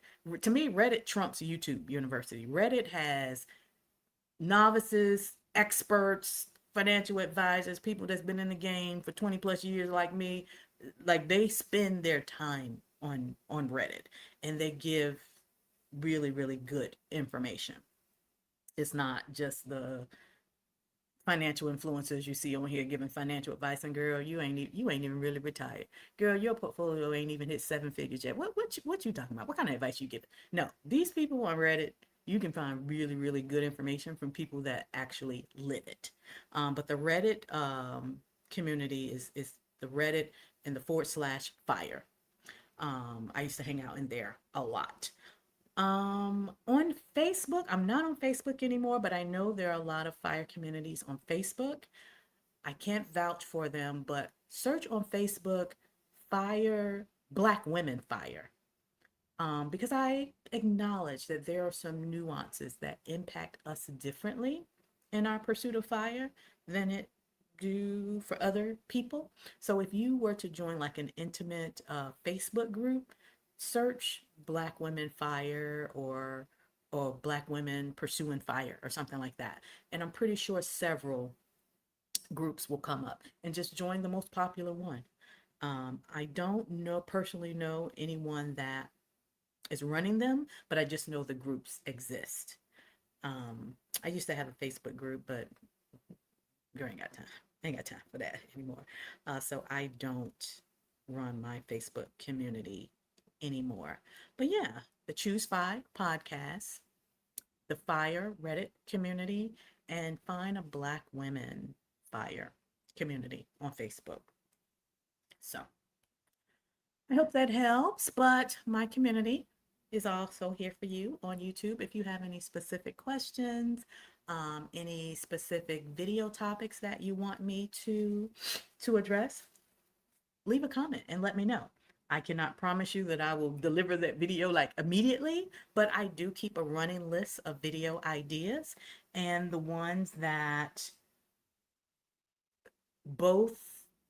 to me, Reddit trumps YouTube University. Reddit has novices, experts, financial advisors, people that's been in the game for 20 plus years like me. Like they spend their time on Reddit, and they give really, really good information. It's not just the financial influencers you see on here giving financial advice, and girl, you ain't even really retired. Girl, your portfolio ain't even hit seven figures yet. What you talking about? What kind of advice you give? No, these people on Reddit, you can find really, really good information from people that actually live it. But the Reddit community is the Reddit and the /fire. I used to hang out in there a lot. On Facebook, I'm not on Facebook anymore, but I know there are a lot of fire communities on Facebook. I can't vouch for them, but search on Facebook fire, Black women fire. Because I acknowledge that there are some nuances that impact us differently in our pursuit of fire than it do for other people. So if you were to join like an intimate Facebook group, search Black women fire or Black women pursuing fire or something like that. And I'm pretty sure several groups will come up, and just join the most popular one. I don't know personally know anyone that is running them, but I just know the groups exist. I used to have a Facebook group, but girl ain't got time. Ain't got time for that anymore. So I don't run my Facebook community anymore. But yeah, the Choose Five podcast, the Fire Reddit community, and find a Black women fire community on Facebook. So I hope that helps. But my community is also here for you on YouTube. If you have any specific questions, any specific video topics that you want me to address, leave a comment and let me know. I cannot promise you that I will deliver that video like immediately, but I do keep a running list of video ideas, and the ones that both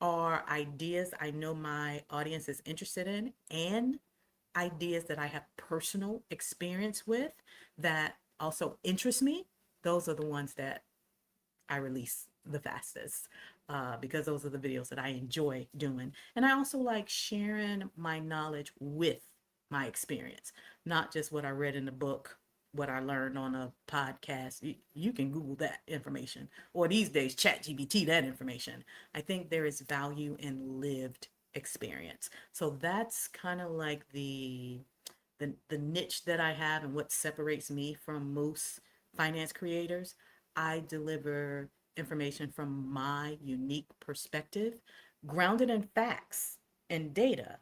are ideas I know my audience is interested in, and ideas that I have personal experience with that also interest me. Those are the ones that I release the fastest, because those are the videos that I enjoy doing. And I also like sharing my knowledge with my experience, not just what I read in the book, what I learned on a podcast. You can Google that information, or these days, chat GBT that information. I think there is value in lived experience. So that's kind of like the niche that I have and what separates me from most finance creators. I deliver information from my unique perspective, grounded in facts and data,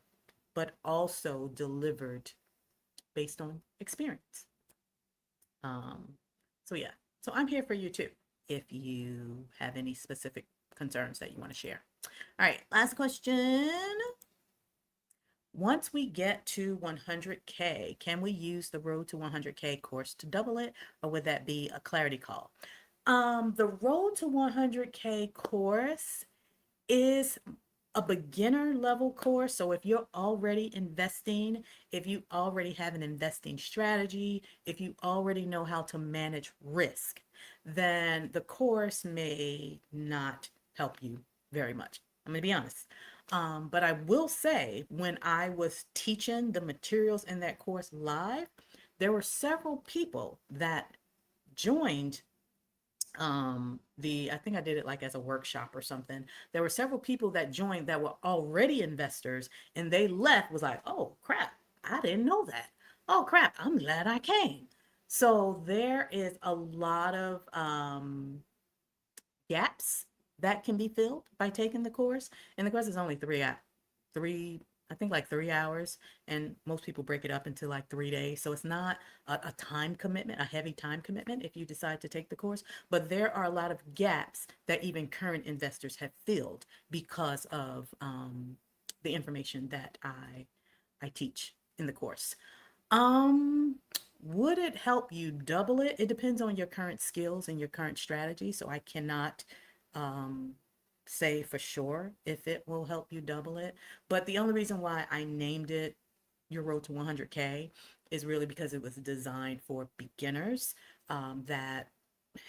but also delivered based on experience. Um, so yeah, so I'm here for you too if you have any specific concerns that you want to share. All right, last question. Once we get to 100K, can we use the Road to 100K course to double it, or would that be a clarity call? The Road to 100K course is a beginner level course. So if you're already investing, if you already have an investing strategy, if you already know how to manage risk, then the course may not help you very much. I'm going to be honest. But I will say, when I was teaching the materials in that course live, there were several people that joined I think I did it like as a workshop or something. There were several people that joined that were already investors, and they left was like, oh crap, I didn't know that. Oh crap, I'm glad I came. So there is a lot of gaps that can be filled by taking the course. And the course is only 3 I think like 3 hours, and most people break it up into like 3 days. So it's not a time commitment, a heavy time commitment if you decide to take the course. But there are a lot of gaps that even current investors have filled because of the information that I teach in the course. Um, would it help you double it? It depends on your current skills and your current strategy. So I cannot um, say for sure if it will help you double it. But the only reason why I named it Your Road to 100K is really because it was designed for beginners that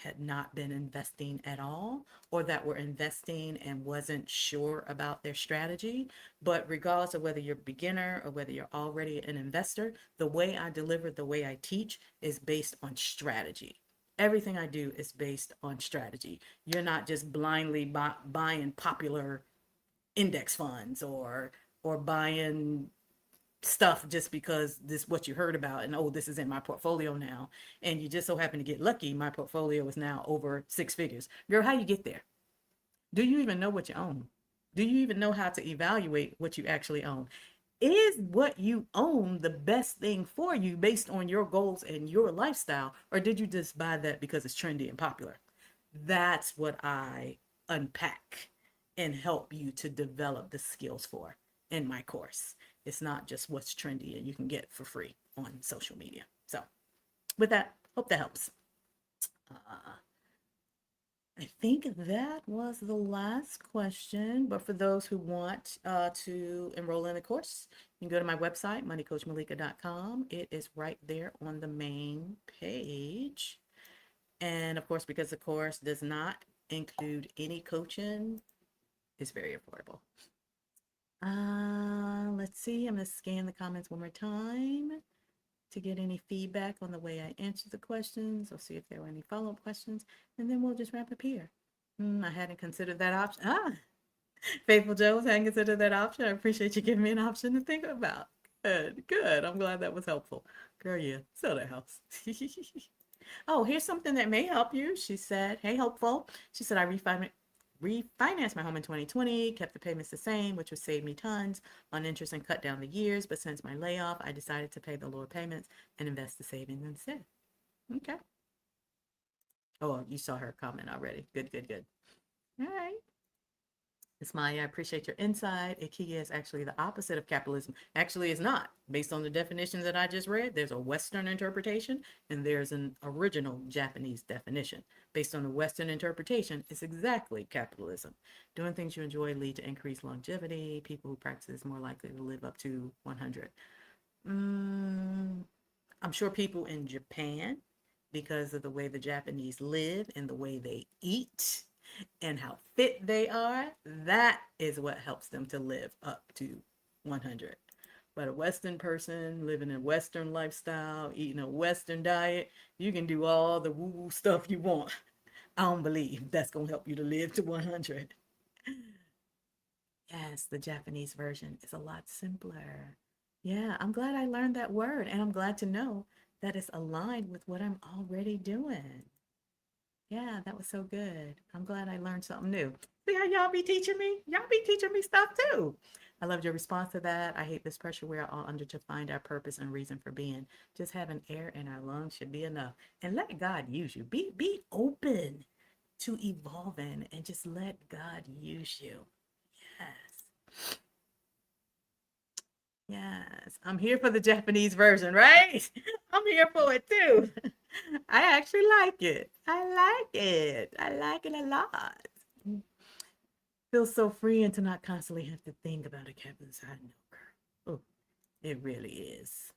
had not been investing at all, or that were investing and wasn't sure about their strategy. But regardless of whether you're a beginner or whether you're already an investor, the way I deliver, the way I teach is based on strategy. Everything I do is based on strategy. You're not just blindly buying popular index funds or buying stuff just because this is what you heard about and oh, this is in my portfolio now, and you just so happen to get lucky. My portfolio is now over 6 figures. Girl, how you get there? Do you even know what you own? Do you even know how to evaluate what you actually own? Is what you own the best thing for you based on your goals and your lifestyle, or did you just buy that because it's trendy and popular? That's what I unpack and help you to develop the skills for in my course. It's not just what's trendy and you can get for free on social media. So, with that, hope that helps. Uh, I think that was the last question. But for those who want to enroll in the course, you can go to my website, moneycoachmalika.com. It is right there on the main page. And of course, because the course does not include any coaching, it's very affordable. Let's see. I'm going to scan the comments one more time to get any feedback on the way I answered the questions, or see if there were any follow-up questions, and then we'll just wrap up here. I hadn't considered that option. Faithful Jones, hadn't considered that option. I appreciate you giving me an option to think about. Good, good. I'm glad that was helpful. Girl, yeah, sell that house. Oh, here's something that may help you. She said, hey, hopeful. She said, I refinanced my home in 2020, kept the payments the same, which would save me tons on interest and cut down the years. But since my layoff, I decided to pay the lower payments and invest the savings instead. Okay. Oh, you saw her comment already. Good, good, good. All right. It's Maya. I appreciate your insight. Ikigai is actually the opposite of capitalism. Actually, it's not. Based on the definitions that I just read, there's a Western interpretation and there's an original Japanese definition. Based on the Western interpretation, it's exactly capitalism. Doing things you enjoy lead to increased longevity. People who practice is more likely to live up to 100. I'm sure people in Japan, because of the way the Japanese live and the way they eat, and how fit they are, that is what helps them to live up to 100. But a Western person living a Western lifestyle, eating a Western diet, you can do all the woo-woo stuff you want. I don't believe that's going to help you to live to 100. Yes, the Japanese version is a lot simpler. Yeah, I'm glad I learned that word, and I'm glad to know that it's aligned with what I'm already doing. Yeah, that was so good. I'm glad I learned something new. See how y'all be teaching me? Y'all be teaching me stuff too. I loved your response to that. I hate this pressure we are all under to find our purpose and reason for being. Just having air in our lungs should be enough. And let God use you. Be open to evolving and just let God use you. Yes. Yes. I'm here for the Japanese version, right? I'm here for it too. I actually like it. I like it. I like it a lot. Feels so freeing to not constantly have to think about a cabin inside. No, girl. Oh, it really is.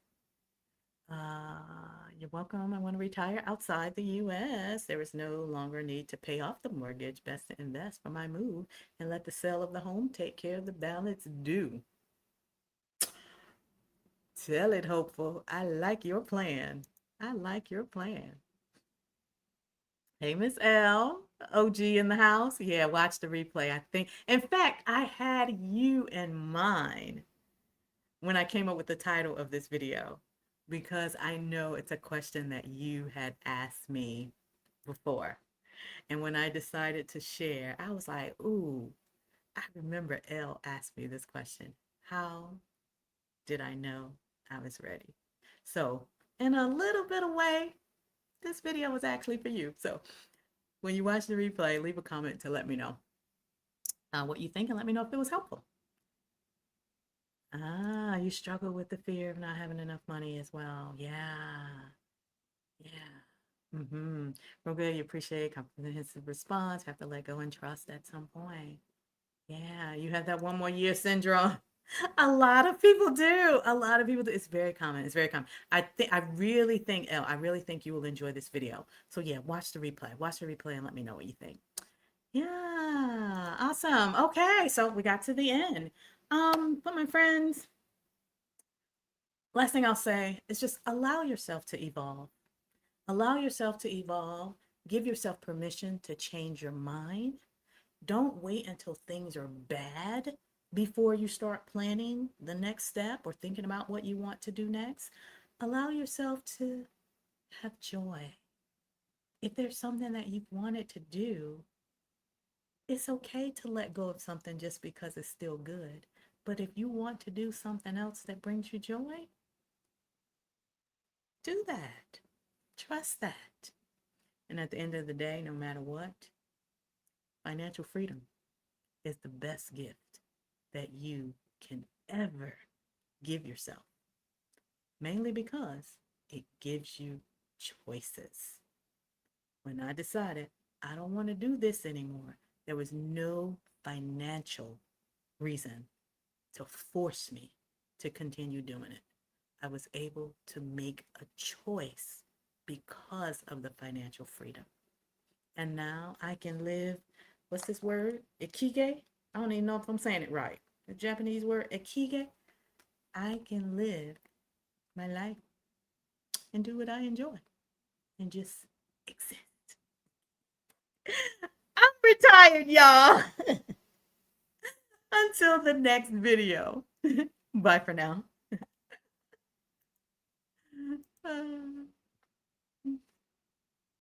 You're welcome. I want to retire outside the U.S. There is no longer need to pay off the mortgage. Best to invest for my move and let the sale of the home take care of the balance due. Tell it, hopeful. I like your plan. I like your plan. Hey, Miss L, OG in the house. Yeah, watch the replay. I think, in fact, I had you in mind when I came up with the title of this video because I know it's a question that you had asked me before. And when I decided to share, I was like, ooh, I remember L asked me this question. How did I know I was ready. So in a little bit of way, this video was actually for you. So when you watch the replay, leave a comment to let me know what you think and let me know if it was helpful. Ah, you struggle with the fear of not having enough money as well. Yeah. Yeah. Mm-hmm. Real good. You appreciate comprehensive response. Have to let go and trust at some point. Yeah. You have that 1 more year syndrome. A lot of people do. A lot of people do. It's very common. It's very common. I really think, Elle, I really think you will enjoy this video. So yeah, watch the replay. Watch the replay and let me know what you think. Yeah. Awesome. Okay. So we got to the end. But my friends, last thing I'll say is just allow yourself to evolve. Allow yourself to evolve. Give yourself permission to change your mind. Don't wait until things are bad before you start planning the next step or thinking about what you want to do next. Allow yourself to have joy. If there's something that you've wanted to do, it's okay to let go of something just because it's still good. But if you want to do something else that brings you joy, do that. Trust that. And at the end of the day, no matter what, financial freedom is the best gift that you can ever give yourself. Mainly because it gives you choices. When I decided I don't want to do this anymore, there was no financial reason to force me to continue doing it. I was able to make a choice because of the financial freedom. And now I can live, what's this word? Ikige? I don't even know if I'm saying it right. The Japanese word, ikige. I can live my life and do what I enjoy and just exist. I'm retired, y'all. Until the next video. Bye for now.